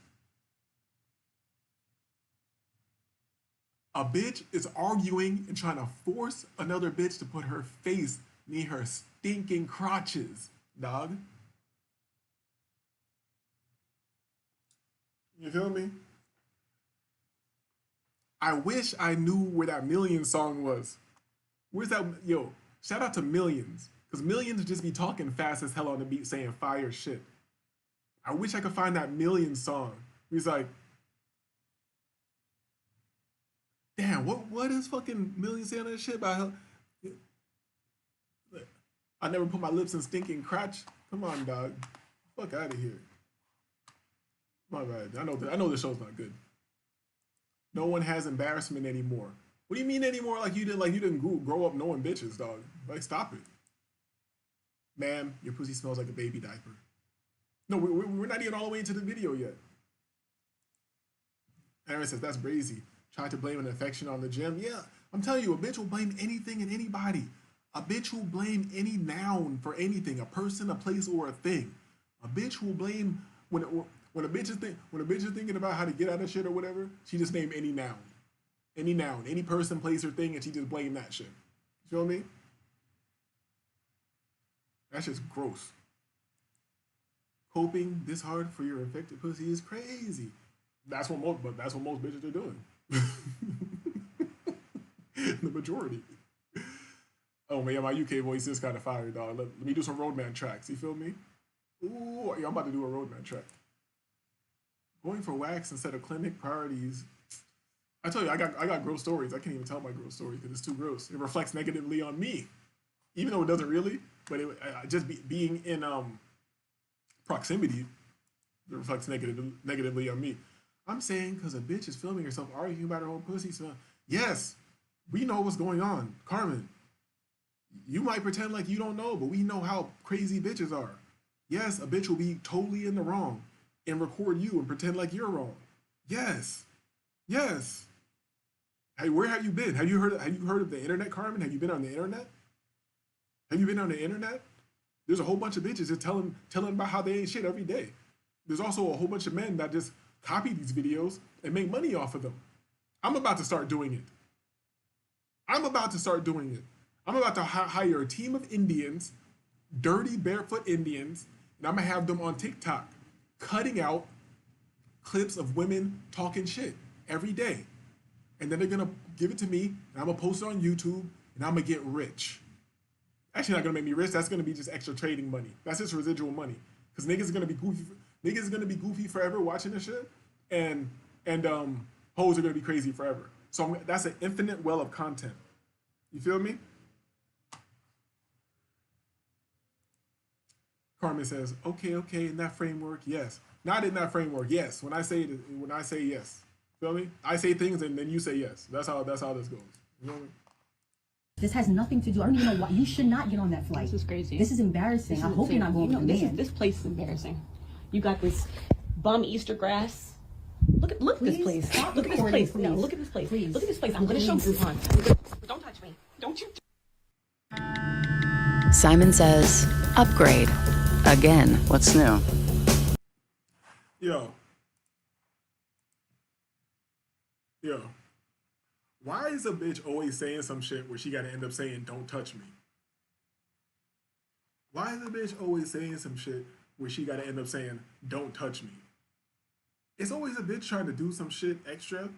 A bitch is arguing and trying to force another bitch to put her face near her stinking crotches, dog. You feel me? I wish I knew where that Millions song was. Where's that? Yo, shout out to Millions. Because Millions just be talking fast as hell on the beat saying fire shit. I wish I could find that Millions song. He's like, damn, what is fucking Millions saying that shit about? I never put my lips in stinking crotch. Come on, dog. Fuck out of here. My bad. I know this show's not good. No one has embarrassment anymore. What do you mean anymore? Like you didn't grow up knowing bitches, dog. Like stop it. Ma'am, your pussy smells like a baby diaper. No, we're not even all the way into the video yet. Aaron says that's brazy. Tried to blame an infection on the gym. Yeah, I'm telling you, a bitch will blame anything and anybody. A bitch will blame any noun for anything, a person, a place, or a thing. A bitch will blame when a bitch is thinking about how to get out of shit or whatever, she just name any noun, any person, place, or thing, and she just blame that shit. You feel me? That's just gross. Coping this hard for your infected pussy is crazy. That's what most bitches are doing. The majority. Oh man, my UK voice is kind of fire, dog. Let me do some Roadman tracks. You feel me? Ooh, yeah, I'm about to do a Roadman track. Going for wax instead of clinic priorities. I tell you, I got gross stories. I can't even tell my gross story because it's too gross. It reflects negatively on me, even though it doesn't really. But just being in proximity, it reflects negatively on me. I'm saying because a bitch is filming herself arguing about her own pussy smell. Yes, we know what's going on, Carmen. You might pretend like you don't know, but we know how crazy bitches are. Yes, a bitch will be totally in the wrong and record you and pretend like you're wrong. Yes. Yes. Hey, where have you been? Have you heard of the internet, Carmen? Have you been on the internet? Have you been on the internet? There's a whole bunch of bitches just telling about how they ain't shit every day. There's also a whole bunch of men that just copy these videos and make money off of them. I'm about to start doing it. I'm about to hire a team of Indians, dirty barefoot Indians, and I'm gonna have them on TikTok cutting out clips of women talking shit every day. And then they're gonna give it to me, and I'm gonna post it on YouTube, and I'm gonna get rich. Actually, not gonna make me rich. That's gonna be just extra trading money. That's just residual money. Because niggas is gonna be goofy. Niggas is gonna be goofy forever watching this shit, and hoes are gonna be crazy forever. So that's an infinite well of content. You feel me? Carmen says, okay, in that framework, yes. Not in that framework, yes. When I say yes. Feel me? I say things and then you say yes. That's how this goes. You know what I mean? This has nothing to do. I don't even know why. You should not get on that flight. This is crazy. This is embarrassing. I hope you're not going with a man. This place is embarrassing. You got this bum Easter grass. Look at this place. Look at this place. Please. No, look at this place. Please. Look at this place. I'm gonna show Please. Groupon. Don't touch me. Don't you? Simon Says, upgrade. Again. What's new? Yo. Why is a bitch always saying some shit where she gotta end up saying, don't touch me? Why is a bitch always saying some shit where she gotta end up saying, don't touch me? It's always a bitch trying to do some shit extra,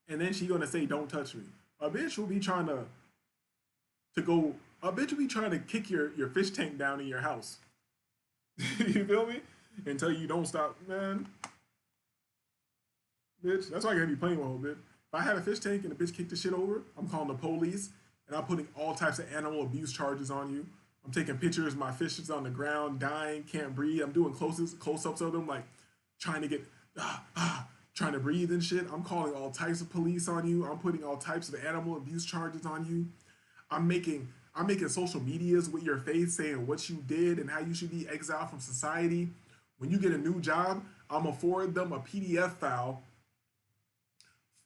and then she gonna say, don't touch me. A bitch will be trying to kick your fish tank down in your house. You feel me? And tell you don't stop, man. Bitch, that's why I gotta be playing with her, bitch. If I had a fish tank and a bitch kicked the shit over, I'm calling the police and I'm putting all types of animal abuse charges on you. I'm taking pictures, my fish is on the ground, dying, can't breathe. I'm doing close-ups of them, like trying to trying to breathe and shit. I'm calling all types of police on you. I'm putting all types of animal abuse charges on you. I'm making social medias with your face saying what you did and how you should be exiled from society. When you get a new job, I'm gonna forward them a PDF file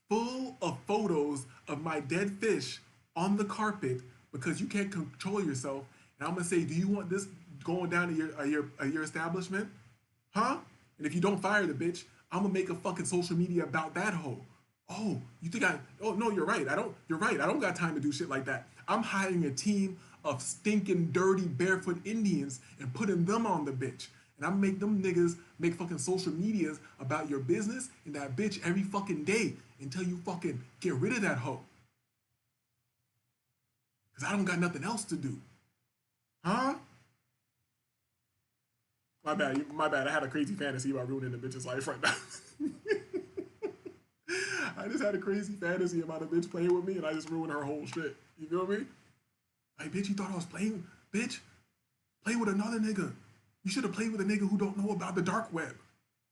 full of photos of my dead fish on the carpet because you can't control yourself. And I'm gonna say, do you want this going down to your establishment? Huh? And if you don't fire the bitch, I'm gonna make a fucking social media about that hoe. Oh, you think oh no, you're right. You're right. I don't got time to do shit like that. I'm hiring a team of stinking, dirty, barefoot Indians and putting them on the bitch. And I'm make them niggas make fucking social medias about your business and that bitch every fucking day until you fucking get rid of that hoe. Cause I don't got nothing else to do. Huh? My bad. I had a crazy fantasy about ruining the bitch's life right now. I just had a crazy fantasy about a bitch playing with me and I just ruined her whole shit. You feel me? Like, bitch, you thought I was playing? Bitch, play with another nigga. You should have played with a nigga who don't know about the dark web.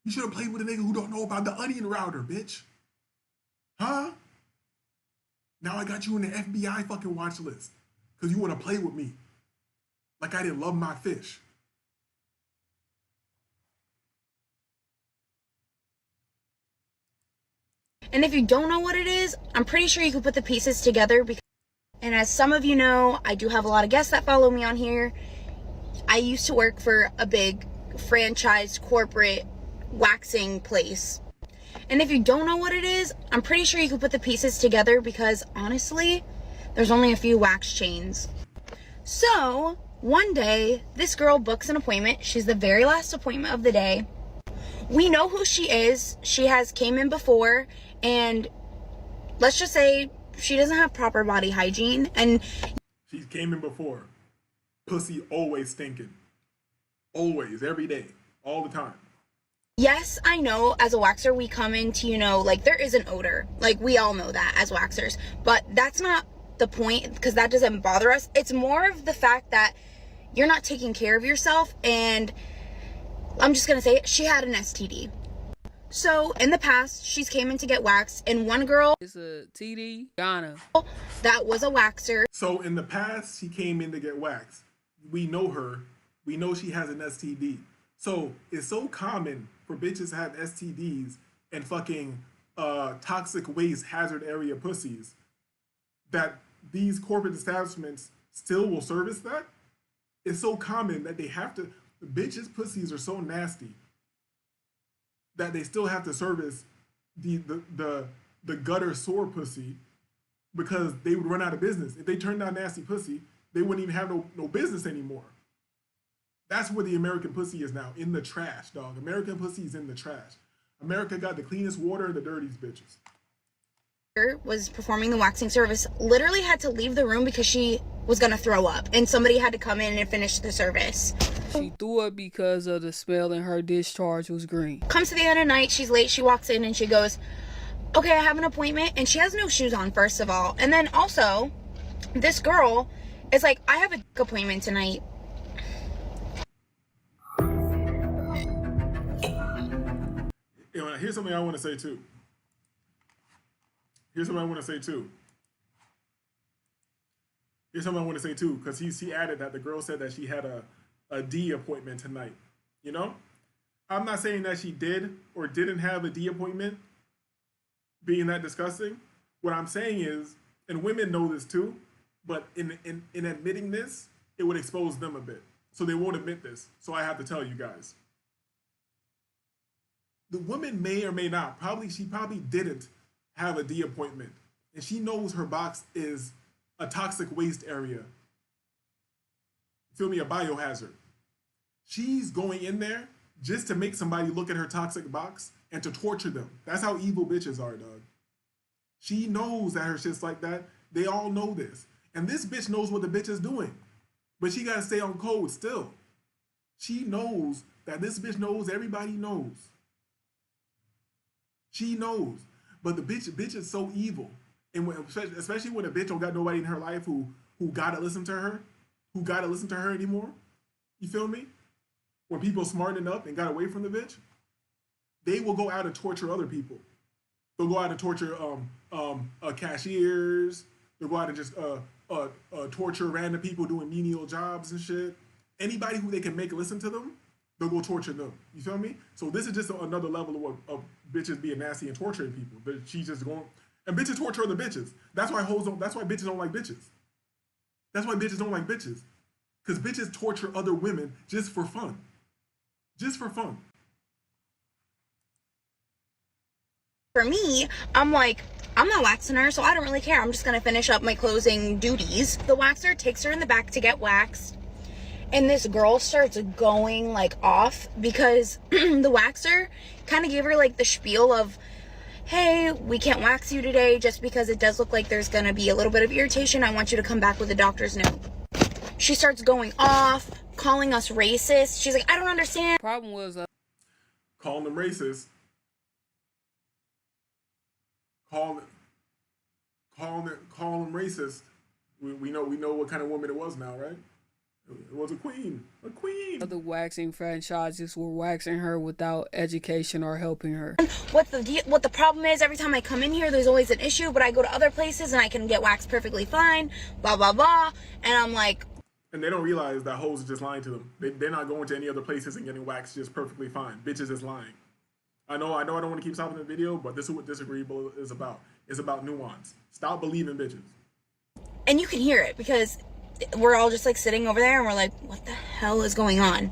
You should have played with a nigga who don't know about the onion router, bitch. Huh? Now I got you in the FBI fucking watch list because you want to play with me. Like I didn't love my fish. And if you don't know what it is, I'm pretty sure you can put the pieces together. And as some of you know, I do have a lot of guests that follow me on here. I used to work for a big franchise corporate waxing place. And if you don't know what it is, I'm pretty sure you can put the pieces together because honestly, there's only a few wax chains. So one day, this girl books an appointment. She's the very last appointment of the day. We know who she is. She has came in before, and let's just say she doesn't have proper body hygiene. And she came in before. Pussy always stinking. Always, every day, all the time. yes, I know as a waxer, we come into, you know, like there is an odor. Like we all know that as waxers, but that's not the point because that doesn't bother us. It's more of the fact that you're not taking care of yourself. And I'm just gonna say it, she had an STD. So in the past, she's came in to get waxed, and one girl is a TD Ghana that was a waxer. So in the past, she came in to get waxed. We know her. We know she has an STD. So it's so common for bitches to have STDs and fucking toxic waste hazard area pussies that these corporate establishments still will service that. It's so common that they have to. Bitches' pussies are so nasty that they still have to service the gutter sore pussy because they would run out of business. If they turned down nasty pussy, they wouldn't even have no business anymore. That's where the American pussy is now, in the trash, dog. American pussy is in the trash. America got the cleanest water and the dirtiest bitches. Was performing the waxing service, literally had to leave the room because she was gonna throw up, and somebody had to come in and finish the service. She threw up because of the smell, and her discharge was green. Comes to the end of the night, she's late, she walks in and she goes, okay, I have an appointment, and she has no shoes on, first of all. And then also, this girl is like, I have a appointment tonight. Here's something I want to say too. Here's something I want to say too, because he added that the girl said that she had a D appointment tonight. You know, I'm not saying that she did or didn't have a D appointment, being that disgusting. What I'm saying is, and women know this too, but in admitting this, it would expose them a bit. So they won't admit this. So I have to tell you guys. The woman may or may not, she probably didn't have a D appointment. And she knows her box is a toxic waste area. Feel me, a biohazard. She's going in there just to make somebody look at her toxic box and to torture them. That's how evil bitches are, dog. She knows that her shit's like that. They all know this. And this bitch knows what the bitch is doing. But she gotta stay on code still. She knows that this bitch knows everybody knows. She knows. But the bitch is so evil. And especially when a bitch don't got nobody in her life who gotta listen to her, who gotta listen to her anymore. You feel me? When people smarten up and got away from the bitch, they will go out and torture other people They'll go out and torture cashiers. They'll go out and just torture random people doing menial jobs and shit. Anybody who they can make listen to them, they'll go torture them. You feel me? So this is just another level of bitches being nasty and torturing people. But she's just going, and bitches torture other bitches. That's why hoes don't. That's why bitches don't like bitches. That's why bitches don't like bitches. Because bitches torture other women just for fun. Just for fun. For me, I'm like, I'm not waxing her, so I don't really care. I'm just gonna finish up my closing duties. The waxer takes her in the back to get waxed, and this girl starts going like off because the waxer kind of gave her like the spiel of, hey, we can't wax you today just because it does look like there's gonna be a little bit of irritation. I want you to come back with a doctor's note. She starts going off, calling us racist. She's like, I don't understand. Problem was calling them racist. Call them racist. We know what kind of woman it was now, right? It was a queen. Other waxing franchises were waxing her without education or helping her. What the problem is, every time I come in here, there's always an issue, but I go to other places and I can get waxed perfectly fine, blah, blah, blah. And I'm like... And they don't realize that hoes are just lying to them. They're not going to any other places and getting waxed just perfectly fine. Bitches is lying. I know I don't want to keep stopping the video, but this is what Disagreeable is about. It's about nuance. Stop believing bitches. And you can hear it because we're all just like sitting over there and we're like, what the hell is going on?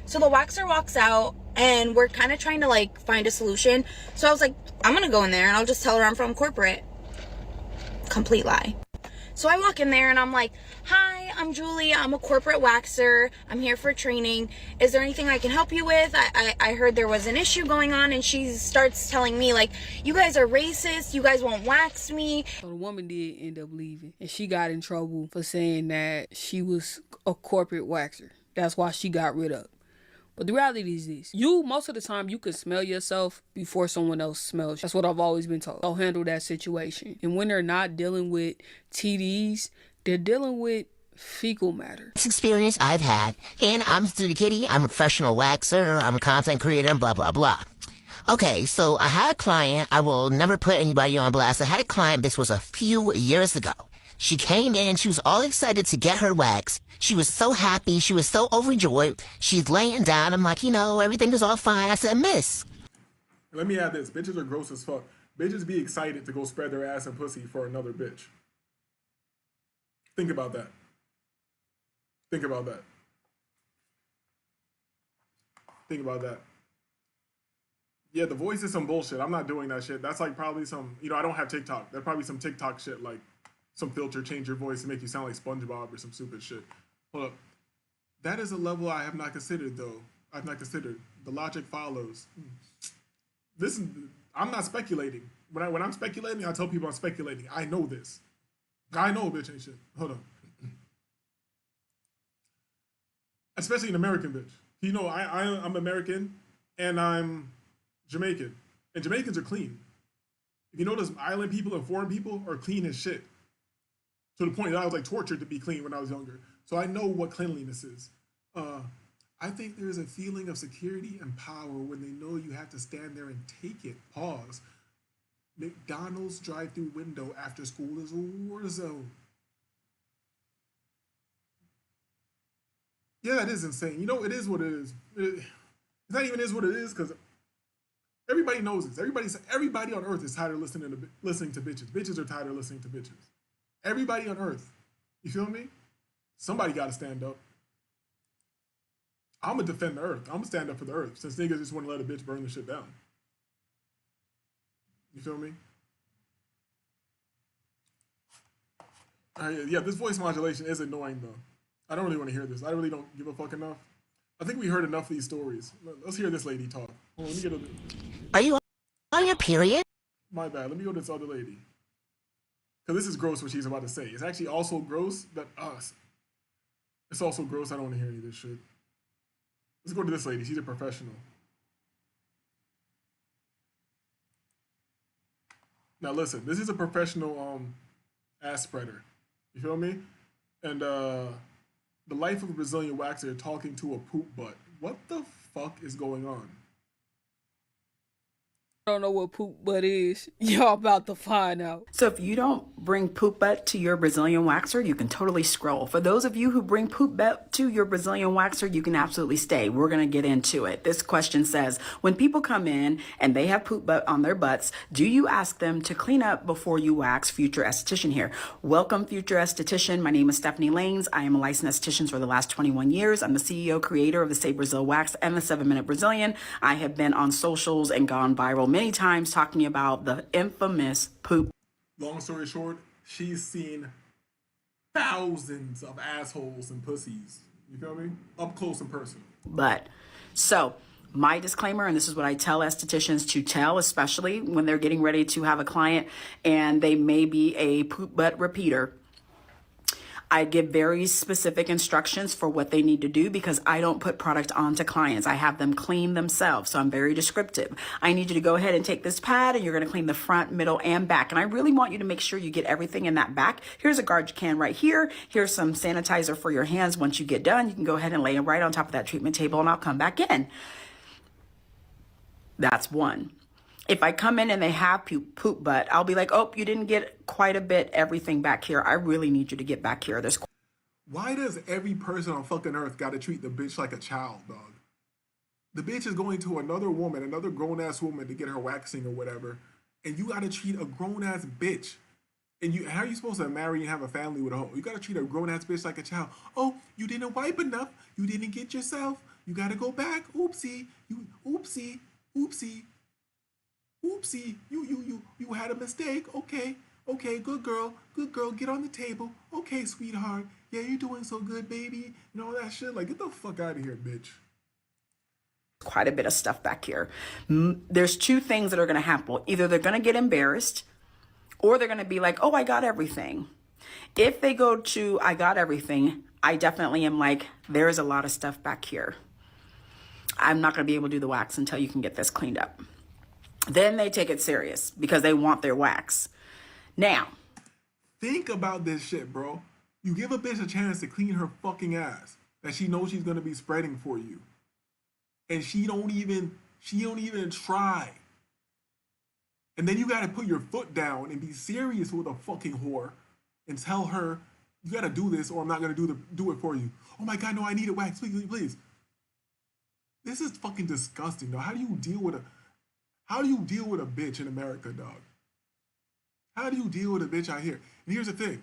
So the waxer walks out and we're kind of trying to like find a solution. So I was like, I'm going to go in there and I'll just tell her I'm from corporate. Complete lie. So I walk in there and I'm like, hi, I'm Julie. I'm a corporate waxer. I'm here for training. Is there anything I can help you with? I heard there was an issue going on. And she starts telling me like, you guys are racist. You guys won't wax me. So the woman did end up leaving. And she got in trouble for saying that she was a corporate waxer. That's why she got rid of. But the reality is this. Most of the time, you can smell yourself before someone else smells you. That's what I've always been told. They'll handle that situation. And when they're not dealing with TDs, they're dealing with fecal matter. This experience I've had, and I'm Studio Kitty, I'm a professional waxer, I'm a content creator, blah, blah, blah. Okay, so I had a client, I will never put anybody on blast. I had a client, this was a few years ago. She came in, she was all excited to get her wax. She was so happy, she was so overjoyed. She's laying down, I'm like, everything is all fine. I said, miss. Let me add this, bitches are gross as fuck. Bitches be excited to go spread their ass and pussy for another bitch. Think about that. Think about that. Think about that. Yeah, the voice is some bullshit. I'm not doing that shit. That's like probably some, I don't have TikTok. That's probably some TikTok shit, like some filter, change your voice and make you sound like SpongeBob or some stupid shit. Hold up. That is a level I have not considered, though. I've not considered. The logic follows. Listen, I'm not speculating. When I'm speculating, I tell people I'm speculating. I know this. I know bitch ain't shit. Hold on. Especially an American bitch. I'm American and I'm Jamaican. And Jamaicans are clean. If you notice, island people and foreign people are clean as shit. To the point that I was like tortured to be clean when I was younger. So I know what cleanliness is. I think there's a feeling of security and power when they know you have to stand there and take it. Pause. McDonald's drive-through window after school is a war zone. Yeah, that is insane. It is what it is. It's not even is what it is because everybody knows this. Everybody on earth is tired of listening to bitches. Bitches are tired of listening to bitches. Everybody on earth. You feel me? Somebody got to stand up. I'm going to defend the earth. I'm going to stand up for the earth since niggas just want to let a bitch burn the shit down. You feel me? Yeah, this voice modulation is annoying though. I don't really want to hear this. I really don't give a fuck enough. I think we heard enough of these stories. Let's hear this lady talk. Hold on, let me get Are you on your period? My bad. Let me go to this other lady. Because this is gross what she's about to say. It's actually also gross that us. It's also gross. I don't want to hear any of this shit. Let's go to this lady. She's a professional. Now listen, this is a professional ass spreader. You feel me? And the life of a Brazilian waxer talking to a poop butt. What the fuck is going on? don't know what poop butt is. Y'all about to find out. So if you don't bring poop butt to your Brazilian waxer, you can totally scroll. For those of you who bring poop butt to your Brazilian waxer, you can absolutely stay. We're going to get into it. This question says, when people come in and they have poop butt on their butts, do you ask them to clean up before you wax? Future esthetician here. Welcome, future esthetician. My name is Stephanie Lanes. I am a licensed esthetician for the last 21 years. I'm the CEO, creator of the Say Brazil Wax and the 7-Minute Brazilian. I have been on socials and gone viral many times talking about the infamous poop. Long story short, she's seen thousands of assholes and pussies. You feel me? Up close and personal. But so my disclaimer, and this is what I tell estheticians to tell, especially when they're getting ready to have a client and they may be a poop butt repeater. I give very specific instructions for what they need to do because I don't put product onto clients. I have them clean themselves. So I'm very descriptive. I need you to go ahead and take this pad and you're going to clean the front, middle, and back. And I really want you to make sure you get everything in that back. Here's a garbage can right here. Here's some sanitizer for your hands. Once you get done, you can go ahead and lay it right on top of that treatment table and I'll come back in. That's one. If I come in and they have poop butt, I'll be like, oh, you didn't get quite a bit, everything back here. I really need you to get back here. Why does every person on fucking earth gotta treat the bitch like a child, dog? The bitch is going to another woman, another grown-ass woman to get her waxing or whatever, and you gotta treat a grown-ass bitch. And how are you supposed to marry and have a family with a hoe? You gotta treat a grown-ass bitch like a child. Oh, you didn't wipe enough. You didn't get yourself. You gotta go back. Oopsie. Oopsie. Oopsie. Oopsie, you had a mistake. Okay, good girl, get on the table. Okay, sweetheart, yeah, you're doing so good, baby, and all that shit. Like, get the fuck out of here, bitch. Quite a bit of stuff back here. There's two things that are going to happen. Either they're going to get embarrassed or they're going to be like, oh, I got everything. If they go to, I got everything, I definitely am like, there's a lot of stuff back here. I'm not going to be able to do the wax until you can get this cleaned up. Then they take it serious because they want their wax. Now, think about this shit, bro. You give a bitch a chance to clean her fucking ass that she knows she's gonna be spreading for you, and she don't even try. And then you gotta put your foot down and be serious with a fucking whore and tell her you gotta do this or I'm not gonna do it for you. Oh my god, no, I need a wax, please. This is fucking disgusting, though. How do you deal with a bitch in America, dog? How do you deal with a bitch out here? And here's the thing.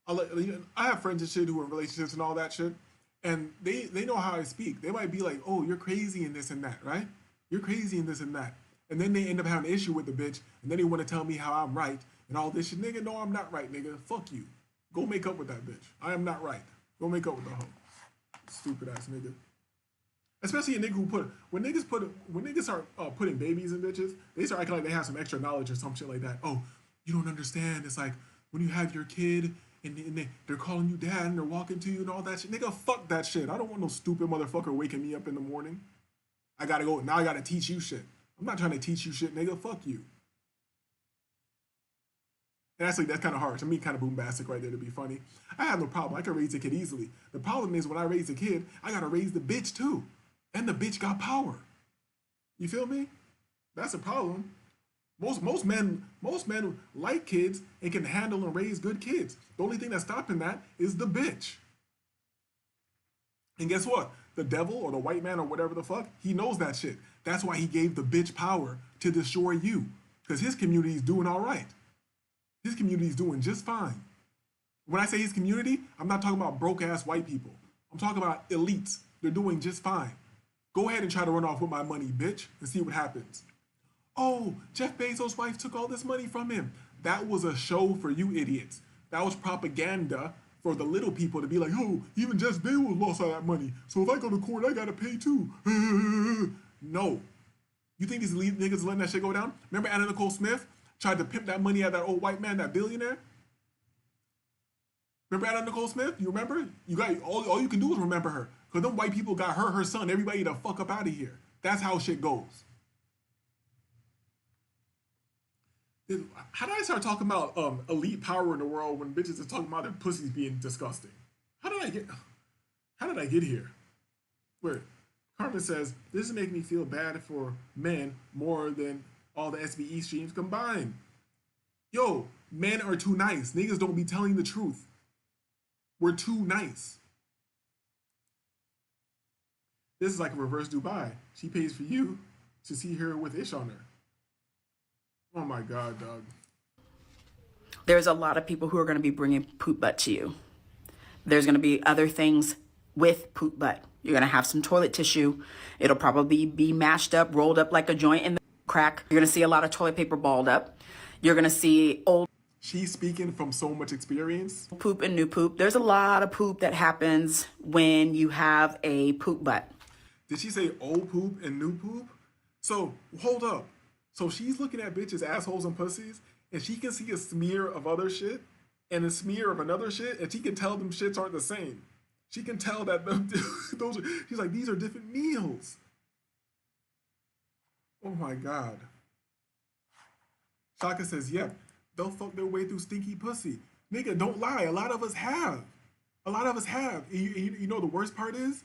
I have friends and shit who are in relationships and all that shit, and they know how I speak. They might be like, oh, you're crazy in this and that, right? You're crazy in this and that. And then they end up having an issue with the bitch, and then they want to tell me how I'm right and all this shit. Nigga, no, I'm not right, nigga. Fuck you. Go make up with that bitch. I am not right. Go make up with the hoe. Stupid ass nigga. Especially a nigga who when niggas start putting babies in bitches, they start acting like they have some extra knowledge or some shit like that. Oh, you don't understand. It's like when you have your kid and they're calling you dad and they're walking to you and all that shit. Nigga, fuck that shit. I don't want no stupid motherfucker waking me up in the morning. I gotta teach you shit. I'm not trying to teach you shit, nigga. Fuck you. And actually, that's kind of harsh. I mean, kind of bombastic right there to be funny. I have no problem. I can raise a kid easily. The problem is when I raise a kid, I gotta raise the bitch too. And the bitch got power. You feel me? That's a problem. Most men like kids and can handle and raise good kids. The only thing that's stopping that is the bitch. And guess what? The devil or the white man or whatever the fuck, he knows that shit. That's why he gave the bitch power to destroy you. Because his community is doing all right. His community is doing just fine. When I say his community, I'm not talking about broke ass white people. I'm talking about elites. They're doing just fine. Go ahead and try to run off with my money, bitch, and see what happens. Oh, Jeff Bezos' wife took all this money from him. That was a show for you idiots. That was propaganda for the little people to be like, oh, even Jeff Bezos lost all that money. So if I go to court, I gotta pay too. No. You think these niggas letting that shit go down? Remember Anna Nicole Smith tried to pimp that money out of that old white man, that billionaire? Remember Anna Nicole Smith? You remember? You got all you can do is remember her. Because them white people got her son, everybody the fuck up out of here. That's how shit goes. How did I start talking about elite power in the world when bitches are talking about their pussies being disgusting? How did I get here? Where Carmen says, this is making me feel bad for men more than all the SVE streams combined. Yo, men are too nice. Niggas don't be telling the truth. We're too nice. This is like a reverse Dubai. She pays for you to see her with Ish on her. Oh my God, dog. There's a lot of people who are going to be bringing poop butt to you. There's going to be other things with poop butt. You're going to have some toilet tissue. It'll probably be mashed up, rolled up like a joint in the crack. You're going to see a lot of toilet paper balled up. You're going to see old. She's speaking from so much experience. Poop and new poop. There's a lot of poop that happens when you have a poop butt. Did she say old poop and new poop? So, hold up. So she's looking at bitches, assholes, and pussies, and she can see a smear of other shit and a smear of another shit, and she can tell them shits aren't the same. She can tell that those are, she's like, these are different meals. Oh my God. Shaka says, yep, they'll fuck their way through stinky pussy. Nigga, don't lie. A lot of us have. A lot of us have. And you know the worst part is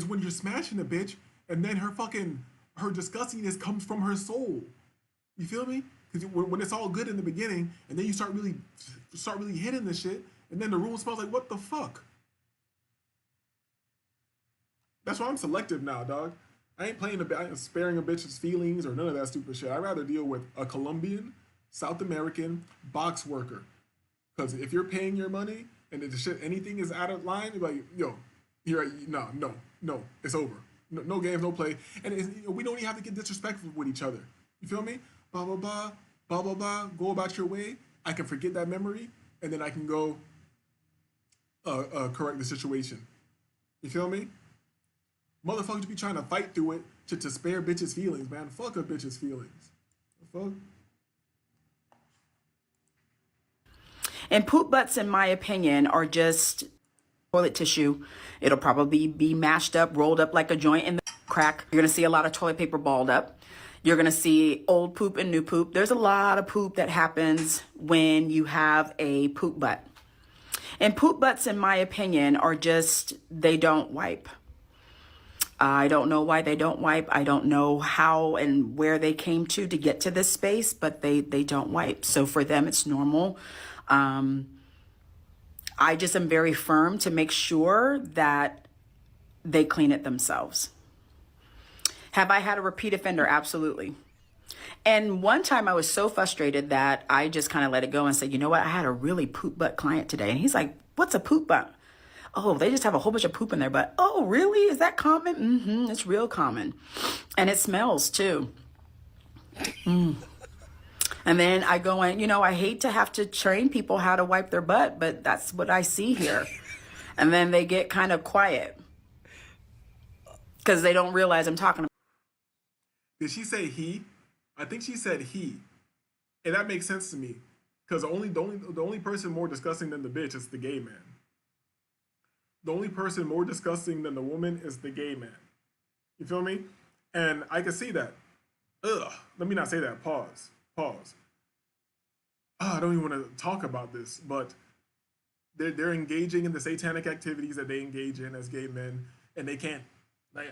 when you're smashing a bitch and then her disgustingness comes from her soul. You feel me? Because when it's all good in the beginning and then you start really hitting the shit and then the room smells like, what the fuck? That's why I'm selective now, dog. I ain't sparing a bitch's feelings or none of that stupid shit. I'd rather deal with a Colombian, South American box worker. Because if you're paying your money and the shit, anything is out of line, you're like, yo, no, it's over. No games, no play. And we don't even have to get disrespectful with each other. You feel me? Blah, blah, blah, blah, blah, blah. Go about your way. I can forget that memory, and then I can go correct the situation. You feel me? Motherfuckers be trying to fight through it to spare bitches' feelings, man. Fuck a bitch's feelings. The fuck? And poop butts, in my opinion, are just toilet tissue. It'll probably be mashed up, rolled up like a joint in the crack. You're going to see a lot of toilet paper balled up. You're going to see old poop and new poop. There's a lot of poop that happens when you have a poop butt. And poop butts, in my opinion, are just, they don't wipe. I don't know why they don't wipe. I don't know how and where they came to get to this space, but they don't wipe. So for them, it's normal. I just am very firm to make sure that they clean it themselves. Have I had a repeat offender? Absolutely. And one time I was so frustrated that I just kind of let it go and said, you know what? I had a really poop butt client today. And he's like, what's a poop butt? Oh, they just have a whole bunch of poop in their butt. Oh, really? Is that common? Mm-hmm. It's real common. And it smells too. And then I go in, I hate to have to train people how to wipe their butt, but that's what I see here. And then they get kind of quiet because they don't realize I'm talking about. Did she say he? I think she said he. And that makes sense to me. Because the only person more disgusting than the bitch is the gay man. The only person more disgusting than the woman is the gay man. You feel me? And I can see that. Ugh. Let me not say that. Pause. I don't even want to talk about this, but they're engaging in the satanic activities that they engage in as gay men, and they can't. Like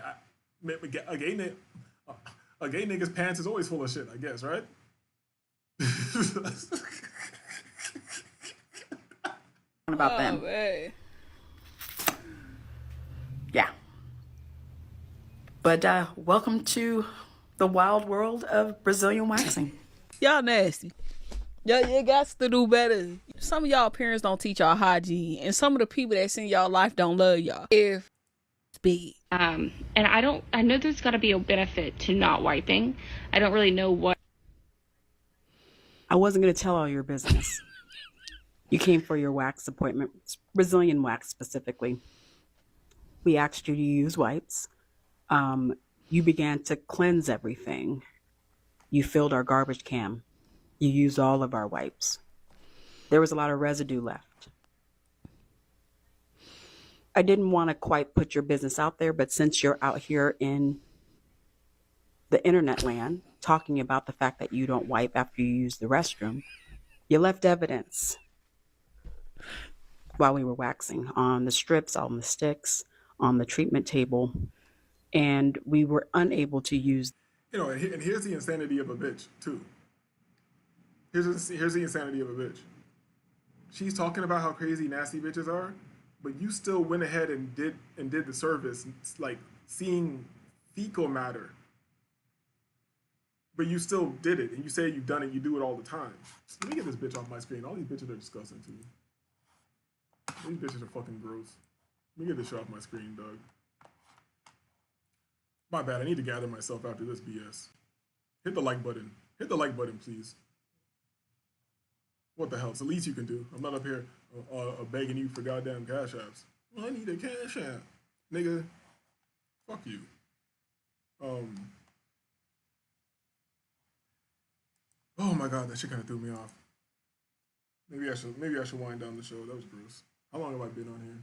a gay nigga's pants is always full of shit, I guess, right? About them. Man. Yeah. But welcome to the wild world of Brazilian waxing. Y'all nasty. You got to do better. Some of y'all parents don't teach y'all hygiene, and some of the people that's in y'all life don't love y'all. If it's big. And I know there's got to be a benefit to not wiping. I don't really know what. I wasn't going to tell all your business. You came for your wax appointment, Brazilian wax specifically. We asked you to use wipes. You began to cleanse everything. You filled our garbage can. You used all of our wipes. There was a lot of residue left. I didn't want to quite put your business out there, but since you're out here in the internet land talking about the fact that you don't wipe after you use the restroom, you left evidence while we were waxing on the strips, on the sticks, on the treatment table, and we were unable to use. You know, and here's the insanity of a bitch too. Here's the insanity of a bitch. She's talking about how crazy nasty bitches are, but you still went ahead and did the service, like seeing fecal matter. But you still did it, and you say you've done it. You do it all the time. Let me get this bitch off my screen. All these bitches are disgusting to me. These bitches are fucking gross. Let me get this shit off my screen, Doug. My bad. I need to gather myself after this BS. Hit the like button. Hit the like button, please. What the hell? It's the least you can do. I'm not up here begging you for goddamn cash apps. Well, I need a cash app. Nigga, fuck you. Oh my god, that shit kind of threw me off. Maybe I should wind down the show. That was gross. How long have I been on here?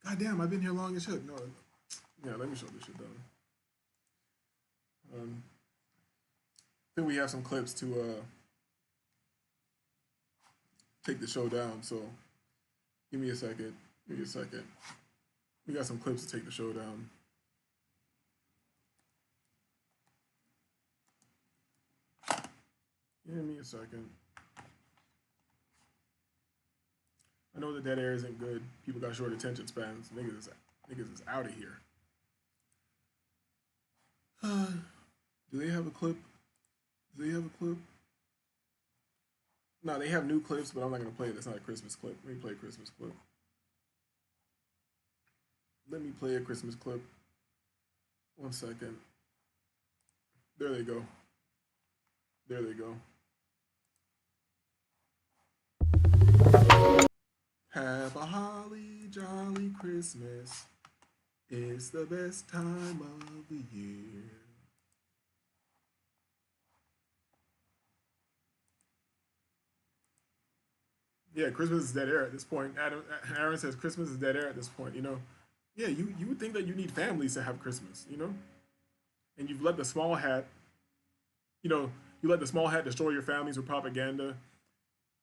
God damn, I've been here long as shit. No, yeah, let me show this shit down. I think we have some clips to take the show down. So give me a second. Give me a second. We got some clips to take the show down. Give me a second. I know the dead air isn't good. People got short attention spans. Niggas is out of here. Do they have a clip? Do they have a clip? No, they have new clips, but I'm not gonna play it. That's not a Christmas clip. Let me play a Christmas clip. Let me play a Christmas clip. 1 second. There they go. There they go. Have a holly jolly Christmas. It's the best time of the year. Yeah, Christmas is dead air at this point. Aaron says Christmas is dead air at this point, you know. Yeah, you would think that you need families to have Christmas, you know? And you've let the small hat, you know, you let the small hat destroy your families with propaganda.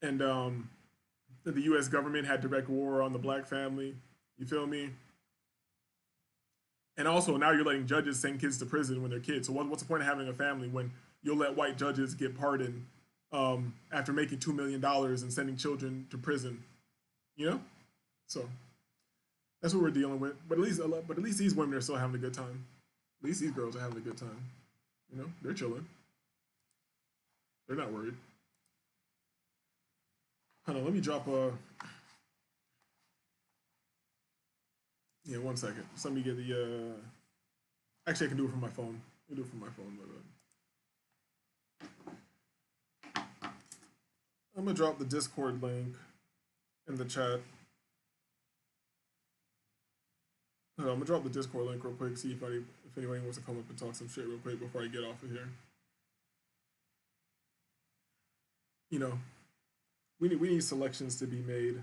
And the U.S. government had direct war on the black family. You feel me? And also now you're letting judges send kids to prison when they're kids. So what's the point of having a family when you'll let white judges get pardoned after making $2 million and sending children to prison? You know? So that's what we're dealing with. But at least these women are still having a good time. At least these girls are having a good time. You know? They're chilling. They're not worried. Hold on, let me drop a... Yeah, 1 second. Just let me get the... Actually, I can do it from my phone. I can do it from my phone, but... I'm gonna drop the Discord link in the chat. Hold on, I'm gonna drop the Discord link real quick, see if anybody wants to come up and talk some shit real quick before I get off of here. You know, we need selections to be made.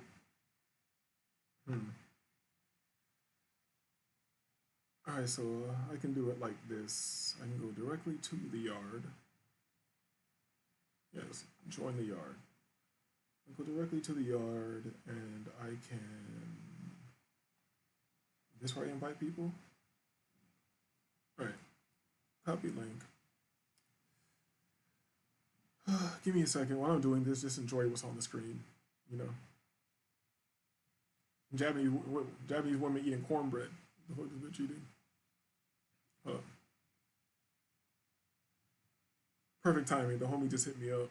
All right, so I can do it like this. I can go directly to the yard. Yes, join the yard. I go directly to the yard, and I can. Is this where I invite people? All right, copy link. Give me a second. While I'm doing this, just enjoy what's on the screen, you know. Japanese women eating cornbread. The fuck is bitch eating? Perfect timing. The homie just hit me up.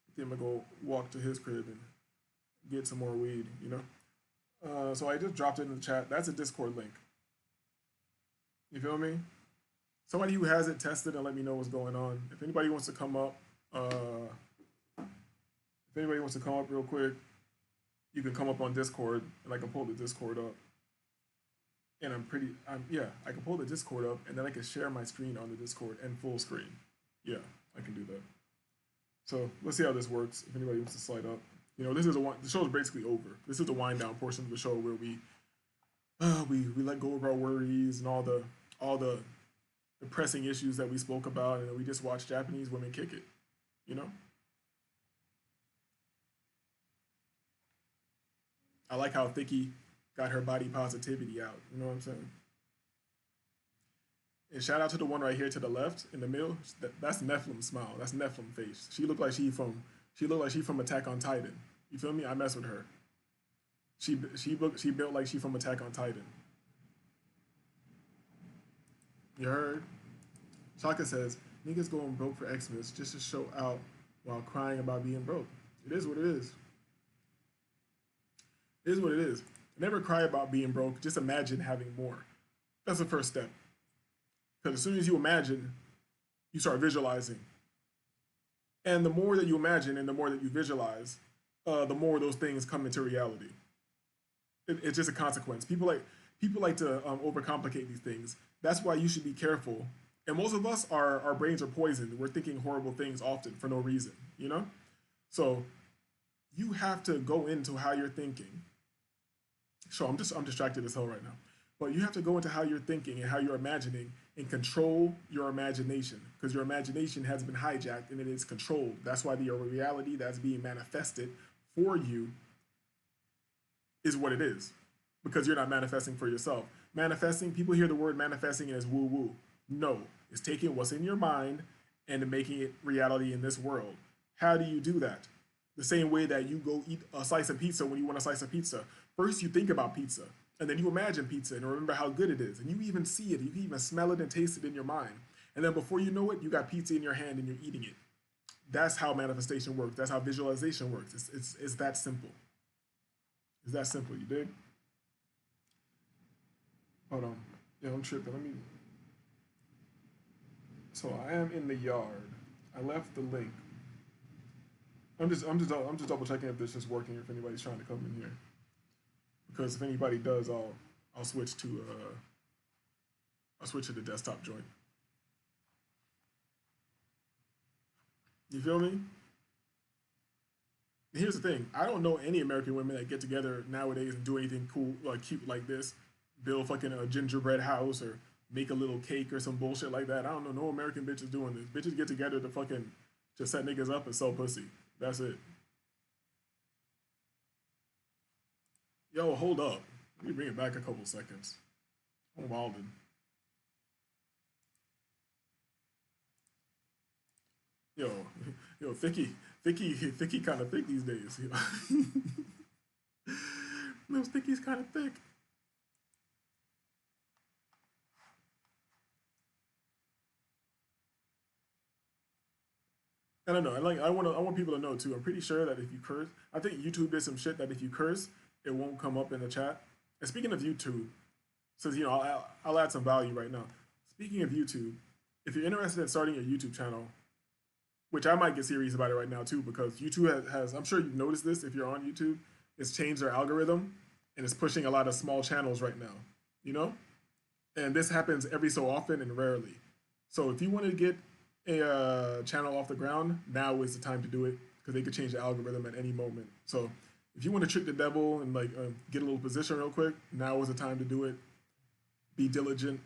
I think I'm gonna go walk to his crib and get some more weed, you know. So I just dropped it in the chat. That's a Discord link. You feel me? Somebody who has it tested and let me know what's going on. If anybody wants to come up, real quick, you can come up on Discord and I can pull the Discord up. And I can pull the Discord up and then I can share my screen on the Discord and full screen. Yeah, I can do that. So let's see how this works. If anybody wants to slide up, you know, the show is basically over. This is the wind down portion of the show where we let go of our worries and all the pressing issues that we spoke about, and we just watch Japanese women kick it, you know? I like how Thicky got her body positivity out, you know what I'm saying? And shout out to the one right here to the left in the middle. That's Nephilim smile. That's Nephilim face. She looked like she from Attack on Titan. You feel me? I mess with her. She built like she from Attack on Titan. You heard? Shaka says, niggas going broke for Xmas just to show out while crying about being broke. It is what it is. It is what it is. Never cry about being broke. Just imagine having more. That's the first step. Because as soon as you imagine, you start visualizing. And the more that you imagine and the more that you visualize, the more those things come into reality. It's just a consequence. People like to overcomplicate these things. That's why you should be careful. And most of us, our brains are poisoned. We're thinking horrible things often for no reason, you know? So you have to go into how you're thinking. So I'm distracted as hell right now. But you have to go into how you're thinking and how you're imagining and control your imagination, because your imagination has been hijacked and it is controlled. That's why the reality that's being manifested for you is what it is, because you're not manifesting for yourself. Manifesting, people hear the word manifesting as woo-woo. No, it's taking what's in your mind and making it reality in this world. How do you do that? The same way that you go eat a slice of pizza when you want a slice of pizza. First, you think about pizza, and then you imagine pizza and remember how good it is. And you even see it, you can even smell it and taste it in your mind. And then before you know it, you got pizza in your hand and you're eating it. That's how manifestation works. That's how visualization works. It's that simple. It's that simple, you dig? Hold on. Yeah, I'm tripping. Let me. So I am in the yard. I left the link. I'm just double checking if this is working, or if anybody's trying to come in here. Because if anybody does, I'll switch to the desktop joint. You feel me? And here's the thing. I don't know any American women that get together nowadays and do anything cool, like cute like this. Build fucking a gingerbread house or make a little cake or some bullshit like that. I don't know no American bitches doing this. Bitches get together to fucking just set niggas up and sell pussy. That's it. Yo, hold up. Let me bring it back a couple seconds. I'm wildin'. Yo, thicky kind of thick these days. Those thickies kind of thick. I don't know. I want people to know too. I'm pretty sure that if you curse, I think YouTube did some shit that if you curse, it won't come up in the chat. And speaking of YouTube, since I'll add some value right now. Speaking of YouTube, if you're interested in starting a YouTube channel, which I might get serious about it right now too, because YouTube has I'm sure you've noticed this if you're on YouTube, it's changed their algorithm and it's pushing a lot of small channels right now, you know? And this happens every so often and rarely. So if you want to get a channel off the ground, now is the time to do it, because they could change the algorithm at any moment. So if you want to trick the devil and like get a little position real quick, now is the time to do it. Be diligent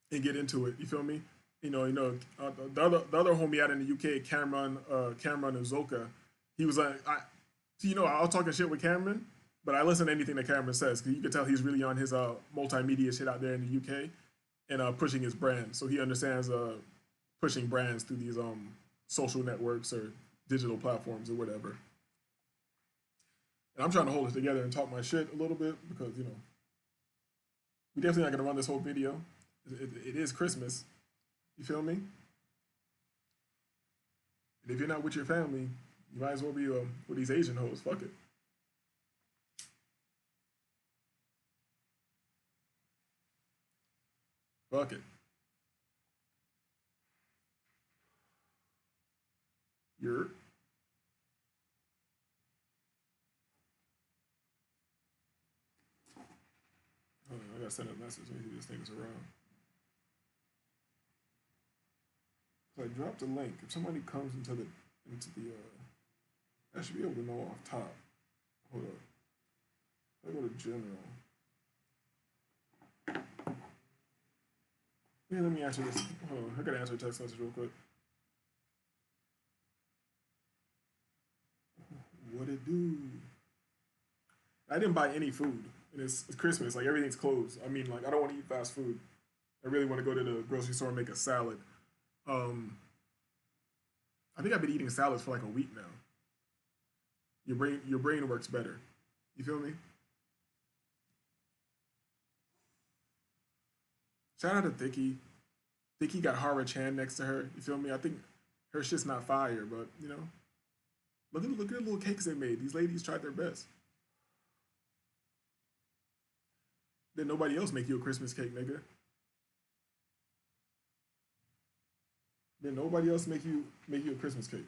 and get into it. You feel me? The other homie out in the UK, Cameron Uzoka, he was like, I was talking shit with Cameron, but I listen to anything that Cameron says, because you can tell he's really on his multimedia shit out there in the UK and pushing his brand. So he understands pushing brands through these social networks or digital platforms or whatever. And I'm trying to hold it together and talk my shit a little bit, because we definitely not gonna run this whole video. It is Christmas. You feel me? And if you're not with your family, you might as well be with these Asian hoes. Fuck it. Fuck it. You're. I gotta send a message. Maybe this thing is around. So I dropped a link. If somebody comes into the I should be able to know off top. Hold up. I go to general. Yeah, let me answer this. Hold on. I gotta answer a text message real quick. What it do? I didn't buy any food, and it's Christmas. Like everything's closed. I mean, like I don't want to eat fast food. I really want to go to the grocery store and make a salad. I think I've been eating salads for like a week now. Your brain works better. You feel me? Shout out to Thicky. Thicky got Hara Chan next to her. You feel me? I think her shit's not fire, but you know, look at the little cakes they made. These ladies tried their best. Did nobody else make you a Christmas cake, nigga? Did nobody else make you a Christmas cake?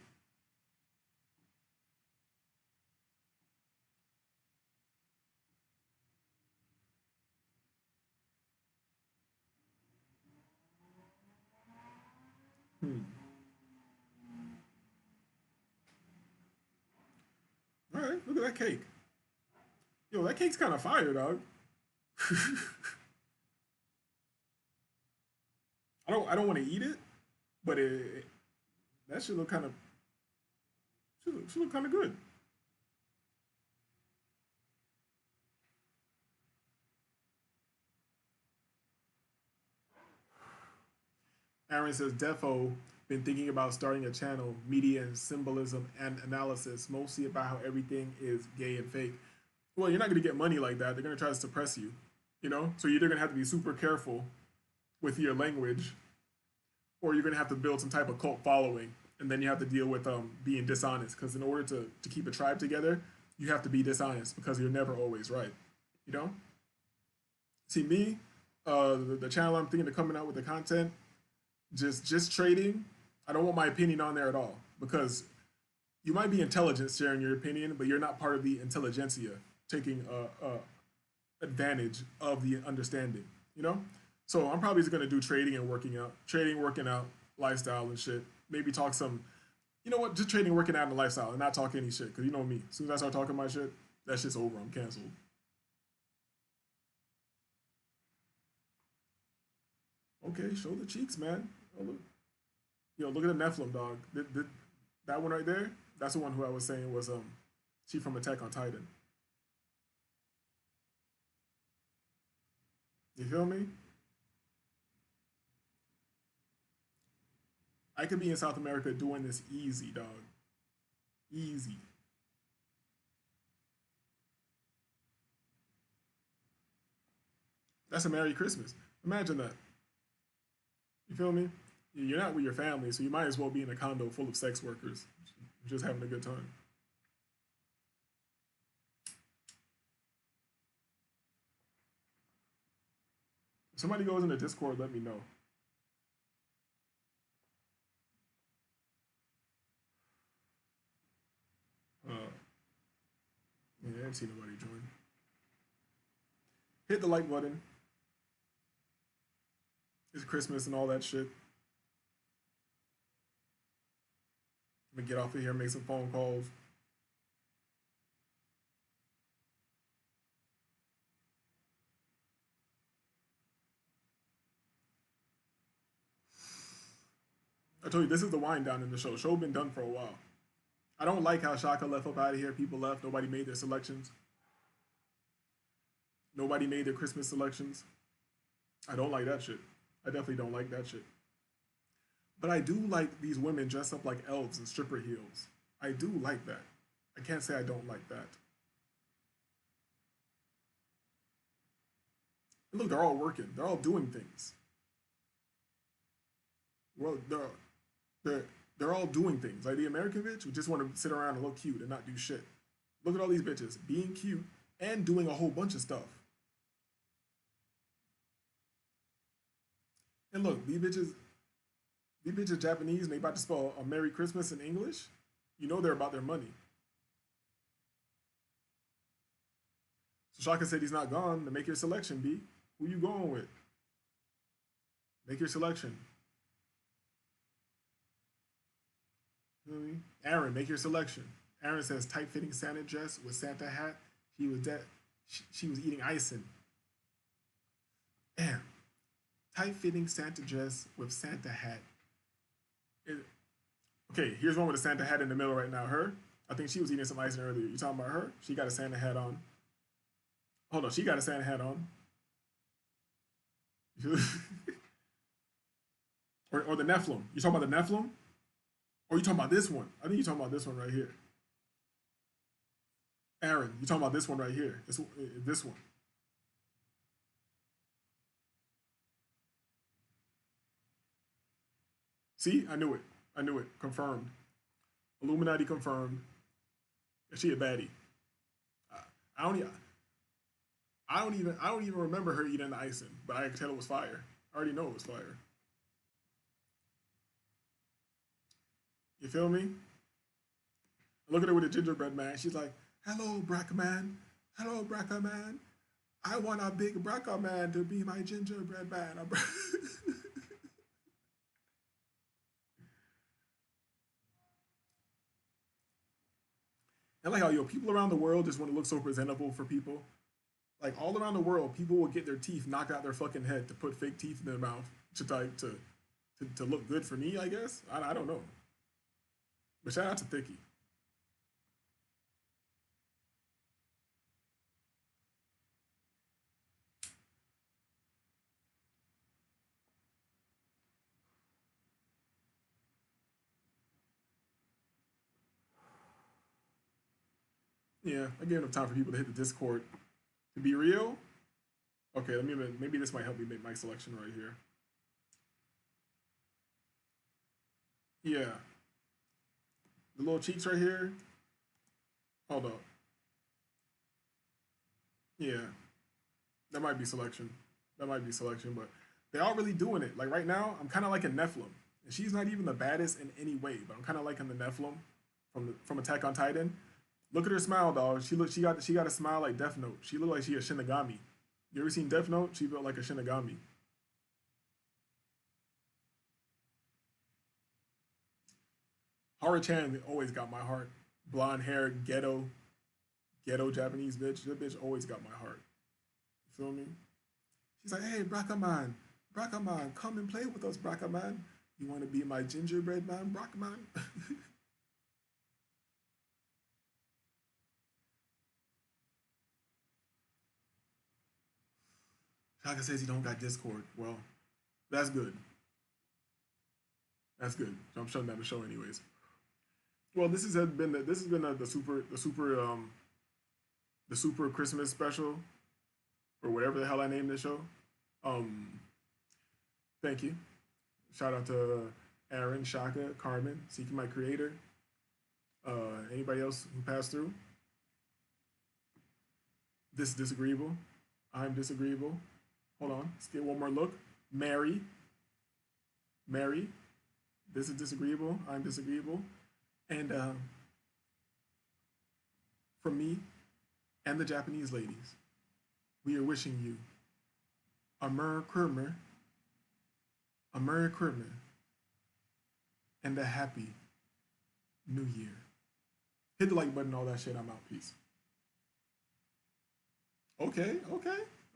All right, look at that cake. Yo, that cake's kind of fire, dog. I don't want to eat it, but that should look kind of should look kind of good. Aaron says, Defo been thinking about starting a channel, media and symbolism and analysis, mostly about how everything is gay and fake. Well, you're not going to get money like that. They're going to try to suppress you, you know? So you're either going to have to be super careful with your language, or you're going to have to build some type of cult following, and then you have to deal with being dishonest, because in order to keep a tribe together, you have to be dishonest, because you're never always right, you know? See, me, the channel I'm thinking of coming out with the content, just trading, I don't want my opinion on there at all, because you might be intelligent sharing your opinion, but you're not part of the intelligentsia taking advantage of the understanding, you know? So I'm probably just gonna do trading, working out, lifestyle and shit. Maybe talk some, you know what, just trading, working out, and lifestyle, and not talk any shit, because you know me, as soon as I start talking my shit, that shit's over, I'm canceled. Okay, show the cheeks, man. Oh, look. Yo, look at the Nephilim, dog. That one right there, that's the one who I was saying was she from Attack on Titan. You feel me? I could be in South America doing this easy, dog. Easy. That's a Merry Christmas. Imagine that. You feel me? You're not with your family, so you might as well be in a condo full of sex workers, just having a good time. If somebody goes into Discord, let me know. Yeah, I didn't see nobody join. Hit the like button. It's Christmas and all that shit. I'm gonna get off of here, make some phone calls. I told you, this is the wind down in the show. Show been done for a while. I don't like how Shaka left up out of here. People left. Nobody made their selections. Nobody made their Christmas selections. I don't like that shit. I definitely don't like that shit. But I do like these women dressed up like elves in stripper heels. I do like that. I can't say I don't like that. And look, they're all working. They're all doing things. Well, they're all doing things. Like the American bitch who just want to sit around and look cute and not do shit. Look at all these bitches being cute and doing a whole bunch of stuff. And look, these bitches Japanese and they about to spell a Merry Christmas in English. You know they're about their money. So Shaka said he's not gone. To make your selection, B. Who you going with? Make your selection. You know what I mean? Aaron, make your selection. Aaron says tight-fitting Santa dress with Santa hat. She was dead. She was eating icing. Damn. Tight-fitting Santa dress with Santa hat. Okay, here's one with a Santa hat in the middle right now. Her, I think she was eating some icing earlier. You talking about her? She got a Santa hat on. Hold on, she got a Santa hat on. Or the Nephilim. You talking about the Nephilim? Or you talking about this one? I think you're talking about this one right here. Aaron, you talking about this one right here? This one. See, I knew it. I knew it. Confirmed. Illuminati confirmed. She a baddie. I don't even remember her eating the icing, but I could tell it was fire. I already know it was fire. You feel me? Look at her with a gingerbread man. She's like, "Hello, Braca man. Hello, Braca man. I want a big Braca man to be my gingerbread man." I like how, people around the world just want to look so presentable for people. Like, all around the world, people will get their teeth knocked out their fucking head to put fake teeth in their mouth to look good for me, I guess. I don't know. But shout out to Thicky. Yeah, I gave enough time for people to hit the Discord. To be real, okay, maybe this might help me make my selection right here. Yeah. The little cheeks right here. Hold up. Yeah. That might be selection. That might be selection, but they all really doing it. Like right now, I'm kind of liking Nephilim. And she's not even the baddest in any way, but I'm kind of liking the Nephilim from Attack on Titan. Look at her smile, dog. She got a smile like Death Note. She looked like she a Shinigami. You ever seen Death Note? She built like a Shinigami. Haru-chan always got my heart. Blonde hair, ghetto Japanese bitch. That bitch always got my heart. You feel me? She's like, "Hey, Braca man, come and play with us, Braca man. You want to be my gingerbread man, Braca man?" Shaka says he don't got Discord. Well, that's good. That's good. So I'm shutting down the show anyways. Well, this has been the super Christmas special, or whatever the hell I named this show. Thank you. Shout out to Aaron, Shaka, Carmen, Seeking My Creator. Anybody else who passed through? This is disagreeable. I'm disagreeable. Hold on. Let's get one more look. Mary. This is disagreeable. I'm disagreeable. And from me and the Japanese ladies, we are wishing you a Merry Christmas, and a Happy New Year. Hit the like button, all that shit. I'm out. Peace. Okay.